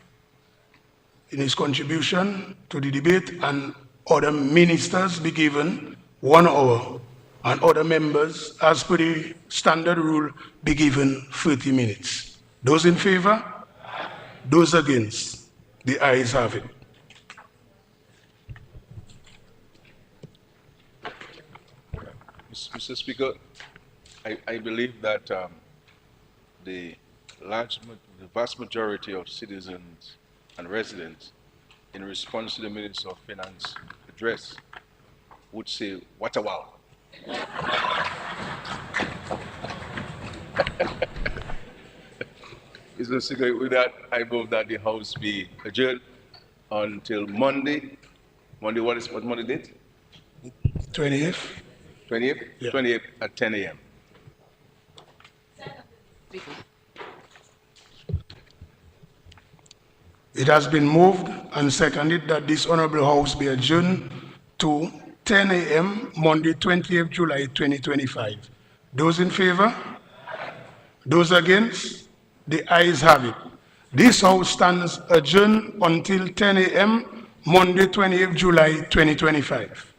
in his contribution to the debate, and other ministers be given 1 hour, and other members, as per the standard rule, be given 30 minutes. Those in favor? Those against? The ayes have it. Mr. Speaker, I believe that the vast majority of citizens and residents, in response to the Minister of Finance address, would say, "What a wow." Mr. Speaker, with that, I move that the House be adjourned until Monday. Monday, what Monday date? 20th? 20th? Yeah. 20th at 10 a.m. It has been moved and seconded that this Honorable House be adjourned to 10 a.m. Monday, 20th July 2025. Those in favor? Those against? The ayes have it. This House stands adjourned until 10 a.m. Monday, 20th July 2025.